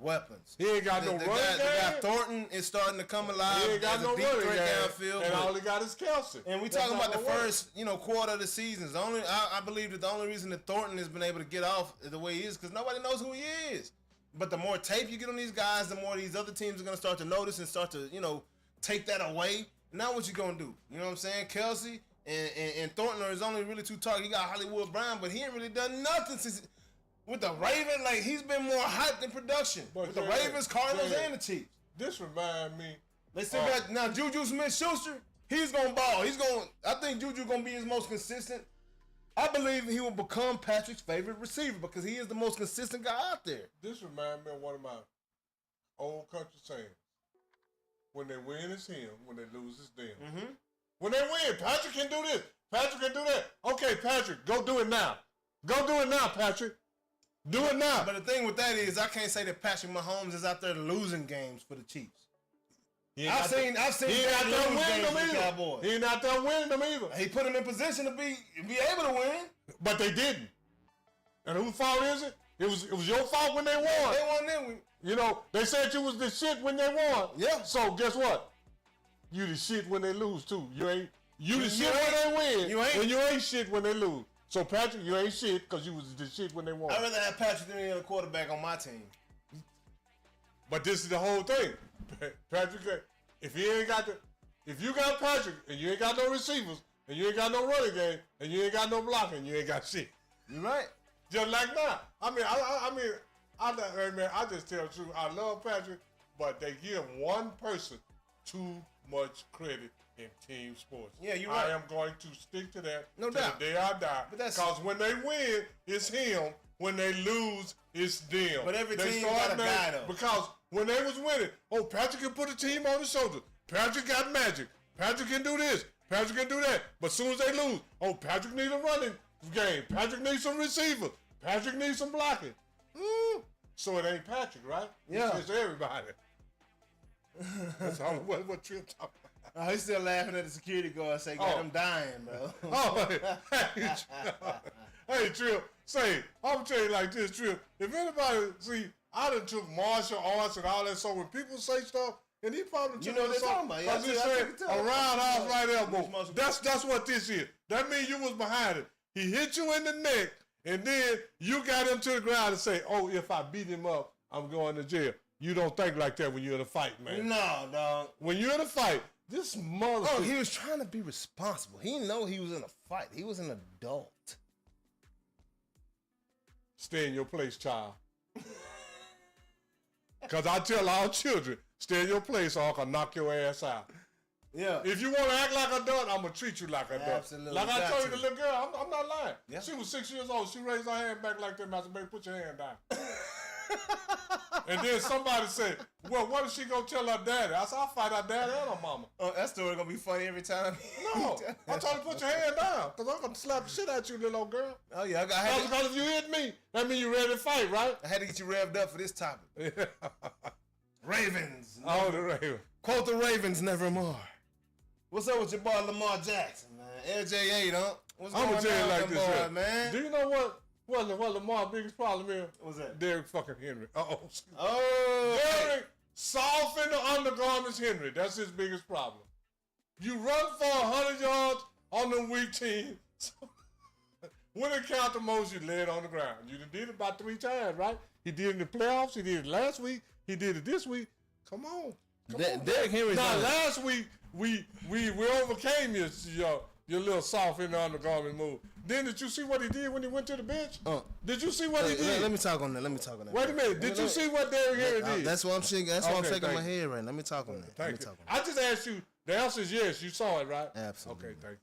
weapons. He ain't got no running game. The guy Thornton is starting to come alive. He ain't got no running game. Downfield, and all he got is Kelsey. And we talking about the first, quarter of the season. I believe that the only reason that Thornton has been able to get off the way he is because nobody knows who he is. But the more tape you get on these guys, the more these other teams are going to start to notice and start to, take that away. Now what you going to do? You know what I'm saying? Kelsey and Thornton are his only really 2 targets. He got Hollywood Brown, but he ain't really done nothing since With the Ravens, like he's been more hyped in production. But with the Ravens, Cardinals, and the Chiefs. This reminds me. They still got now Juju Smith-Schuster. He's gonna ball. I think Juju gonna be his most consistent. I believe he will become Patrick's favorite receiver because he is the most consistent guy out there. This reminds me of one of my old country sayings. When they win, it's him. When they lose, it's them. Mm-hmm. When they win, Patrick can do this. Patrick can do that. Okay, Patrick, go do it now. Go do it now, Patrick. Do it now. But the thing with that is, I can't say that Patrick Mahomes is out there losing games for the Chiefs. I've seen he ain't out there winning them either. Cowboys. He ain't out there winning them either. He put him in position to be able to win, but they didn't. And whose fault is it? It was your fault when they won. They won then. You know, they said you was the shit when they won. Yeah. So guess what? You the shit when they lose too. You the shit when they win. You ain't. And you ain't shit when they lose. So Patrick, you ain't shit because you was the shit when they won. I'd rather have Patrick than any other quarterback on my team. But this is the whole thing. Patrick, if you got Patrick and you ain't got no receivers and you ain't got no running game and you ain't got no blocking, you ain't got shit. You right. Just like that. I just tell the truth. I love Patrick, but they give one person too much credit in team sports. Yeah, you're right. I am going to stick to that no till doubt. the day I die. Because when they win, it's him. When they lose, it's them. But every team got a guy, though. Because when they was winning, Patrick can put a team on his shoulders. Patrick got magic. Patrick can do this. Patrick can do that. But as soon as they lose, Patrick needs a running game. Patrick needs some receivers. Patrick needs some blocking. So it ain't Patrick, right? Yeah. It's everybody. That's what Trill talking about. Oh, he's still laughing at the security guard saying, "God, I'm dying, bro." Hey, Trill, I'm gonna tell you like this, Trill. If anybody I done took martial arts and all that, so when people say stuff, and he probably you know what they're talking about. I just said a roundhouse right elbow. That's what this is. That means you was behind it. He hit you in the neck, and then you got him to the ground and say, if I beat him up, I'm going to jail. You don't think like that when you're in a fight, man. No, dog. When you're in a fight, this motherfucker. He was trying to be responsible. He didn't know he was in a fight. He was an adult. Stay in your place, child. Because I tell all children, stay in your place or I can knock your ass out. Yeah. If you want to act like a adult, I'm going to treat you like an adult. Absolutely. Like I told you, the little girl, I'm not lying. Yeah. She was 6 years old. She raised her hand back like that. And I said, baby, put your hand down. And then somebody said, well, what is she going to tell her daddy? I said, I'll fight her daddy and her mama. That story going to be funny every time. No. I told her to put your hand down because I'm going to slap the shit out you, little old girl. Oh, yeah. Because if you hit me, that means you're ready to fight, right? I had to get you revved up for this topic. Ravens. The Ravens. Quote the Ravens nevermore. What's up with your boy Lamar Jackson, man? LJ8, huh? What's going on, I'm gonna tell you like this, boy, man? Do you know what Lamar's biggest problem is? What's that? Derrick fucking Henry. Oh. Derrick soft in the undergarments Henry. That's his biggest problem. You run for 100 yards on the weak team. When it count the most, you lay it on the ground. You did it about 3 times, right? He did it in the playoffs. He did it last week. He did it this week. Come on. Derrick Henry's now, last week, we overcame your little soft in the undergarment move. Then did you see what he did when he went to the bench? Did you see what he did? Let me talk on that. Wait a minute. Did you see what Derrick Henry did? That's what I'm shaking. That's what I'm shaking my head right now. Let me talk on that. Thank you. I just asked you. The answer is yes. You saw it, right? Absolutely. Okay, thank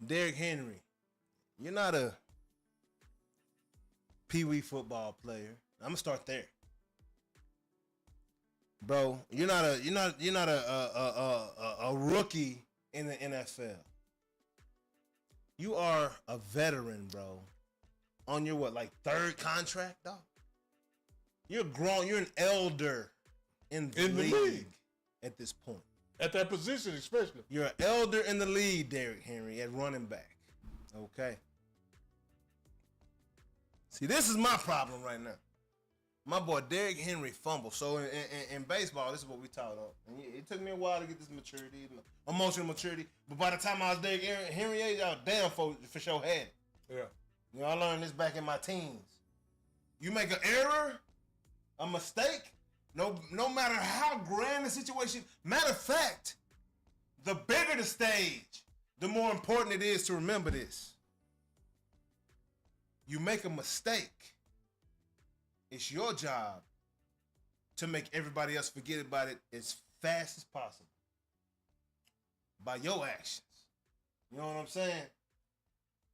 you. Derrick Henry, you're not a pee-wee football player. I'm gonna start there. Bro, you're not a rookie in the NFL. You are a veteran, bro. On your third contract, dog? You're grown. You're an elder in the league at this point. At that position, especially. You're an elder in the league, Derrick Henry, at running back. Okay. See, this is my problem right now. My boy Derrick Henry fumbled. So in baseball, this is what we taught on. And it took me a while to get this maturity, emotional maturity. But by the time I was Derrick Henry age, I was damn for sure had it. Yeah. You know, I learned this back in my teens. You make an error, a mistake, no matter how grand the situation. Matter of fact, the bigger the stage, the more important it is to remember this. you make a mistake, it's your job to make everybody else forget about it as fast as possible by your actions. You know what I'm saying?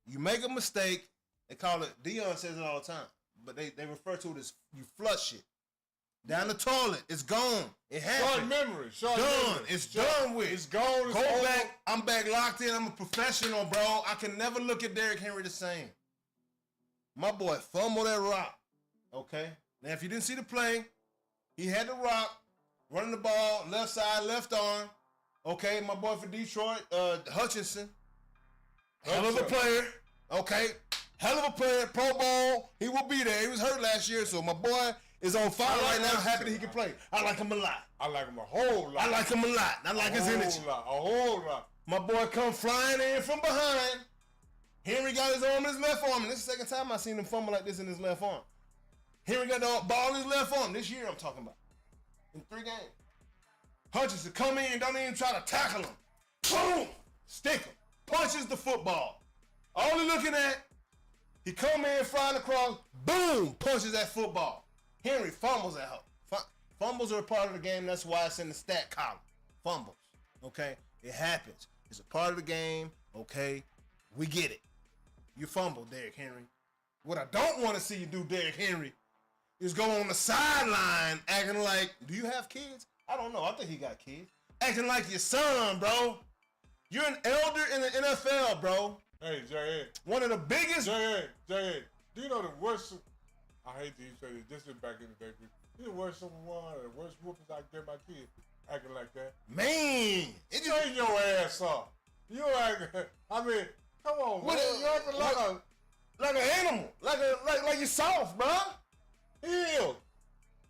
You make a mistake, they call it, Dion says it all the time, but they refer to it as you flush it. Down the toilet, it's gone. It happened. Short memory. It's done with. It's gone. It's Go over. back. I'm back locked in. I'm a professional, bro. I can never look at Derrick Henry the same. My boy fumbled that rock. Okay? Now, if you didn't see the play, he had the rock, running the ball, left side, left arm. Okay, my boy for Detroit, Hutchinson. Hell of a player. Okay? Hell of a player. Pro Bowl. He will be there. He was hurt last year, so my boy is on fire right now. Happy that he can play. I like him a lot. I like him a whole lot. I like him a lot. I like his energy. A whole lot. My boy come flying in from behind. Henry got his arm in his left arm. And this is the second time I seen him fumble like this in his left arm. Henry got the ball in his left arm. This year I'm talking about. In 3 games. Hutchinson come in, don't even try to tackle him. Boom! Stick him. Punches the football. All he looking at, he come in, flying across, boom! Punches that football. Henry fumbles that hoe. Fumbles are a part of the game. That's why it's in the stat column. Fumbles. Okay? It happens. It's a part of the game. Okay? We get it. You fumbled, Derrick Henry. What I don't want to see you do, Derrick Henry, is go on the sideline acting like, do you have kids? I don't know. I think he got kids. Acting like your son, bro. You're an elder in the NFL, bro. Hey, J.A. One of the biggest. J.A. Do you know the worst? I hate to say this. This is back in the day. This is the worst one of the worst whoopings I get my kid acting like that. Man, it train your ass up. You acting. I mean, come on, man. You acting like an animal, like you're soft, bro. Ew.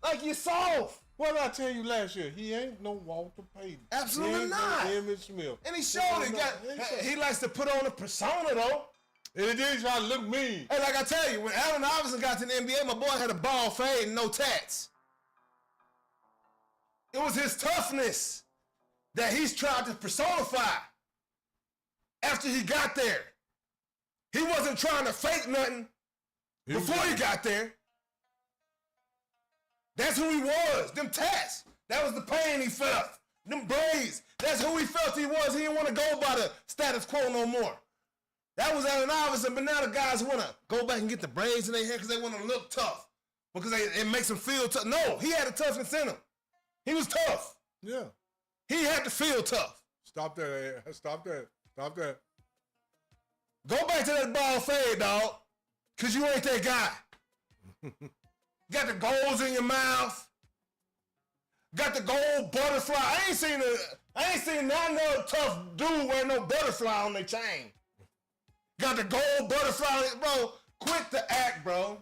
Like you're soft. What did I tell you last year? He ain't no Walter Payton. Absolutely not. No Emmitt Smith. And he showed it. He likes to put on a persona though. And then he try to look mean. Hey, like I tell you, when Allen Iverson got to the NBA, my boy had a bald fade and no tats. It was his toughness that he's tried to personify after he got there. He wasn't trying to fake nothing before he got there. That's who he was. Them tats. That was the pain he felt. Them braids. That's who he felt he was. He didn't want to go by the status quo no more. That was Allen Iverson, but now the guys want to go back and get the braids in their hair because they want to look tough. Because it makes them feel tough. No, he had a toughness in him. He was tough. Yeah. He had to feel tough. Stop that. Stop that. Stop that. Go back to that ball fade, dog. Because you ain't that guy. Got the goals in your mouth. Got the gold butterfly. I ain't seen not no tough dude wear no butterfly on their chain. Got the gold butterfly. Bro, quit the act, bro.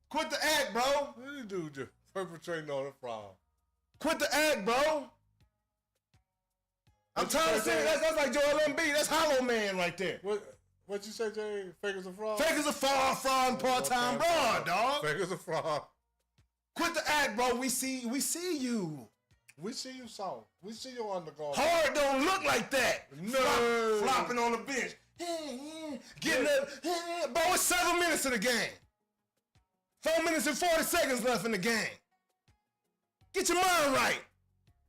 Quit the act, bro. This dude just perpetrating on the fraud. Quit the act, bro. I'm trying to say that's like Joel Embiid. That's Hollow Man right there. What you say, Jay? Fake as a fraud? Fake as a fraud and part-time broad, dog. Fake as a fraud. Quit the act, bro. We see you. We see you soft. We see your undergarment. Hard don't look like that. No. Flopping on the bench. Getting up. Bro, it's 7 minutes of the game. 4 minutes and 40 seconds left in the game. Get your mind right.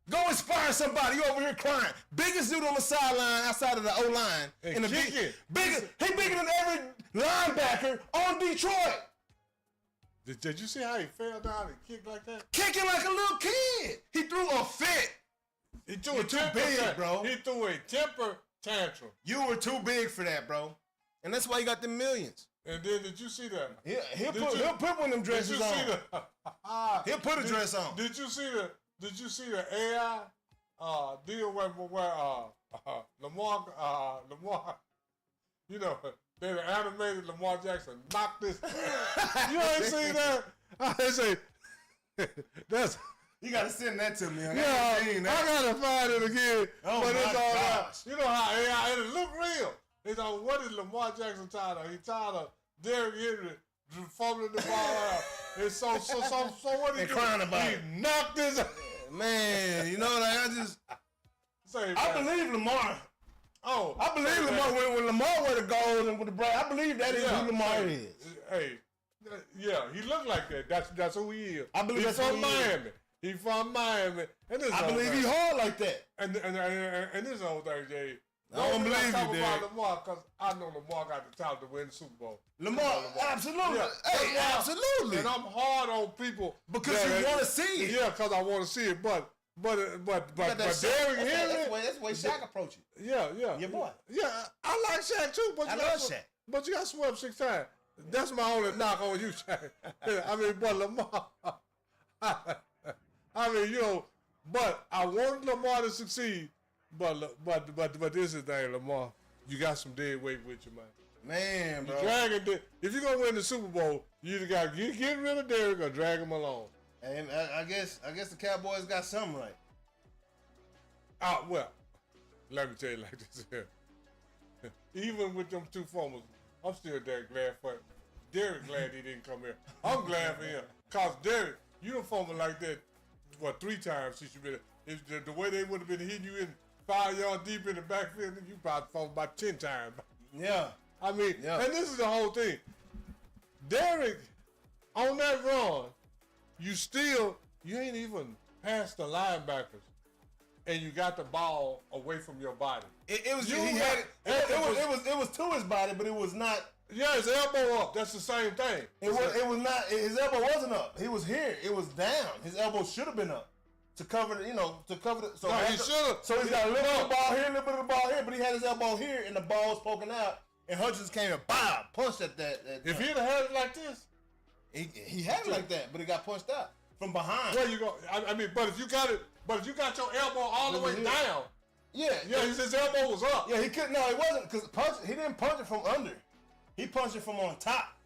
Go inspire somebody. You over here crying. Biggest dude on the sideline outside of the O-line. And he bigger than every linebacker on Detroit. Did you see how he fell down and kicked like that? Kicking like a little kid. He threw a fit. He threw a temper big, bro. He threw a temper tantrum. You were too big for that, bro. And that's why you got the millions. And then did you see that? He'll put one of them dresses on. He'll put a dress on. Did you see the AI deal where Lamar, you know, they animated Lamar Jackson knocked this. You ain't seen that? I say that's. You gotta send that to me. I gotta find it again. Oh but my it's all gosh. You know how AI, and it look real. It's on what is Lamar Jackson tired of? He tired of Derrick Henry fumbling the ball out. And so what he do? Crying about it. He knocked his man. You know, like I believe Lamar Oh, I believe Lamar when Lamar wear the gold and with the bright. I believe that is who Lamar is. Hey, yeah, he look like that. That's who he is. I believe he's that's from Miami. He's from Miami, and this I believe he's hard like that. And this whole thing, Jay. I don't believe you, talk Derek. about Lamar because I know Lamar got the talent to win the Super Bowl. Lamar. Absolutely. Yeah. Hey, absolutely. And I'm hard on people because you want to see it. Yeah, because I want to see it, but Derrick Henry. That's the way Shaq approach it. Yeah. Your boy. Yeah, I like Shaq too, but I love Shaq. But you got swept 6 times. That's my only knock on you, Shaq. I mean, but Lamar. I mean, but I want Lamar to succeed. But this is the thing, Lamar. You got some dead weight with you, man. Man, bro. If you're gonna win the Super Bowl, you either got to get rid of Derrick or drag him along. And I guess the Cowboys got something right. Well, let me tell you like this here. Even with them 2 fumbles, I'm still glad for it. Derrick glad he didn't come here. I'm glad for him. Cause Derrick, you done fumbled like that 3 times since you been here. The way they would have been hitting you in 5 yards deep in the backfield, you probably fumbled about 10 times. Yeah. I mean, and this is the whole thing. Derrick, on that run, you ain't even past the linebackers, and you got the ball away from your body. It was to his body, but it was not. Yeah, his elbow up. That's the same thing. It was not. His elbow wasn't up. He was here. It was down. His elbow should have been up to cover the. So no, he should have. So he's got a little bit of the ball here, a little bit of the ball here, but he had his elbow here, and the ball was poking out. And Hutchins came and punched at that. If he'd have had it like this, he had it like that, but it got punched out from behind. Where you go? I mean, but if you got your elbow all the way down, his elbow was up. Yeah, he couldn't. No, it wasn't because he didn't punch it from under. He punched it from on top.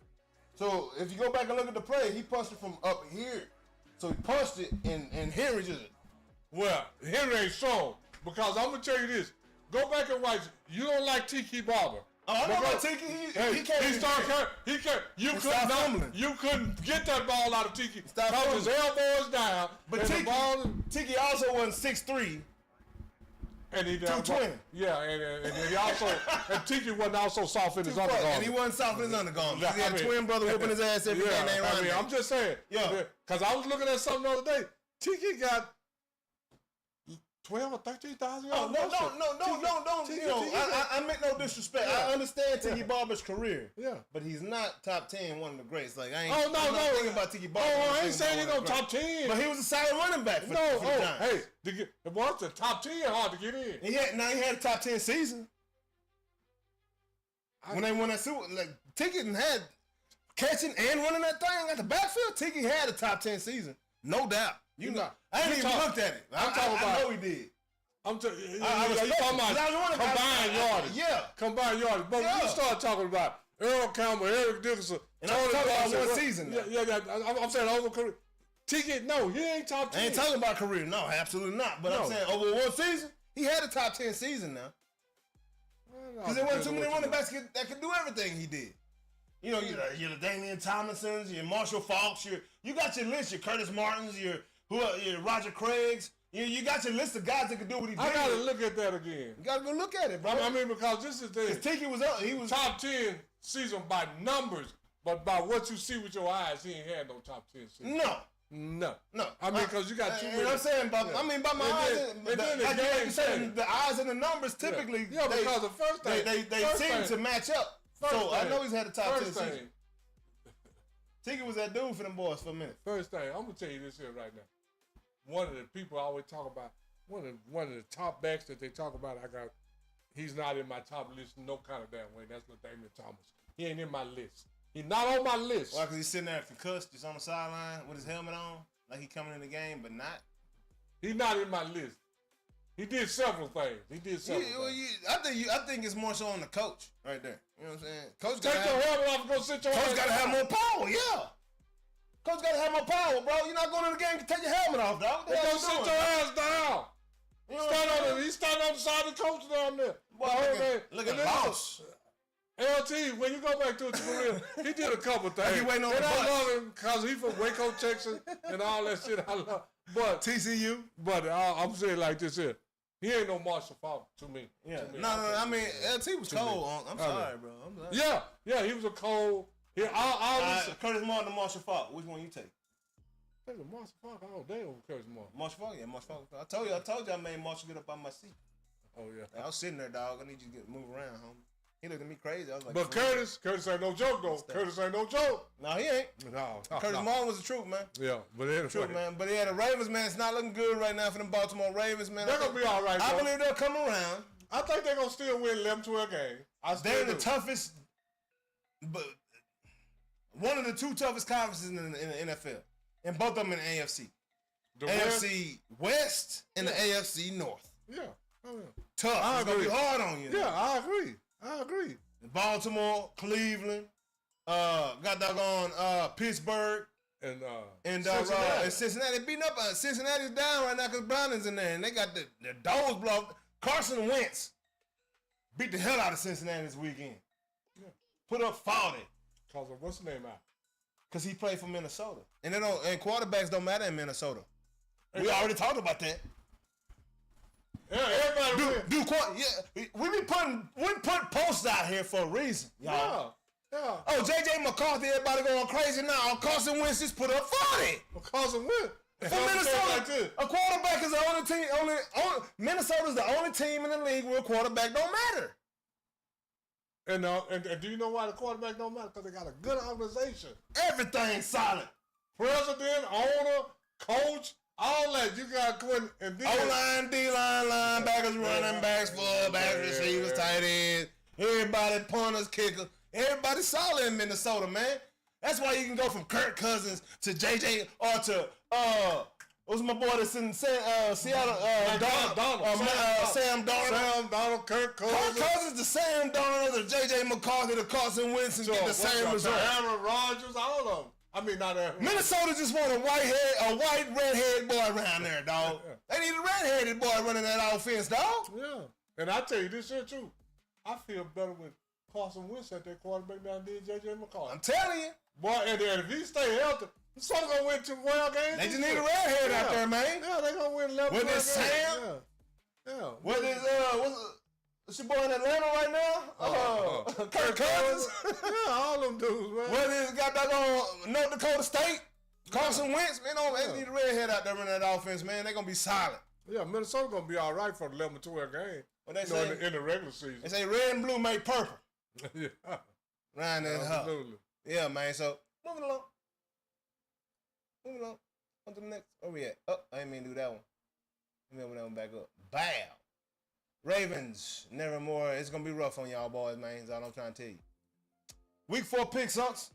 So if you go back and look at the play, he punched it from up here. So he punched it, and Henry just. Well, Henry ain't strong because I'm gonna tell you this. Go back and watch. You don't like Tiki Barber. Oh, I know about Tiki. You couldn't get that ball out of Tiki because his elbow is down. But Tiki also wasn't 6'3". And he 220. Yeah, and he also and Tiki wasn't also soft in his undergarment. And he wasn't soft in his undergarment. He had a twin brother whooping his ass every day. I'm just saying. Yeah. Because I was looking at something the other day. Tiki got 12 or 13,000 yards. No. I meant no disrespect. I understand Tiki Barber's career. Yeah. But he's not top 10, one of the greats. Like I ain't. I'm not thinking about Tiki Barber. I ain't saying he's no top 10. But he was a solid running back for the Giants. Hey, once the top 10 hard to get in. He had a top 10 season. When they won that Super, like Tiki had catching and running that thing at the backfield. Tiki had a top 10 season, no doubt. I ain't even looked at it. I know he did. I'm talking about combined yardage. Yeah. Combined yardage. But when you start talking about Earl Campbell, Eric Dickerson, and I'm talking about one season. I'm saying over career. Tiki, no, he ain't top 10. I ain't talking about career. No, absolutely not. But I'm saying over one season, he had a top 10 season now. Because there wasn't too many running backs that could do everything he did. You're the Damian Tomlinsons, your Marshall Faulks, you got your list, your Curtis Martins, your Roger Craigs. You got your list of guys that could do what he did. I gotta look at that again. You gotta go look at it, bro. I mean, because this is the Tiki was up. He was top 10 season by numbers, but by what you see with your eyes, he ain't had no top 10 season. No. I mean, because you got too many. I'm saying, by my eyes, the eyes and the numbers typically. Because the first thing they seem to match up. I know he's had a top 10 season. Tiki was that dude for them boys for a minute. First thing, I'm gonna tell you this here right now. One of the people I always talk about, one of the top backs that they talk about, he's not in my top list no kind of damn way. That's Damian Thomas. He ain't in my list. He's not on my list. Why? Because he's sitting there concussed, just on the sideline with his helmet on, like he coming in the game, but not. He's not in my list. He did several things. I think it's more so on the coach right there. You know what I'm saying? Coach take your helmet off and go sit your ass down. Coach got to have more power, yeah. Coach got to have more power, bro. You're not going to the game to take your helmet off, dog. Go sit your ass down. He's standing on the side of the coach down there. Look at Loss. LT, when you go back to his career, he did a couple things. He waiting on the bus. I love him because he's from Waco, Texas, and all that shit I love. But TCU. But I'm saying like this here. He ain't no Marshall Faulk to me. Yeah. To me. No. I mean, LT was cold. I'm sorry, bro. I'm sorry. Yeah. He was a cold. Curtis Martin and Marshall Faulk. Which one you take? Take a Marshall Faulk all day over Curtis Martin. Marshall Faulk, yeah, Marshall Faulk. I told you I made Marshall get up on my seat. Oh yeah. I was sitting there, dog. I need you to move around, homie. He looked at me crazy. I was like, but Curtis ain't no joke though. Curtis ain't no joke. No, he ain't. No. Curtis Martin was the truth, man. Yeah, but anyway. Truth, man. But yeah, the Ravens, man, it's not looking good right now for them Baltimore Ravens, man. They're gonna be all right. I believe they'll come around. I think they're gonna still win 11-12 games. They're the toughest, but one of the two toughest conferences in the NFL, and both of them in the AFC. The AFC West and the AFC North. Yeah. Oh, yeah. Tough. It's gonna be hard on you. Yeah, I agree. Baltimore, Cleveland, got doggone Pittsburgh, and Cincinnati beating up. Cincinnati's down right now because Browning's in there, and they got the doors blocked. Carson Wentz beat the hell out of Cincinnati this weekend. Yeah. Put up 40. Cause of what's the name out? Because he played for Minnesota, and quarterbacks don't matter in Minnesota. We already talked about that. Yeah, everybody. We put posts out here for a reason, y'all. Yeah. Oh, J.J. McCarthy, everybody going crazy now. Carson Wentz just put up 40. Carson Wentz. For Minnesota, a quarterback is the only team. Minnesota's the only team in the league where a quarterback don't matter. And do you know why the quarterback don't matter? Because they got a good organization. Everything's solid. President, owner, coach, all that. You got Quinn and O-line, D-line, linebackers, running backs, fullbacks, receivers, tight ends. Everybody, punters, kickers. Everybody's solid in Minnesota, man. That's why you can go from Kirk Cousins to JJ or to what's my boy that's in Seattle? Sam Darnold. Sam Darnold, Kirk Cousins. Kirk Cousins, the Sam Darnold, the JJ McCarthy, the Carson Wentz, and get the same result. Aaron Rodgers, all of them. I mean, not Aaron. Minnesota just want a white red-headed boy around there, dog. They need a red-headed boy running that offense, dog. Yeah. And I tell you this shit too. I feel better with Carson Wentz at that quarterback than I did JJ McCarthy. I'm telling you. Boy, and if he stay healthy, he's going to win 2 world games. They just need a redhead out there, man. Yeah, they're going to win 11 With this Sam? Yeah. With this, what's your boy in Atlanta right now? Kirk Cousins. Yeah, all them dudes, man. What is got that on North Dakota State? Carson Wentz, man. They need a redhead out there running that offense, man. They're going to be solid. Yeah, Minnesota going to be all right for the 11-12 game. What they say? In the regular season. They say red and blue make purple. Yeah. Ryan and her. Absolutely. Yeah, man. So, moving along. On to the next. Where we at? Oh, I didn't mean to do that one. Let me open that one back up. Bow. Ravens, nevermore. It's going to be rough on y'all boys, man. That's all I'm trying to tell you. Week 4 picks, Unks.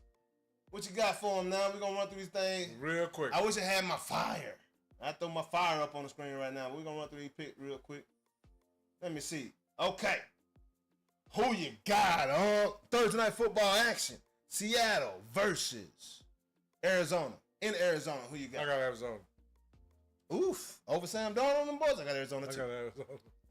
What you got for them now? We're going to run through these things. Real quick. I wish I had my fire. I throw my fire up on the screen right now. We're going to run through these picks real quick. Let me see. Okay. Who you got, Thursday night football action. Seattle versus Arizona. In Arizona, who you got? I got Arizona. Oof. Over Sam Darnold on them boys? I got Arizona too.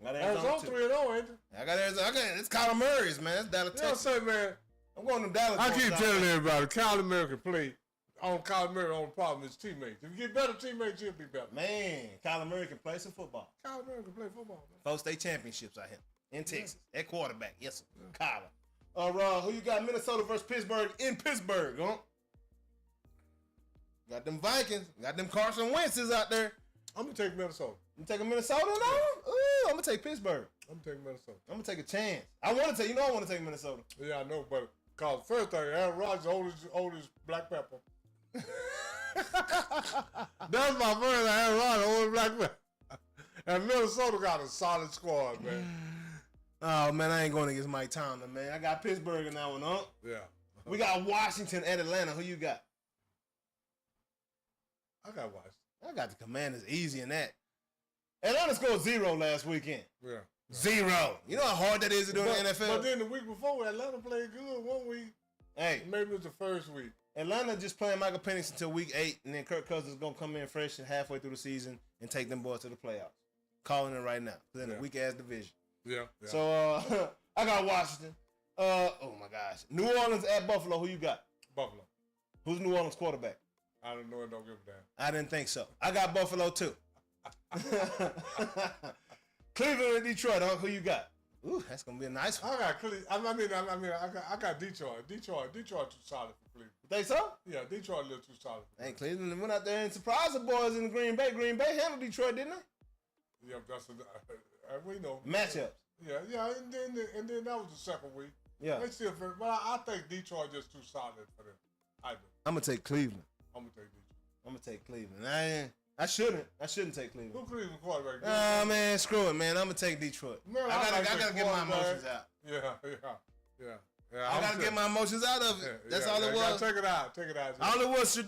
I got Arizona 3-0, ain't it? I got Arizona. It's Kyler Murray's, man. That's Dallas, Texas. You know what I'm saying, man? I'm going to Dallas. I keep telling everybody, Kyler Murray can play. Kyler Murray only problem is teammates. If you get better teammates, you'll be better. Man, Kyler Murray can play some football. Kyler Murray can play football, man. 4 state championships out here in Texas. At quarterback. Yes, sir. Yeah. Kyler. Who you got? Minnesota versus Pittsburgh in Pittsburgh, huh? Got them Vikings. Got them Carson Wentz's out there. I'm going to take Minnesota. You taking Minnesota now? Ooh, I'm going to take Pittsburgh. I'm taking Minnesota. I'm going to take a chance. I want to take Minnesota. Yeah, I know, but because first thing, Aaron Rodgers oldest black pepper. That's my first Aaron Rodgers, oldest black pepper. And Minnesota got a solid squad, man. Oh, man, I ain't going against Mike Tomlin, man. I got Pittsburgh in that one, huh? Yeah. We got Washington at Atlanta. Who you got? I got Washington. I got the Commanders easy in that. Atlanta scored 0 last weekend. Yeah. 0. You know how hard that is to do in the NFL? But then the week before, Atlanta played good 1 week. Hey. Maybe it was the first week. Atlanta just playing Michael Penix until week 8, and then Kirk Cousins is going to come in fresh and halfway through the season and take them boys to the playoffs. Calling it right now. Because in a weak-ass division. Yeah. So, I got Washington. Oh, my gosh. New Orleans at Buffalo. Who you got? Buffalo. Who's New Orleans quarterback? I don't know. It don't give a damn. I didn't think so. I got Buffalo, too. Cleveland and Detroit, who you got? Ooh, that's gonna be a nice one. I got Cleveland. I got Detroit. Detroit too solid for Cleveland. You think so? Yeah, Detroit a little too solid. Hey, Cleveland went out there and surprised the boys in Green Bay. Green Bay handled Detroit, didn't they? Yeah, that's we know matchups. Yeah, and then that was the second week. Yeah, they still, but I think Detroit just too solid for them. I do. I'm gonna take Cleveland. I'm gonna take Detroit. I'm gonna take Cleveland. I shouldn't take Cleveland. Who Cleveland quarterback? Man, screw it, man. I'm gonna take Detroit. Man, I gotta get my emotions out. Yeah. I gotta get my emotions out of it. That's all it was. Take it out. All it was. The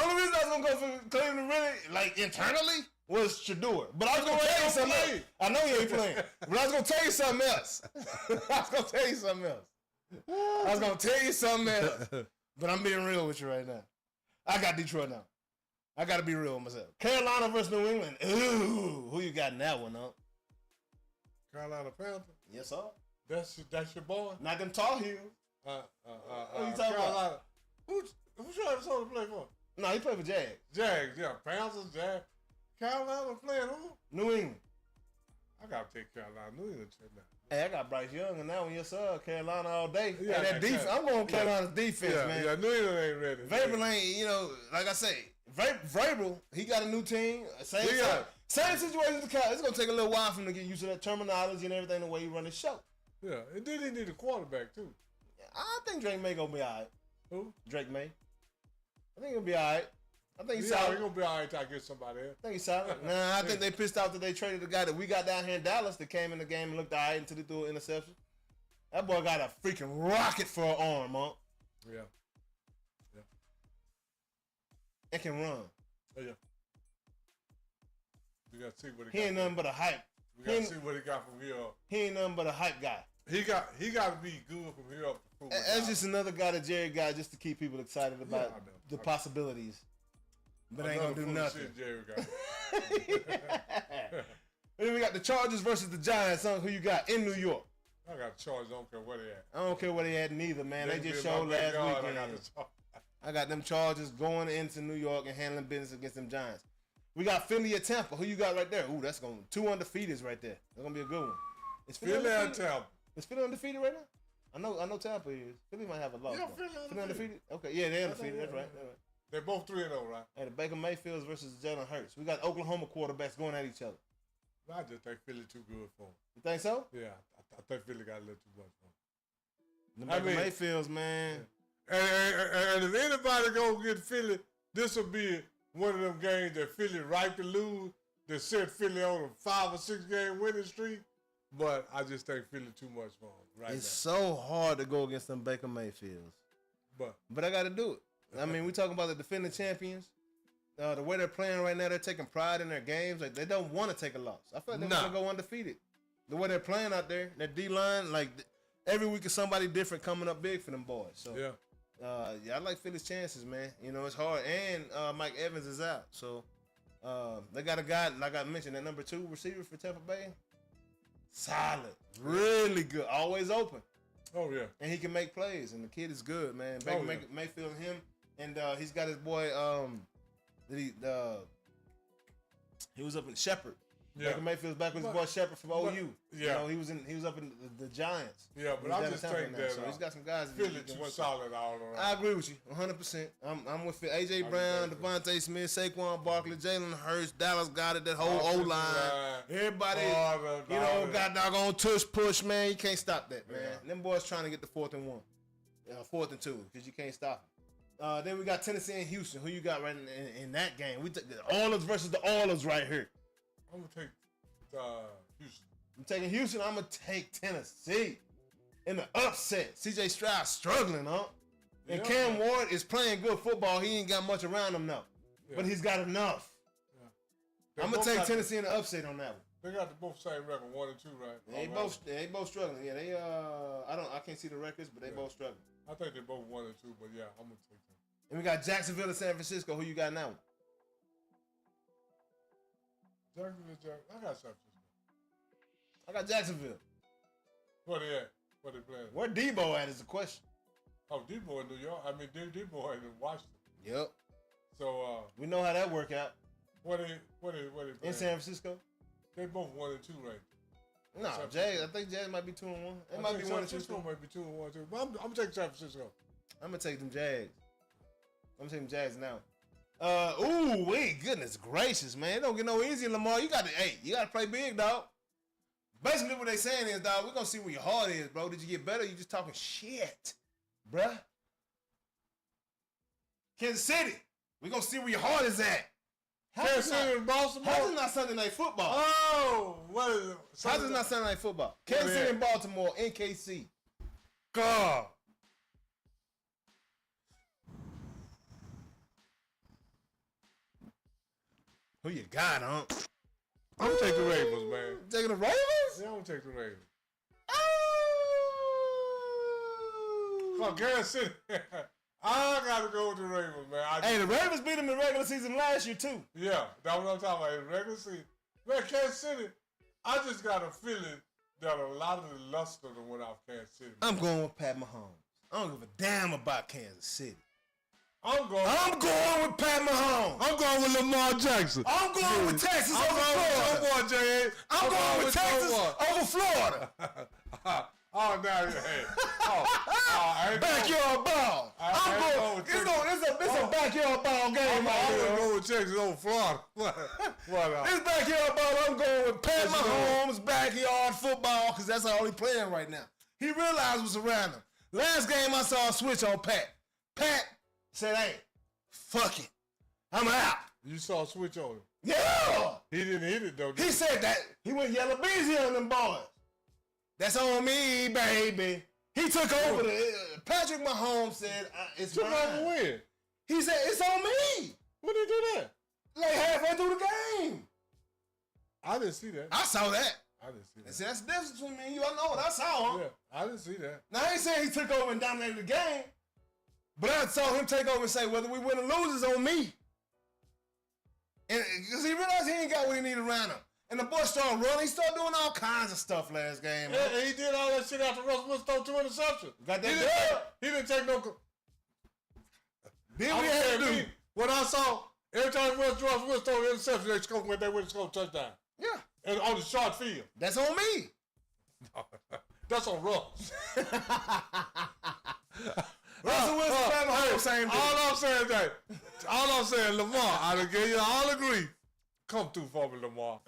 only reason I was gonna go for Cleveland, really, like internally, was Shador. But I was gonna tell you something else. I know you ain't playing, but I was gonna tell you something else. But I'm being real with you right now. I got Detroit now. I got to be real with myself. Carolina versus New England. Ooh, who you got in that one, huh? Carolina Panthers. Yes, sir. That's your boy. Not them Tar Heels. Who you talking about? Who Travis Hunter play for? No, he played for Jags. Jags, yeah. Panthers, Jags. Carolina playing who? New England. I got to take Carolina. New England now. Hey, I got Bryce Young in that one. Yes, sir. Carolina all day. Yeah, hey, that defense. I'm going Carolina's defense, man. Yeah, New England ain't ready. Vrabel ain't, like I say, Vrabel, he got a new team. Same situation as the Cowboys. It's going to take a little while for him to get used to that terminology and everything, the way he run his show. Yeah, and then he need a quarterback, too. I think Drake May going to be all right. Who? Drake May. I think he'll be all right. I think he's solid. solid. He's going to be all right till I get somebody else. I think he's solid. Nah, I think they pissed off that they traded the guy that we got down here in Dallas that came in the game and looked all right until he threw an interception. That boy got a freaking rocket for an arm, huh? Yeah. It can run. Oh, yeah. We got to see what he got. He ain't nothing but a hype. We got to see what he got from here up. He ain't nothing but a hype guy. He got to be good from here up. That's just another guy that Jerry got just to keep people excited about the possibilities. But ain't gonna do nothing. Shit Jerry got. Then we got the Chargers versus the Giants. Who you got in New York? I got Chargers. I don't care where they at. I don't care where they at neither, man. They just showed last weekend. I got them Chargers going into New York and handling business against them Giants. We got Philly at Tampa. Who you got right there? Ooh, that's going 2 undefeateds right there. That's gonna be a good one. Is Philly at Tampa? Is Philly undefeated right now? I know Tampa is. Philly might have a loss. Yeah, Philly undefeated. Okay, yeah, they're undefeated. That's right. They're both 3-0, right? Hey, the Baker Mayfields versus Jalen Hurts. We got Oklahoma quarterbacks going at each other. I just think Philly too good for them. You think so? Yeah, I think Philly got a little too much for them. The Baker Mayfields, man. Yeah. And if anybody go get Philly, this will be one of them games that Philly right to lose. That set Philly on a 5 or 6 game winning streak. But I just think Philly too much for them right It's so hard to go against them Baker Mayfields. But I got to do it. I mean, we talking about the defending champions. The way they're playing right now, they're taking pride in their games. Like they don't want to take a loss. I feel like they want to go undefeated. The way they're playing out there, their D-line, like every week is somebody different coming up big for them boys. So I like Philly's chances, man. It's hard. And Mike Evans is out. So they got a guy, like I mentioned, that number 2 receiver for Tampa Bay. Solid. Really good. Always open. Oh, yeah. And he can make plays. And the kid is good, man. Baker Mayfield and him. And he's got his boy, he was up in Shepherd. Yeah. Baker Mayfield's back with his boy Shepherd from OU. Yeah. He was up in the Giants. Yeah, but I just think that so he's got some guys Philly too solid all around. I agree with you 100%. I'm with AJ Brown, Devontae Smith, Saquon Barkley, Jalen Hurts, Dallas got it, that whole O-line. Everybody, got doggone tush push, man. You can't stop that, man. Yeah. Them boys trying to get the 4th and 1. 4th and 2, because you can't stop them. Then we got Tennessee and Houston. Who you got right in that game? We took the Oilers versus the Oilers right here. I'm going to take Houston. I'm taking Houston. I'm going to take Tennessee in the upset. C.J. Stroud struggling, huh? And Cam Ward is playing good football. He ain't got much around him now. Yeah. But he's got enough. Yeah. I'm going to take Tennessee in the upset on that one. They got the both same record, 1-2, right? They both struggling. Yeah, they I can't see the records, but they both struggling. I think they're both 1-2, but yeah, I'm going to take them. And we got Jacksonville and San Francisco. Who you got now? I got San Francisco. I got Jacksonville. Where they at? Where they playing? Where Dabo at is the question. Oh, Dabo in New York. I mean, Dabo in Washington. Yep. So we know how that work out. Where they playing? In San Francisco. They both 1-2 right. No, Jags. I think Jags might be 2-1. It might be 1-2. San Francisco might be 2-1 too. But I'm gonna take San Francisco. I'm gonna take them Jags. I'm gonna take them Jags now. Wait, goodness gracious, man. It don't get no easier, Lamar. You gotta play big, dog. Basically, what they saying is, dog, we're gonna see where your heart is, bro. Did you get better? You just talking shit, bruh. Kansas City, we're gonna see where your heart is at. Kansas City and Baltimore. How's it not Sunday Night Football? Oh, what is it? How's it not Sunday Night Football? Kansas City and Baltimore, NKC. God. Who you got, huh? I'm gonna take the Ravens, man. Taking the Ravens? Yeah, I'm gonna take the Ravens. Oh. Come on, Kansas City. I gotta go with the Ravens, man. Hey, the Ravens beat them in the regular season last year, too. Yeah, that's what I'm talking about. In the regular season. Man, Kansas City, I just got a feeling that a lot of the luster that went off Kansas City. I'm going with Pat Mahomes. I don't give a damn about Kansas City. I'm going with Pat Mahomes. I'm going with Lamar Jackson. I'm going with Texas over Florida. I'm going with Texas over Florida. Oh, now, hey. Backyard ball. It's a backyard ball game. I'm going to go with Texas over Florida. This backyard ball, I'm going with Pat Mahomes' backyard football because that's all he's playing right now. He realized what's around him. Last game I saw a switch on Pat. Pat said, hey, fuck it. I'm out. You saw a switch on him? Yeah. He didn't hit it, though. He said that. He went yellow beezy on them boys. That's on me, baby. He took over. Patrick Mahomes said, it's took mine. over when? He said, it's on me. When did he do that? Like halfway through the game. I didn't see that. I saw that. I didn't see that. See, that's the difference between me and you. I know what I saw. Yeah, I didn't see that. Now, I ain't saying he took over and dominated the game, but I saw him take over and say, whether we win or lose is on me. And because he realized he ain't got what he needed around him. And the boy started running. He started doing all kinds of stuff last game. Yeah, and he did all that shit after Russell Wilson threw 2 interceptions. Got that He didn't take no... Then we had to do... When I saw, every time Russell Wilson threw an interception, they went and scored a touchdown. Yeah. And on the short field. That's on me. That's on Russ. Russell Wilson, same thing. All I'm saying, Lamar, I done gave you all agree. Come through for me, Lamar.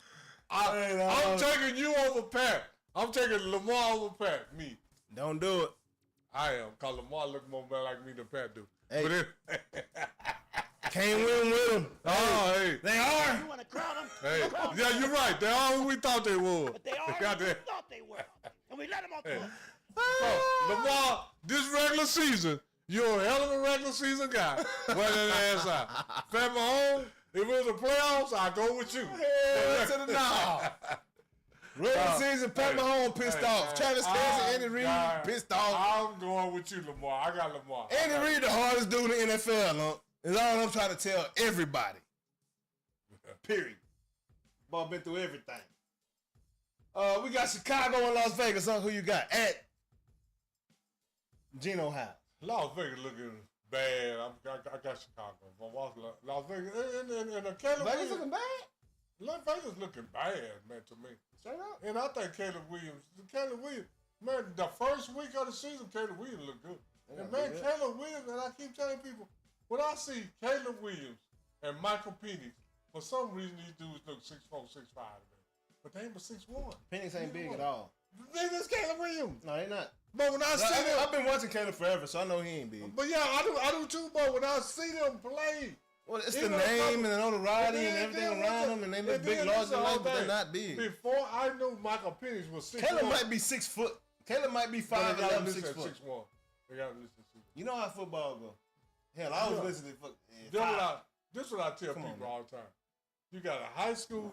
I'm taking you over Pat. I'm taking Lamar over Pat. Me. Don't do it. I am, because Lamar look more like me than Pat do. Hey. But can't win with them. Oh, hey. They are. You want to crown them? Hey. Yeah, you're right. They are who we thought they were. But they are who we thought they were. And we let them off the hook. So, Lamar, this regular season, you're a hell of a regular season guy. Wear that ass out. Pat Mahomes, if it was the playoffs, I'd go with you. Hell to the no. Regular season, Pat Mahomes pissed off. Travis Kelce, Andy Reid pissed off. I'm going with you, Lamar. I got Lamar. Andy Reid, the hardest dude in the NFL, huh? Is all I'm trying to tell everybody. Period. Ball been through everything. We got Chicago and Las Vegas, huh? Who you got? At Geno House. Las Vegas looking bad. I got Chicago. Las Vegas and Caleb Vegas looking bad? Las Vegas looking bad, man, to me. Straight up. And I think Caleb Williams, man, the first week of the season, Caleb Williams looked good. And man, Caleb Williams, and I keep telling people, when I see Caleb Williams and Michael Penix, for some reason these dudes look 6'4", 6'5", but they ain't but 6'1". Penix ain't big at all. This Caleb Williams. No, they not. But when I see them, I've been watching Caleb forever, so I know he ain't big. But yeah, I do too. But when I see them play, well, it's the name and the notoriety and everything around them, and they look big, large than life, but they're not big. Before I knew Michael Penix was 6'1". Caleb might be 6 foot. Caleb might be 5'11", 6 foot. 6'1". They got to listen to. You know how football go. Hell, I was listening to This is what I tell people all the time. You got a high school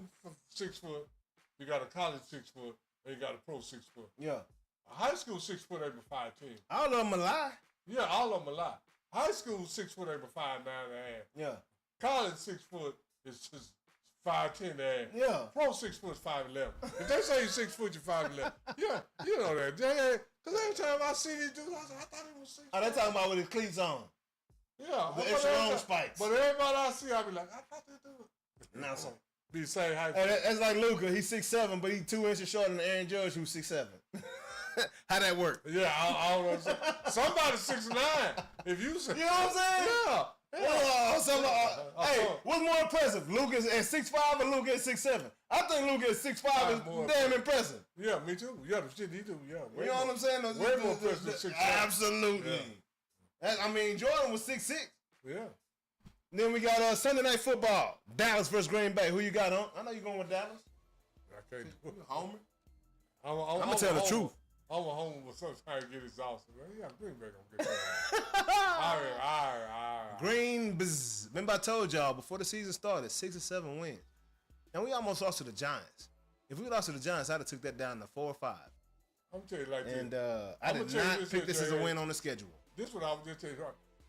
6 foot, you got a college 6 foot, and you got a pro 6 foot. Yeah. A high school 6 foot ain't but 5'10". All of them a lie. Yeah, all of them a lie. High school 6 foot ain't but 5'9.5". Yeah. College 6 foot is just 5'10". Yeah. Pro 6 foot is 5'11". If they say you're 6 foot, you're 5'11". Yeah, you know that. Because every time I see these dudes, I thought he was 6 foot. Oh, they talking about with his cleats on. Yeah. The extra long spikes. But everybody I see, I be like, I thought they do it. Now, so Be the same height. That's like Luka. He's 6'7", but he's 2 inches shorter than Aaron Judge, who's 6'7". How that work? Yeah, I don't know. Somebody's 6'9". If you say, You know what I'm saying? Yeah. Hey, what's more impressive, Luka at 6'5" or Luka at 6'7"? I think Luka at 6'5" is damn impressive. Yeah, me too. Yeah, the shit he do. Yeah, you know what I'm saying? Way more impressive than 6'7". Absolutely. Yeah. I mean, Jordan was 6'6". Yeah. Then we got Sunday Night Football. Dallas versus Green Bay. Who you got on? I know you're going with Dallas. I can't do it. Homer? I'm going to tell the truth. I'm a homer, but sometimes get exhausted. Yeah, Green Bay gonna get that. All right. Remember I told y'all before the season started, 6 or 7 wins. And we almost lost to the Giants. If we lost to the Giants, I'd have took that down to 4 or 5. I'm telling you like this. And I did not pick this as a win on the schedule. This is what I was just telling you.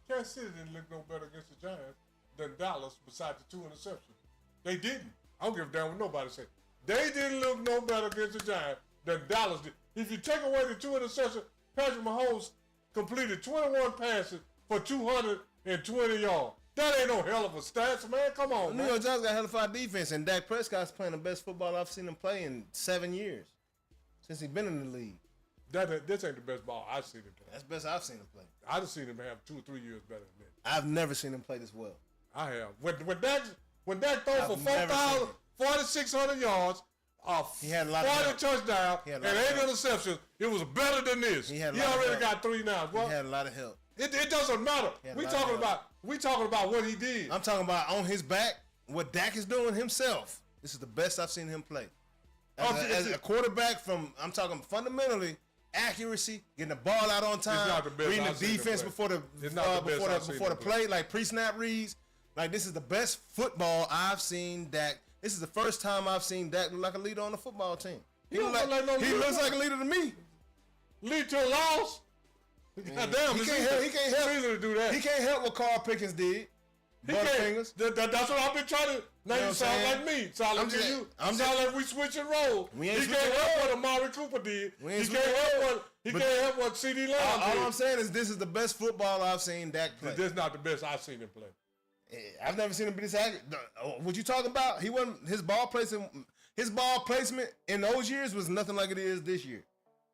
Kansas City didn't look no better against the Giants than Dallas besides the 2 interceptions. They didn't. I don't give a damn what nobody said. They didn't look no better against the Giants than Dallas did. If you take away the 2 interceptions, Patrick Mahomes completed 21 passes for 220 yards. That ain't no hell of a stats, man. Come on, New York Giants got hell of a defense, and Dak Prescott's playing the best football I've seen him play in 7 years since he's been in the league. This ain't the best ball I've seen him play. That's the best I've seen him play. I've seen him have 2 or 3 years better than that. I've never seen him play this well. I have. When Dak throw for 4,600 yards, he had a lot 40 touchdowns and 8 interceptions, it was better than this. He already got 3 now. Well, he had a lot of help. It doesn't matter. We talking about what he did. I'm talking about on his back, what Dak is doing himself. This is the best I've seen him play. As a quarterback, I'm talking fundamentally, accuracy, getting the ball out on time, reading the defense before the play, like pre-snap reads. Like, this is the best football I've seen Dak. This is the first time I've seen Dak look like a leader on the football team. He looks like a leader to me. Lead to a loss? Goddamn, he can't help to do that. He can't help what Carl Pickens did. Butterfingers. That's what I've been trying to. Now you sound like me. Sound like you. Sound like we switching roles. He can't help what Amari Cooper did. He can't help what CD Lamb did. All I'm saying is this is the best football I've seen Dak play. This is not the best I've seen him play. I've never seen him be this accurate. What you talking about? He wasn't his ball placement in those years was nothing like it is this year.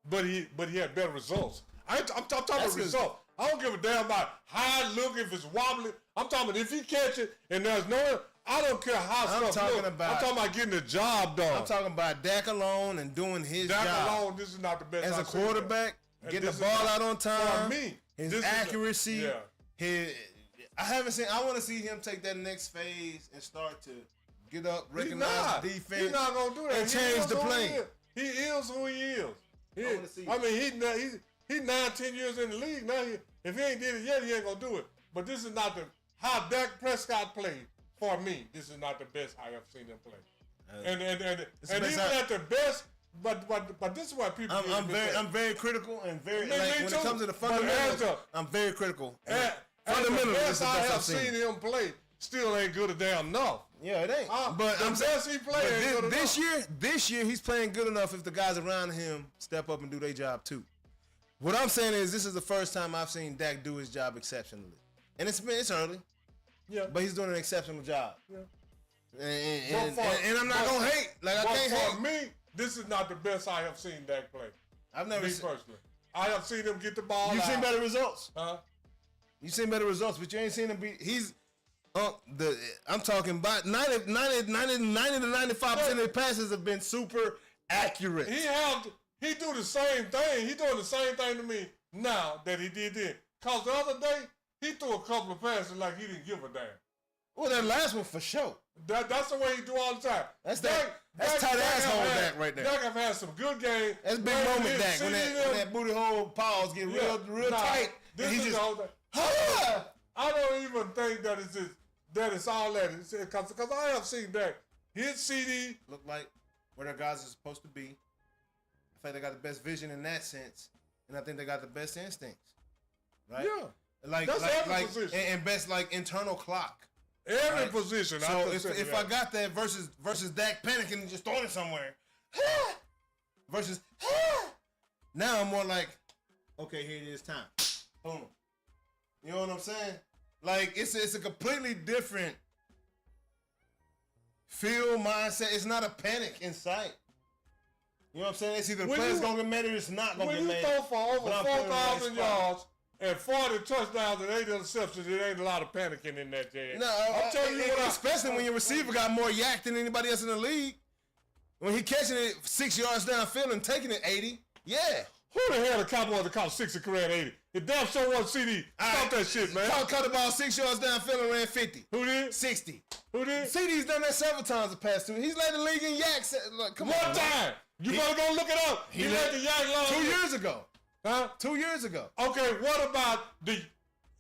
But he had better results. I'm talking about results. I don't give a damn about how it look, if it's wobbly. I'm talking about if he catch it and there's no, I don't care how stuff look. I'm talking about getting the job done. I'm talking about Dak alone and doing his job. Dak alone, this is not the best. As a quarterback, getting the ball out on time. For me, his accuracy. I want to see him take that next phase and start to get up, recognize the defense. He's not gonna do that. And change the play. He is who he is. He's 9-10 years in the league now. If he ain't did it yet, he ain't gonna do it. But this is not how Dak Prescott played for me. This is not the best I have seen him play. And even at the best, but this is why people. I'm very critical and very when it comes to the fundamentals. I'm very critical. Fundamentally, the best I have seen him play still ain't good a damn enough. Yeah, it ain't. But the best he played ain't good enough. This year he's playing good enough if the guys around him step up and do their job too. What I'm saying is this is the first time I've seen Dak do his job exceptionally. And it's early. Yeah. But he's doing an exceptional job. Yeah. And I'm not gonna hate. Like I can't hate. For me, this is not the best I have seen Dak play. I've never seen personally. I have seen him get the ball. You've seen better results. Huh? You've seen better results, but you ain't seen him be. I'm talking about 90 to 95% of the passes have been super accurate. He do the same thing. He doing the same thing to me now that he did then. Cause the other day he threw a couple of passes like he didn't give a damn. Well, that last one for sure. That's the way he do all the time. That's tight asshole Dak right there. Dak have had some good games. That's big moment Dak when that booty hole paws get real tight. This is the whole thing. I don't even think that it's all that. Because I have seen Dak hit CD look like where their guys are supposed to be. I think they got the best vision in that sense, and I think they got the best instincts, right? Yeah, that's every position. And best internal clock. Every position. So if I got that versus Dak panicking and just throwing it somewhere, versus now I'm more like, okay, here it is, time, boom. You know what I'm saying? Like it's a completely different field mindset. It's not a panic in sight. You know what I'm saying? It's either the player's going to get made or it's not going to get made. When you throw for over 4,000 yards and 40 touchdowns and 8 interceptions, it ain't a lot of panicking in that jam. No, I'm telling you especially when your receiver got more yak than anybody else in the league. When he catching it 6 yards downfield and taking it 80, yeah. Who the hell the Cowboys that caught 60 career at 80? The damn sure wasn't CD. Stop that shit, man. Caught the ball 6 yards downfield and ran 50. Who did? 60. Who did? CD's done that several times the past 2. He's led the league in yaks. Come on. One time. You better go look it up. He led the yak long. 2 years ago. Huh? 2 years ago. Okay, what about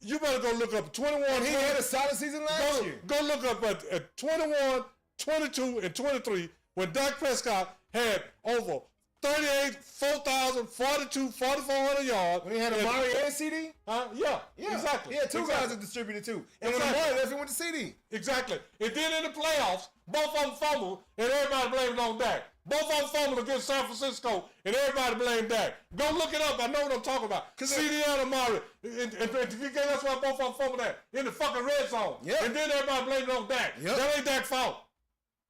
you better go look up 21. He had a solid season last year. Go look up at 21, 22, and 23 when Dak Prescott had over 38, 4,000, 42, 4,400 yards. When he had Amari and CD? Yeah, exactly. He had two guys that distributed too. And when Amari left, he went to CD. Exactly. And then in the playoffs, both of them fumbled, and everybody blamed on Dak. Both of them fumbled against San Francisco, and everybody blamed Dak. Go look it up. I know what I'm talking about. CD and Amari. And that's why both of them fumbled that in the fucking red zone. Yep. And then everybody blamed on Dak. Yep. That ain't Dak's fault.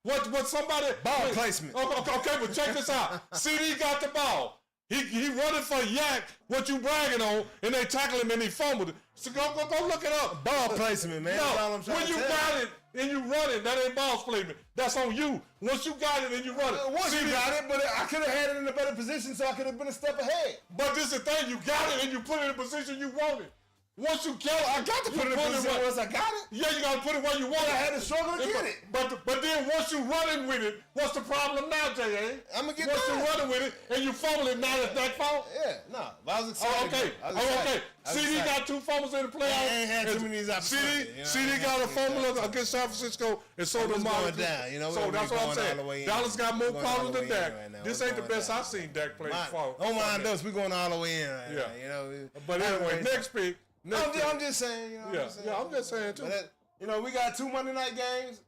What somebody ball placement. Okay, but check this out. CD got the ball. He running for yak. What you bragging on? And they tackle him and he fumbled it. So go look it up. Ball placement, man. No, when you got it and you run it, that ain't ball placement. That's on you. Once you got it and you run it. Once you got it, but I could have had it in a better position, so I could have been a step ahead. But this is the thing. You got it and you put it in a position you wanted. Once you get it, I got to put it in a position once I got it. Yeah, you got to put it where you want it. I had to struggle to get it. But then once you running with it, what's the problem now, J.A.? I'm going to get Once you running with it and you fumble it, now it's that fault? Yeah, no. But I was excited. Okay. CD got 2 fumbles in the playoffs. I ain't had too many of these opportunities. CD got a fumble against San Francisco, and so did Marlon. So that's what I'm saying. Dallas got more problems than Dak. This ain't the best I've seen Dak play before. Oh, my goodness. We're going all the way in right now. You know. But anyway, next pick. I'm just saying, you know. I'm just saying too. But we got 2 Monday night games.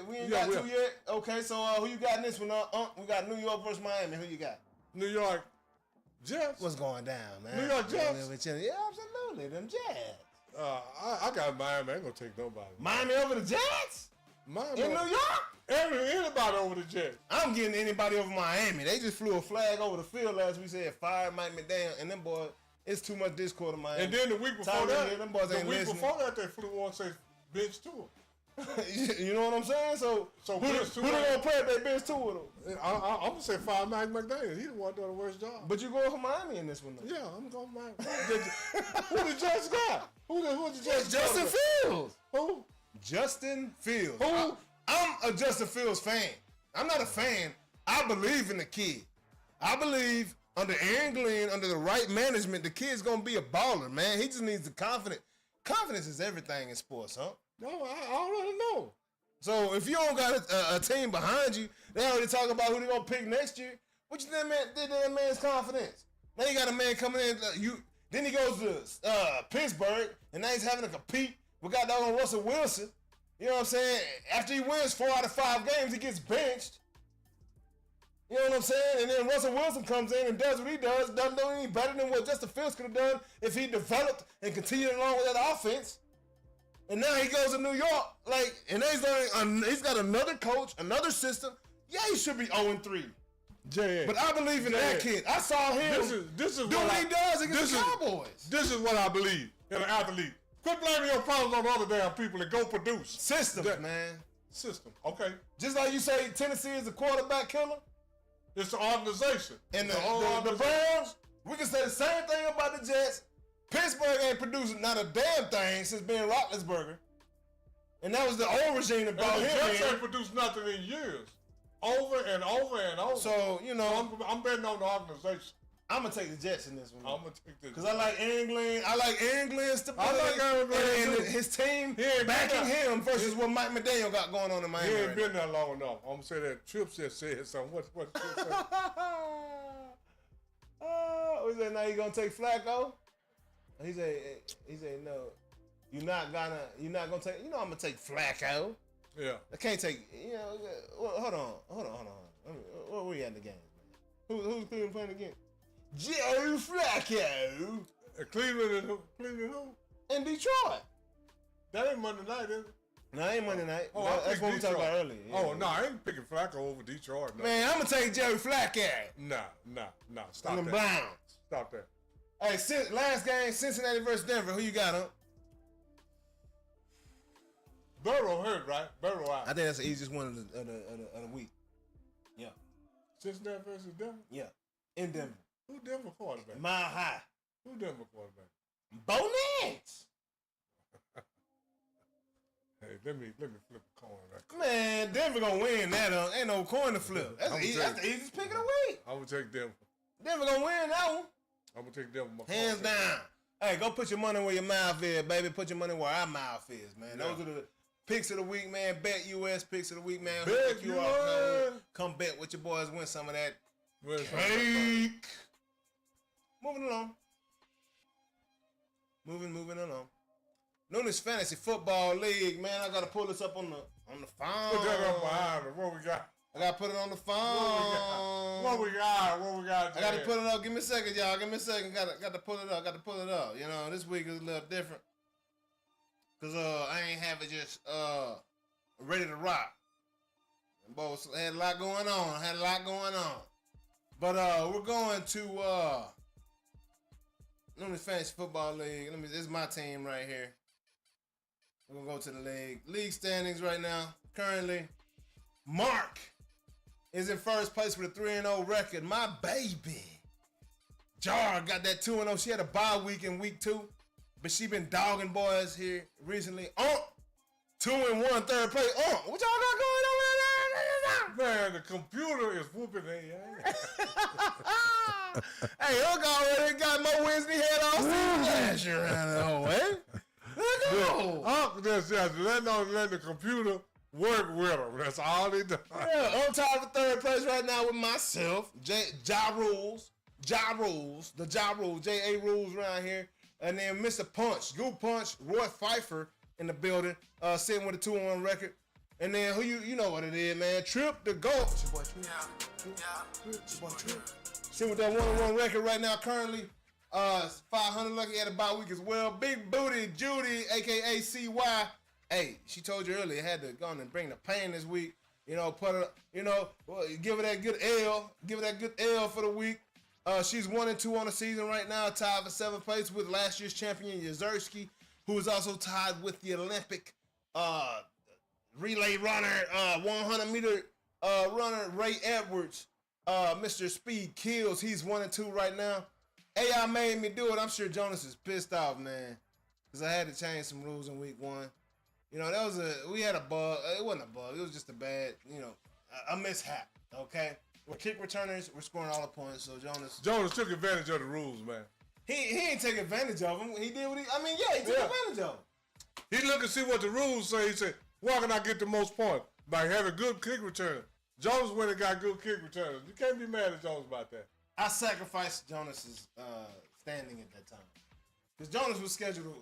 We ain't got 2 yet. Okay, so who you got in this one? We got New York versus Miami. Who you got? New York Jets. What's going down, man? New York Jets. Yeah, absolutely. Them Jets. I got Miami. I ain't gonna take nobody. Miami over the Jets? Miami in New York? Anybody over the Jets. I'm getting anybody over Miami. They just flew a flag over the field last week. Said fire Mike McDaniel, and them boys. It's too much discord in Miami. And then the week before that, they flew on say bench 2. You know what I'm saying? So who they gonna play if they bench 2 with them? I'm gonna say fire Mike McDaniel. He the one doing the worst job. But you going for Miami in this one though? Yeah, I'm going for Miami. Who the Jets got? Who the Jets? Justin Fields. Who? Justin Fields. Who? I'm a Justin Fields fan. I'm not a fan. I believe in the kid. I believe under Aaron Glenn, under the right management, the kid's gonna be a baller, man. He just needs the confidence. Confidence is everything in sports, huh? No, I already know. So if you don't got a team behind you, they already talking about who they gonna pick next year. What you think that man's confidence? Now you got a man coming in. Then he goes to Pittsburgh, and now he's having to compete. We got that on Russell Wilson. You know what I'm saying? After he wins 4 out of 5 games, he gets benched. You know what I'm saying? And then Russell Wilson comes in and does what he does, doesn't do any better than what Justin Fields could have done if he developed and continued along with that offense. And now he goes to New York, and he's got another coach, another system. Yeah, he should be 0-3. But I believe in that kid. I saw him this is do what he does against the Cowboys. This is what I believe in an athlete. Quit blaming your problems on other damn people and go produce. Systems, man. System. Okay. Just like you say Tennessee is a quarterback killer. It's the organization. And the Browns, we can say the same thing about the Jets. Pittsburgh ain't producing not a damn thing since Ben Roethlisberger. And that was the old regime that brought him in. The Jets ain't produced nothing in years. Over and over and over. So, you know. I'm betting on the organization. I'm going to take the Jets in this one. I'm going to take the Jets. Because I like Aaron Glenn. I like Aaron Glenn's stability. I like Aaron Glenn and his team backing him versus what Mike McDaniel got going on in Miami. He ain't been there long enough. I'm going to say that Trips just said something. What Trips said? He said, now you going to take Flacco? He said, no. You're not going to take, I'm going to take Flacco. Yeah. I can't take, hold on. Where we at in the game, man? Who's Cleveland playing again? Joe Flacco. Cleveland who? In Detroit. That ain't Monday night, is it? No, it ain't Monday night. Oh, that's what we talked about earlier. Yeah. Oh, no, I ain't picking Flacco over Detroit. No. Man, I'm going to take Jerry Flacco. Nah. Stop And that. the Browns. Stop that. Hey, last game, Cincinnati versus Denver. Who you got, huh? Burrow hurt, right? Burrow out. I think that's the easiest one of the week. Yeah. Cincinnati versus Denver? Yeah. In Denver. Who Denver quarterback? Mile High. Who Denver quarterback? Bo Nix. Hey, let me flip a coin right quick. Man, Denver gonna win that. Ain't no coin to flip. That's the easiest pick of the week. I'm gonna take Denver. Denver gonna win that one. I'm gonna take Denver. Hands down. Hey, go put your money where your mouth is, baby. Put your money where our mouth is, man. Yeah. Those are the picks of the week, man. Bet US picks of the week, man. Bet US. Come bet with your boys. Win some of that Cake. Moving along. Moving along. Noonish Fantasy Football League, man. I gotta pull this up on the phone. Put that up behind me. What we got? I gotta put it on the phone. What we got? I gotta put it up. Give me a second, y'all. Give me a second. Got to pull it up. You know, this week is a little different. Cause I ain't have it just ready to rock. Both had a lot going on. But we're going to Noonish Fantasy Football League. This is my team right here. We're gonna go to the league standings right now. Currently, Mark is in first place with a 3-0 record. My baby Jar got that 2-0. She had a bye week in week 2, but she been dogging boys here recently. 2-1, third place. What y'all got going on right now? Man, the computer is whooping their ass. Hey, Hook already got more wins than he had all season last year around the whole way. Unc just letting the computer work with him. That's all he does. Yeah, on top of third place right now with myself, Ja Rules, J.A. Rules around here. And then Mr. Punch, Goop Punch, Roy Pfeiffer in the building, sitting with a 2-1 record. And then who you know what it is, man. Trip the GOAT. Sitting with that 1-1 record right now, currently 500 lucky at a bye week as well. Big Booty Judy, aka CY. Hey, she told you earlier, had to go on and bring the pain this week. You know, give her that good L. Give her that good L for the week. She's 1-2 on the season right now, tied for 7th place with last year's champion Yazerski, who is also tied with the Olympic relay runner, 100-meter runner Ray Edwards. Mr. Speed Kills, he's 1-2 right now. AI made me do it. I'm sure Jonas is pissed off, man, because I had to change some rules in week 1. You know, we had a bug. It wasn't a bug. It was just a bad, a mishap. Okay, we're kick returners. We're scoring all the points. So Jonas took advantage of the rules, man. He ain't take advantage of them. He did what he took advantage of them. He looked and see what the rules say. He said, "Why can I get the most points by having good kick returner?" Jonas went and got good kick returners. You can't be mad at Jonas about that. I sacrificed Jonas's standing at that time because Jonas was scheduled to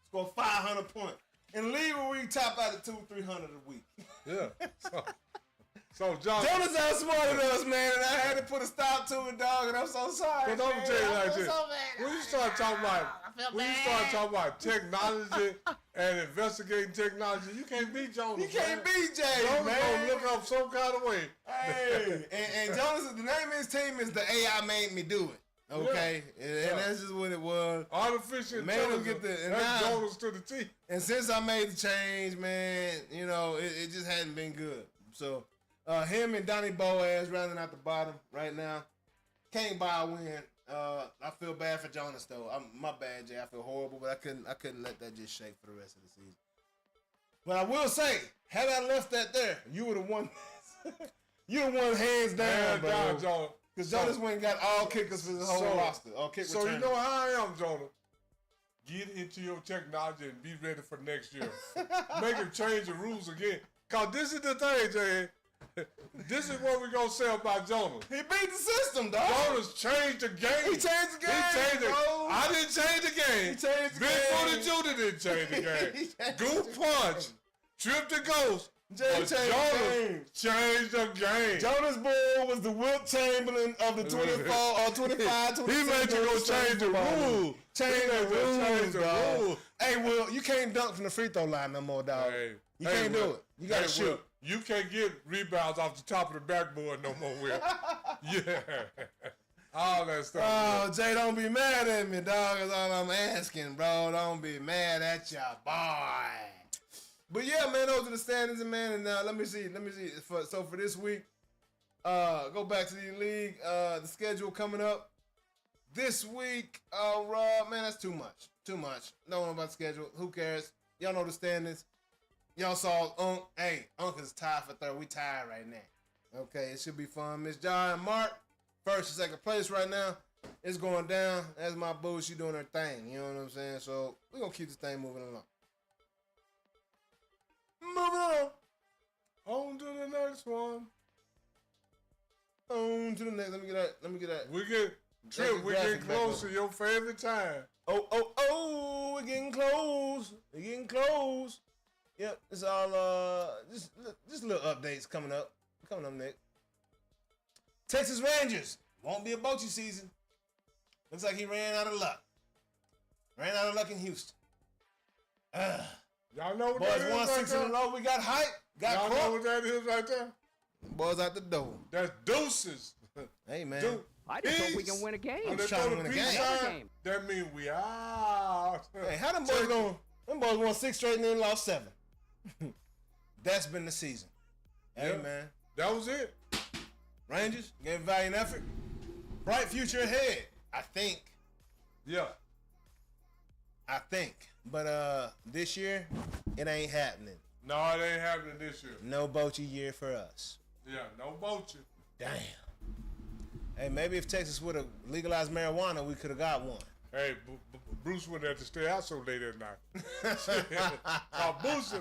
score 500 points. In the league where we top out at 200-300 a week. Yeah. So Jonas outsmarted us, man, and I had to put a stop to it, dog, and I'm so sorry. But I'm gonna tell you like this. When you start talking about technology and investigating technology, you can't beat Jonas. You can't beat Jay, Jonas man. gonna look up some kind of way. Hey, and Jonas, the name of his team is the AI Made Me Do It. Okay, yeah. And that's just what it was. Artificial intelligence. That's Jonas to the T. And since I made the change, man, it just hadn't been good. So him and Donnie Boaz rounding out the bottom right now. Can't buy a win. I feel bad for Jonas though. My bad, Jay. I feel horrible, but I couldn't let that just shake for the rest of the season. But I will say, had I left that there, you would have won. You'd have won hands down, bro. Jonas. Because Jonas went and got all kickers for the whole roster. So you know how I am, Jonas. Get into your technology and be ready for next year. Make him change the rules again. Because this is the thing, Jay. This is what we're going to say about Jonas. He beat the system, dog. Jonas changed the game. He changed the game, bro. I didn't change the game. He changed the Big game. Booty Judy didn't change the game. Goof Punch. Trip the Ghost. Jonas changed the game. Jonas Bull was the Wilt Chamberlain of the 24 or 25, 26. He made you go change the rule. Change the rules, dog. Hey, Will, you can't dunk from the free throw line no more, dog. Hey. You can't do it. You got to shoot. Will, you can't get rebounds off the top of the backboard no more, Will. Yeah. All that stuff. Oh, Jay, don't be mad at me, dog. That's all I'm asking, bro. Don't be mad at ya, boy. But yeah, man, those are the standings, man. And let me see. So for this week, go back to the league. The schedule coming up this week. Man, that's too much. Don't know about the schedule. Who cares? Y'all know the standings. Y'all saw Unc. Hey, Unc is tied for third. We tied right now. Okay, it should be fun. Miss John and Mark, first and second place right now. It's going down. That's my boo. She doing her thing. You know what I'm saying? So we're going to keep this thing moving along. Moving on. On to the next one. On to the next. Let me get that. We getting close to your favorite time. Oh, we're getting close. Yep, it's all just little updates coming up. Nick. Texas Rangers won't be a Bochy season. Looks like he ran out of luck. In Houston. Y'all know what boys that is won right 6 in a row. We got hype. Y'all know what that is right there? Boys out the door. That's deuces. Hey, man. I just hope we can win a game. I'm just trying to win a game. That means we out. Hey, how them boys going? Them boys won 6 straight and then lost 7. That's been the season. Hey, man. That was it. Rangers gave valiant effort. Bright future ahead, I think. Yeah. But this year, it ain't happening. No, it ain't happening this year. No Bochy year for us. Yeah, no Bochy. Damn. Hey, maybe if Texas would have legalized marijuana, we could have got one. Hey, Bruce wouldn't have to stay out so late at night. Cause Bruce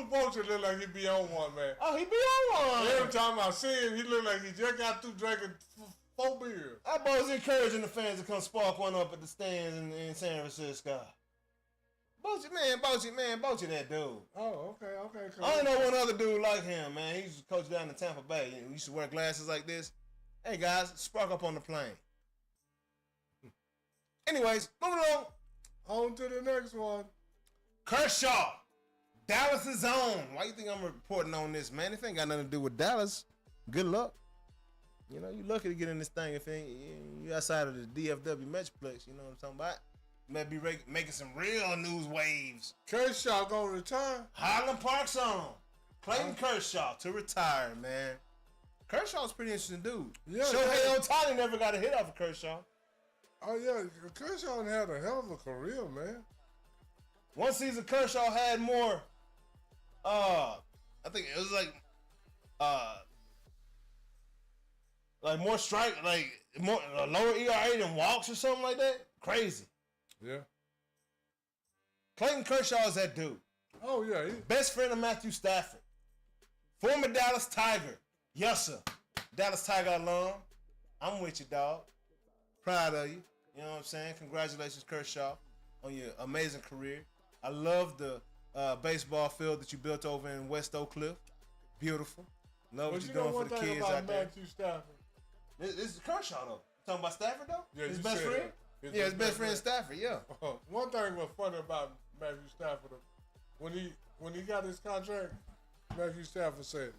Bochy look like he be on one, man. Oh, he be on one. Every time I see him, he look like he just got through drinking 4 beers. That boy's encouraging the fans to come spark one up at the stands in San Francisco. Bochy, that dude. Oh, okay. Cool. I only know one other dude like him, man. He used to coach down in Tampa Bay. He used to wear glasses like this. Hey, guys, spark up on the plane. Anyways, moving along. On to the next one. Kershaw, Dallas' own. Why you think I'm reporting on this, man? If it ain't got nothing to do with Dallas, good luck. You know, you lucky to get in this thing if you outside of the DFW Metroplex. You know what I'm talking about? You might be making some real news waves. Kershaw gonna retire. Highland Park's on. Clayton Kershaw to retire, man. Kershaw's pretty interesting dude. Yeah, Shohei Ohtani never got a hit off of Kershaw. Oh, yeah. Kershaw had a hell of a career, man. One season, Kershaw had more, I think it was more strike, more lower ERA than walks or something like that. Crazy. Yeah. Clayton Kershaw is that dude. Oh, yeah. Best friend of Matthew Stafford. Former Dallas Tiger. Yes, sir. Dallas Tiger alum. I'm with you, dog. Proud of you. You know what I'm saying? Congratulations, Kershaw, on your amazing career. I love the baseball field that you built over in West Oak Cliff. Beautiful. Love what you're doing for the kids out there. Matthew Stafford. This is Kershaw, though. Talking about Stafford, though? Yeah, his best friend? His best friend Stafford, yeah. One thing was funny about Matthew Stafford, when he got his contract, Matthew Stafford said,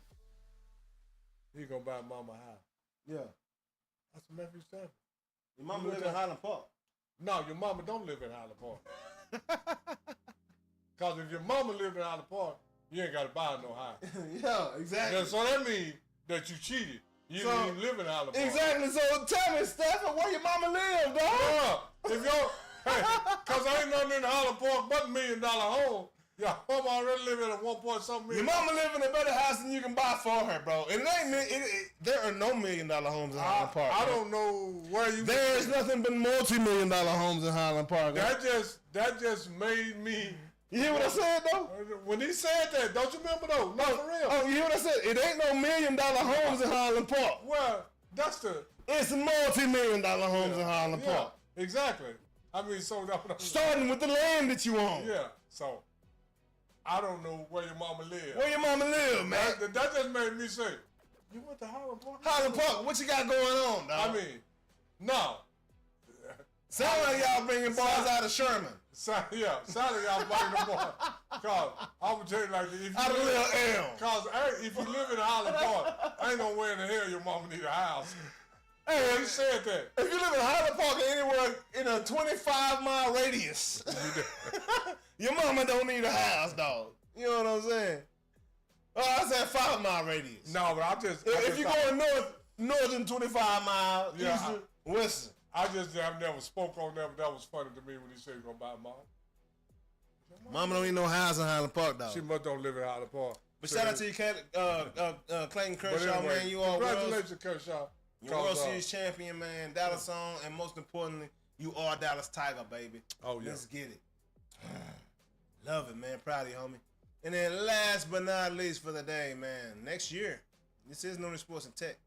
he gonna buy mama a house. Yeah. That's Matthew Stafford. Your mama live in Highland Park. No, your mama don't live in Highland Park. Because if your mama live in Highland Park, you ain't got to buy no house. Yeah, exactly. Yeah, so that means that you cheated. You didn't even live in Highland Park. Exactly. So tell me, Stafford, where your mama live, dog? Yeah. Because ain't nothing in Highland Park but $1 million home. Your mama already live in a 1.something million. Your mama live in a better house than you can buy for her, bro. And there are no $1 million homes in Highland Park. I don't know where you. There is nothing but multi-million-dollar homes in Highland Park. That just made me. You hear what I said, though? When he said that, don't you remember, though? No, for real. Oh, you hear what I said? It ain't no $1 million homes in Highland Park. Well, it's multi-million-dollar homes in Highland Park. Exactly. I mean, starting with the land that you own. Yeah, so I don't know where your mama live. Where your mama live, man? That just made me say, you went to Highland Park? Highland Park, what you got going on, dog? I mean, no. Sound like y'all bringing boys out of Sherman. Sound like y'all bringing the boys. Cause I'm gonna tell you like this. If Out of Lil Elm. Cause if you live in Highland Park, ain't no way in the hell your mama need a house. Hey, you said that. If you live in Highland Park or anywhere in a 25-mile radius, your mama don't need a house, dog. You know what I'm saying? Oh, I said 5-mile radius. No, but if you're going northern 25 miles, eastern, western. I've never spoke on that, but that was funny to me when he said he's gonna buy a mom. Mama don't need no house in Highland Park, dog. She must don't live in Highland Park. But shout out to you, Clayton Kershaw, anyway, man. You are congratulations, Kershaw. World Series champion, man. Dallas on, and most importantly, you are Dallas Tiger, baby. Oh, yeah. Let's get it. Love it, man. Proud of you, homie. And then last but not least for the day, man. Next year, this is Noonish Sports and Tech.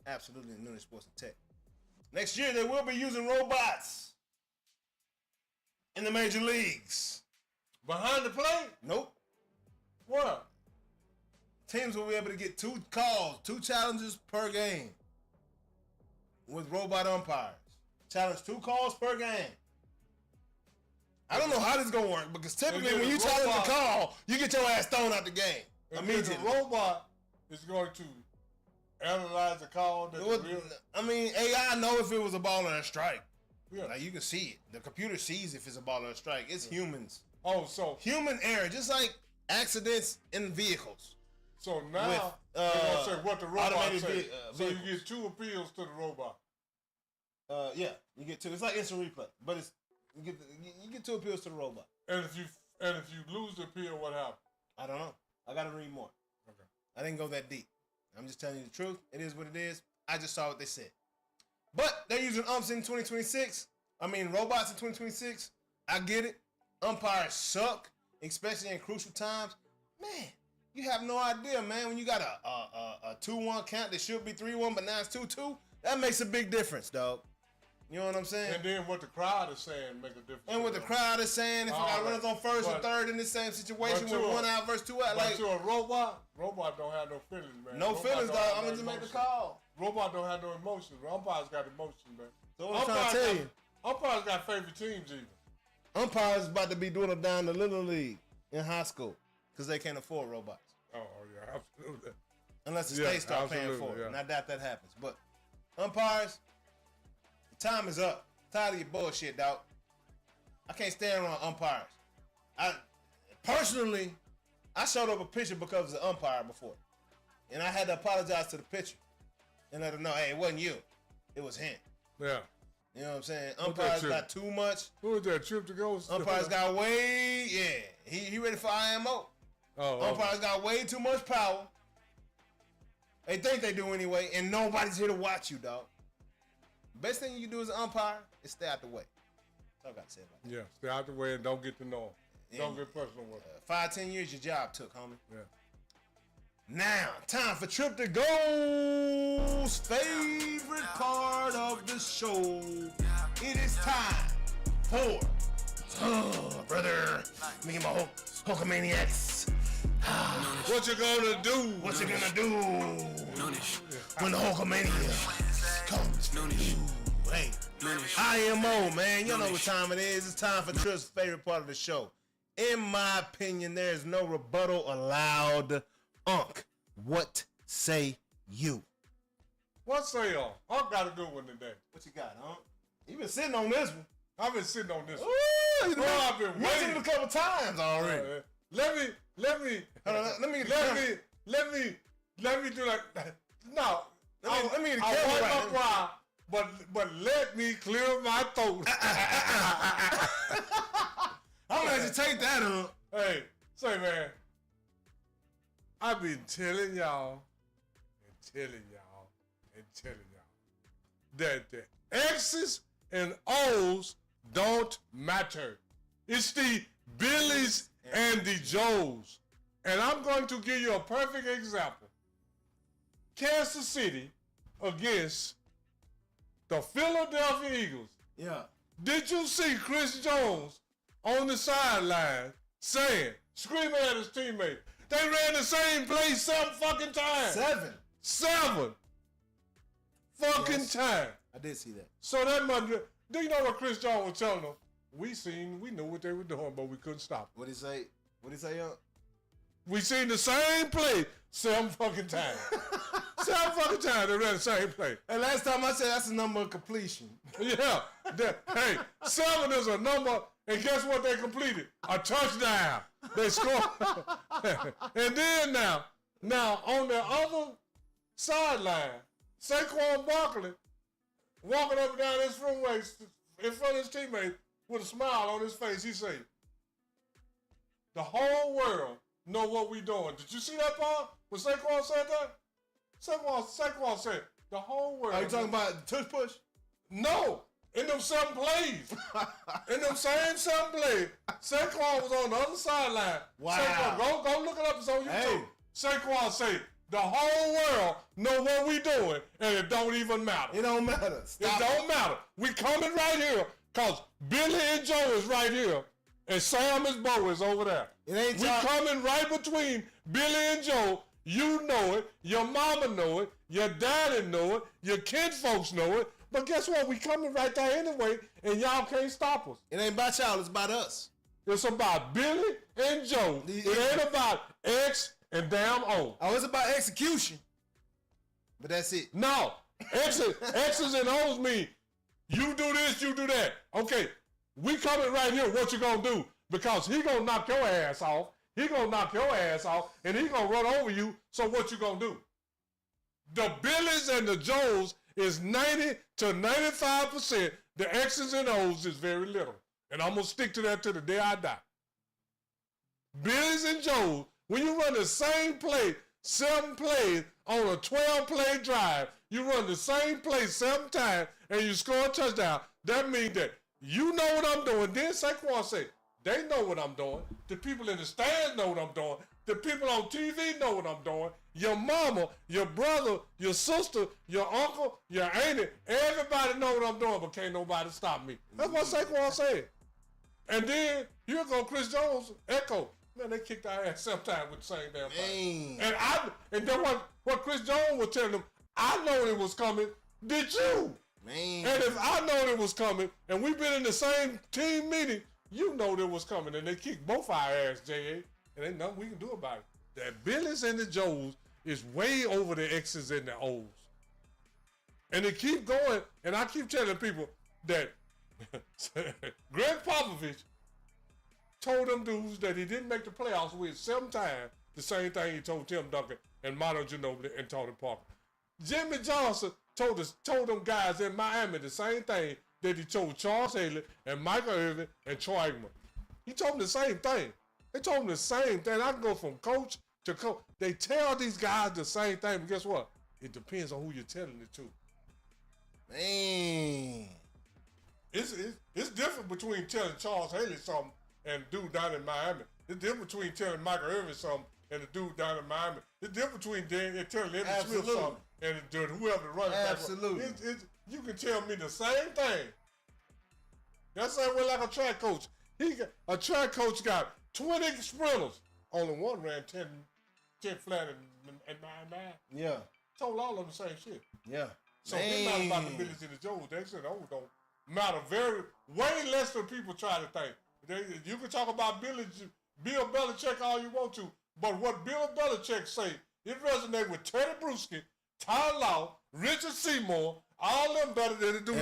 Absolutely Noonish Sports and Tech. Next year, they will be using robots in the major leagues. Behind the plate? Nope. What? Teams will be able to get 2 calls, 2 challenges per game with robot umpires. Challenge 2 calls per game. I don't know how this is going to work because typically when you challenge a call, you get your ass thrown out the game. Immediately. The robot is going to analyze the call. I mean, AI know if it was a ball or a strike. Yeah. Like you can see it. The computer sees if it's a ball or a strike. It's humans. Oh, so human error, just like accidents in vehicles. So now they're gonna say what the robot says. So you get 2 appeals to the robot. Yeah, you get 2. It's like instant replay, but it's you get 2 appeals to the robot. And if you lose the appeal, what happens? I don't know. I gotta read more. Okay. I didn't go that deep. I'm just telling you the truth. It is what it is. I just saw what they said. But they're using umps in 2026. I mean, robots in 2026. I get it. Umpires suck, especially in crucial times. Man, you have no idea, man. When you got a 2-1 count that should be 3-1, but now it's 2-2, that makes a big difference, dog. You know what I'm saying? And then what the crowd is saying make a difference. And what the crowd is saying, if you got runners on first or third in the same situation with 1 out versus 2 out, like to a robot don't have no feelings, man. No feelings, dog. I'm gonna just make the call. Robot don't have no emotions. Umpires got emotions, man. So what I'm trying to tell you, umpires got favorite teams even. Umpires is about to be doing it down the Little League in high school because they can't afford robots. Oh yeah, absolutely. Unless the state start paying for it. Yeah. And I doubt that happens. But umpires, the time is up. I'm tired of your bullshit, dog. I can't stand around umpires. Personally, I showed up a pitcher because of the umpire before. And I had to apologize to the pitcher and let him know, hey, it wasn't you. It was him. Yeah. You know what I'm saying? Umpires got too much. Who was that trip to go? Umpires got way, he ready for IMO. Umpires got way too much power. They think they do anyway, and nobody's here to watch you, dog. Best thing you can do as an umpire is stay out the way. That's all I got to say about that. Yeah, stay out the way and don't get to know them. Don't get personal with them. 5-10 years your job took, homie. Yeah. Now, time for Trip to Go's favorite part of the show. It is time for, brother, me and my Hulkamaniacs. What you gonna do? What you gonna do Noonish. when the Hulkamania comes? Noonish. Hey, Noonish. IMO, man. You know what time it is. It's time for Trip's favorite part of the show. In my opinion, there is no rebuttal allowed. Unc, what say you? What say y'all? Unc got a good one today. What you got, Unc? You been sitting on this one. I've been sitting on this one. Ooh, I've been mentioned waiting it a couple times already. Let me Hold on, let me do that. No, let me get the I camera want right my cry, but let me clear my throat. I'm gonna let you take that, Unc. Hey, say man, I've been telling y'all that the X's and O's don't matter. It's the Billies and the Joes. And I'm going to give you a perfect example. Kansas City against the Philadelphia Eagles. Yeah. Did you see Chris Jones on the sideline saying, screaming at his teammate, they ran the same play 7 fucking times. 7 7 fucking times. I did see that. So that Monday, do you know what Chris Jones was telling them? We knew what they were doing, but we couldn't stop. What'd he say? Young? We seen the same play 7 fucking times. 7 fucking times they ran the same play. And last time I said that's the number of completion. Yeah. Hey, 7 is a number, and guess what they completed? A touchdown. They scored. And then now on the other sideline, Saquon Barkley walking up and down his freeway in front of his teammates with a smile on his face. He said, the whole world know what we doing. Did you see that part when Saquon said that? Saquon said, the whole world. Are you talking about the tush push? No. In them 7 plays. In them same 7 plays. Saquon was on the other sideline. Wow. Saquon, go look it up. It's on YouTube. Hey. Saquon said, the whole world know what we doing, and it don't even matter. It don't matter. It don't matter. We coming right here, because Billy and Joe is right here, and Sam and Bo is over there. We coming right between Billy and Joe. You know it. Your mama know it. Your daddy know it. Your kid folks know it. But guess what? We coming right there anyway, and y'all can't stop us. It ain't about y'all. It's about us. It's about Billy and Joe. It ain't about X and damn O. Oh, it's about execution. But that's it. No. X's and O's mean you do this, you do that. Okay, we coming right here. What you gonna do? Because he gonna knock your ass off. He gonna knock your ass off, and he gonna run over you. So what you gonna do? The Billies and the Joes is 90 to 95%. The X's and O's is very little. And I'm gonna stick to that till the day I die. Billies and Joes, when you run the same play, 7 plays on a 12-play drive, you run the same play 7 times and you score a touchdown. That means that you know what I'm doing. Then Saquon said, they know what I'm doing. The people in the stands know what I'm doing. The people on TV know what I'm doing. Your mama, your brother, your sister, your uncle, your auntie, everybody know what I'm doing, but can't nobody stop me. That's what Saquon said. And then here go Chris Jones, echo. Man, they kicked our ass sometime with the same damn thing. And then what Chris Jones was telling them, I know it was coming. Did you? Man. And if I know it was coming, and we've been in the same team meeting, you know it was coming. And they kicked both our ass, J.A., and ain't nothing we can do about it. The Billies and the Joes is way over the X's and the O's. And they keep going, and I keep telling people that Greg Popovich told them dudes that he didn't make the playoffs with 7 times, the same thing he told Tim Duncan and Manu Ginobili and Tony Parker. Jimmy Johnson told them guys in Miami the same thing that he told Charles Haley and Michael Irvin and Troy Aikman. He told them the same thing. They told them the same thing. I can go from coach to coach. They tell these guys the same thing, but guess what? It depends on who you're telling it to. Man. It's different between telling Charles Haley something and the dude down in Miami. It's different between telling Michael Irvin something and the dude down in Miami. It's different between telling Eddie Smith something and whoever the running back. Absolutely. You can tell me the same thing. That's the same way like a track coach. A track coach got 20 sprinters. Only one ran 10 flat and 9. Yeah. Told all of them the same shit. Yeah. So it's not about the Billies and the Joes. They said, don't matter way less than people try to think. You can talk about Bill Belichick all you want to, but what Bill Belichick say, it resonates with Teddy Bruschi, Ty Law, Richard Seymour, all them better than it do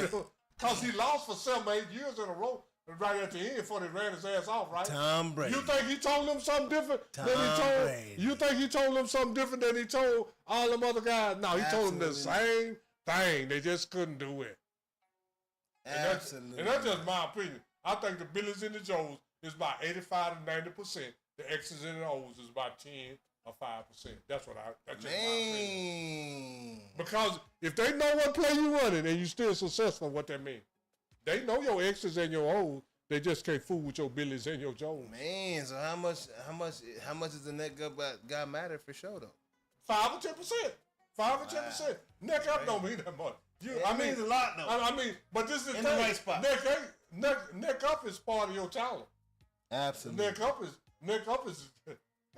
because he lost for 7 or 8 years in a row right at the end before they ran his ass off, right? Tom Brady. You think he told them something different than he told? Brady. You think he told them something different than he told all them other guys? No, he told them the same thing. They just couldn't do it. Absolutely. And that's just my opinion. I think the Billies and the Joes is about 85 to 90%. The X's and the O's is about 10 or 5%. That's just my opinion. Because if they know what play you running and you still successful, what that means. They know your X's and your O's. They just can't fool with your Billies and your Joes. Man, so how much does the neck guy matter for sure though? 5 or 10%. 5 or 10%. Neck up don't mean that much. It means a lot though. I mean, but this is in the right spot. Neck up is part of your talent. Absolutely. Neck up is.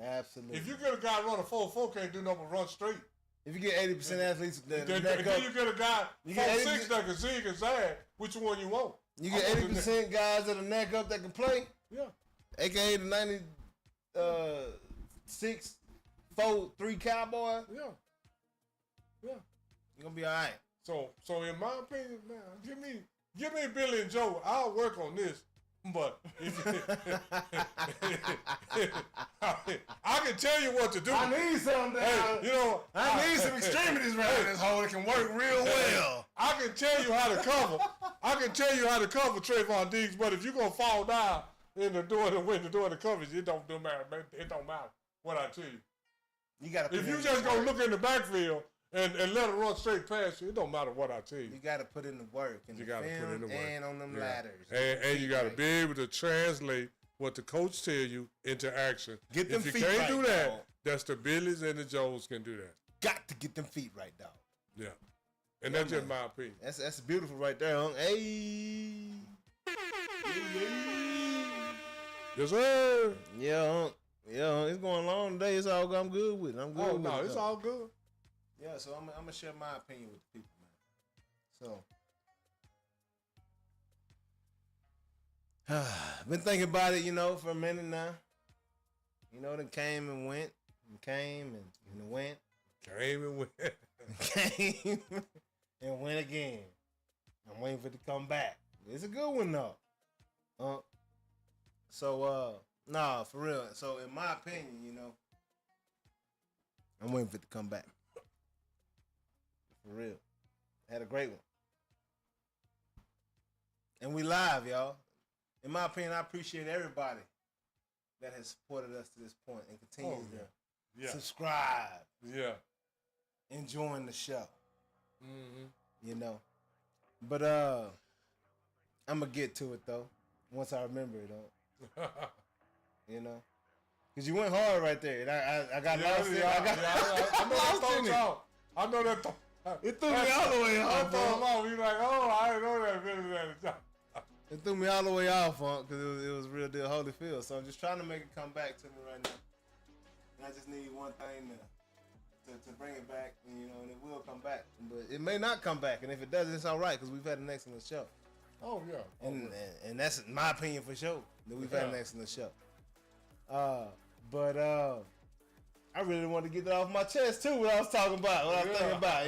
Absolutely. If you get a guy running 4-4, can't do nothing but run straight. If you get 80% athletes, then you get a guy 4'6" that can zig and zag. Which one you want? You get 80% guys that are neck up that can play. Yeah. AKA the 96, 4, 3 Cowboy. Yeah. You're gonna be all right. So in my opinion, man, give me Billy and Joe. I'll work on this. But I can tell you what to do. I need something. Hey, I need some extremities around this hole that can work real well. I can tell you how to cover. Trayvon Diggs. But if you're gonna fall down in the door and win the door of the coverage, it don't matter. It don't matter what I tell you. You gotta. If you just gonna look in the backfield and let it run straight past you, it don't matter what I tell you. You gotta put in the work. You gotta put in the work and on them ladders. And you gotta be able to translate what the coach tell you into action. Get them feet right. If you can't do that, that's the Billies and the Joes can do that. Got to get them feet right, dog. Yeah. And that's just my opinion. That's beautiful right there, huh? Hey. Yes, sir. Yeah, it's going long today. It's all good. I'm good with it. I'm good with it. It's all good. Yeah, so I'm going to share my opinion with the people, man. So, been thinking about it, for a minute now. Then came and went, and came and went. Came and went. Came and went again. I'm waiting for it to come back. It's a good one, though. Nah, for real. So, in my opinion, I'm waiting for it to come back. For real. Had a great one. And we live, y'all. In my opinion, I appreciate everybody that has supported us to this point and continues to subscribe. Yeah. Enjoying the show. Mm-hmm. But I'm going to get to it, though, once I remember it, though. Because you went hard right there. And I got lost in it. I know that. It threw me all the way off. You're like, I didn't know that Billy. It threw me all the way off, because it was real deal Holyfield. So I'm just trying to make it come back to me right now. And I just need one thing to bring it back, and it will come back. But it may not come back, and if it does, it's all right, because we've had an excellent show. Oh, yeah. And that's my opinion for sure, that we've had an excellent show. But I really wanted to get that off my chest, too, what I was talking about, what I was thinking about,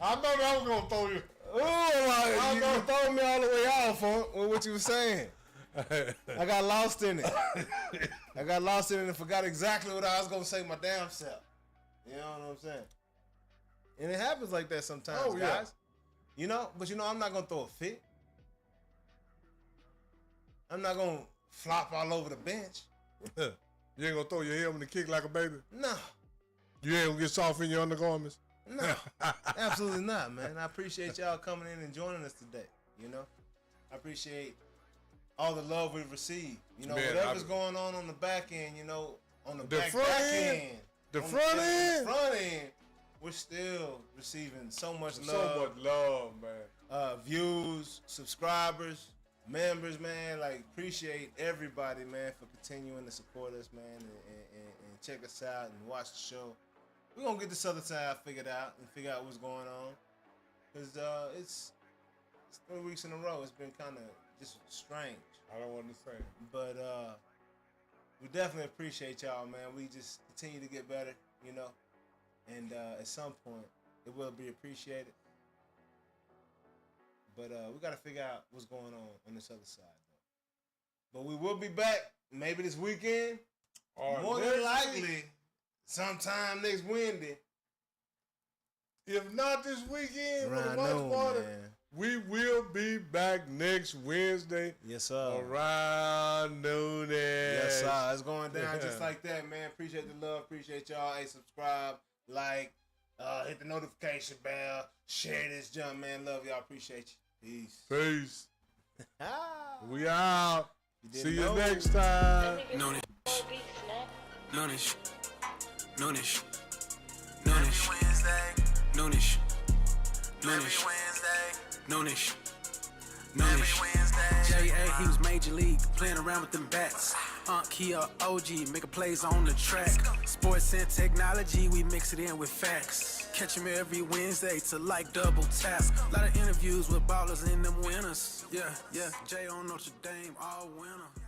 I know that was going to throw you. Oh, you throwing me all the way off, with what you were saying. I got lost in it. And forgot exactly what I was going to say my damn self. You know what I'm saying? And it happens like that sometimes, guys. But I'm not going to throw a fit. I'm not going to flop all over the bench. You ain't going to throw your helmet and kick like a baby? No. You ain't going to get soft in your undergarments? No, absolutely not, man. I appreciate y'all coming in and joining us today. I appreciate all the love we've received. Whatever's going on the back end, on the back end. The front end, we're still receiving so much love. So much love, man. Views, subscribers, members, man. Appreciate everybody, man, for continuing to support us, man, and check us out and watch the show. We're going to get this other side figured out and figure out what's going on. Because it's 3 weeks in a row. It's been kind of just strange. I don't understand. But we definitely appreciate y'all, man. We just continue to get better, And at some point, it will be appreciated. But we got to figure out what's going on this other side, though. But we will be back maybe this weekend. Or more than likely, sometime next Wednesday. If not this weekend, for the most part, we will be back next Wednesday. Yes, sir. Around noonish. Yes, sir. It's going down just like that, man. Appreciate the love. Appreciate y'all. Hey, subscribe, like, hit the notification bell, share this jump, man. Love y'all. Appreciate you. Peace. We out. See you next time. Noonish. Noonish. Noonish. Noonish. Noonish. Noonish. Noonish. Noonish. J.A. he was major league, playing around with them bats. Kia OG, making plays on the track. Sports and technology, we mix it in with facts. Catch him every Wednesday to like double tap. A lot of interviews with ballers and them winners. Yeah, Jay on Notre Dame, all winner.